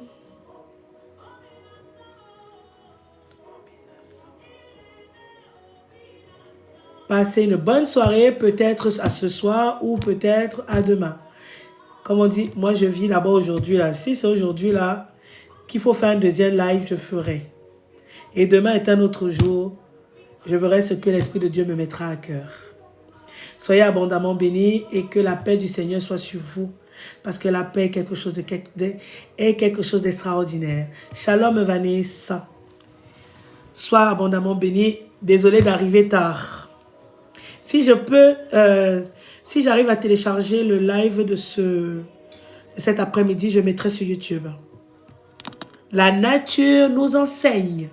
Passez une bonne soirée, peut-être à ce soir ou peut-être à demain. Comme on dit, moi je vis là-bas aujourd'hui. Là. Si c'est aujourd'hui là qu'il faut faire un deuxième live, je ferai. Et demain est un autre jour. Je verrai ce que l'Esprit de Dieu me mettra à cœur. Soyez abondamment bénis et que la paix du Seigneur soit sur vous. Parce que la paix est quelque chose d'extraordinaire. Shalom Vanessa. Sois abondamment béni. Désolé d'arriver tard. Si je peux, si j'arrive à télécharger le live de cet après-midi, je mettrai sur YouTube. La nature nous enseigne.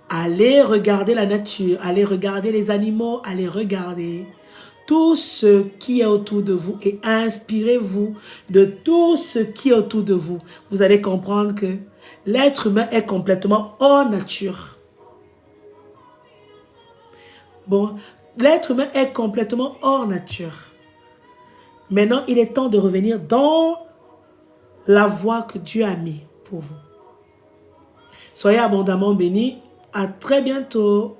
Allez regarder la nature. Allez regarder les animaux. Allez regarder tout ce qui est autour de vous et inspirez-vous de tout ce qui est autour de vous. Vous allez comprendre que l'être humain est complètement hors nature. Bon, l'être humain est complètement hors nature. Maintenant, il est temps de revenir dans la voie que Dieu a mis pour vous. Soyez abondamment bénis. À très bientôt.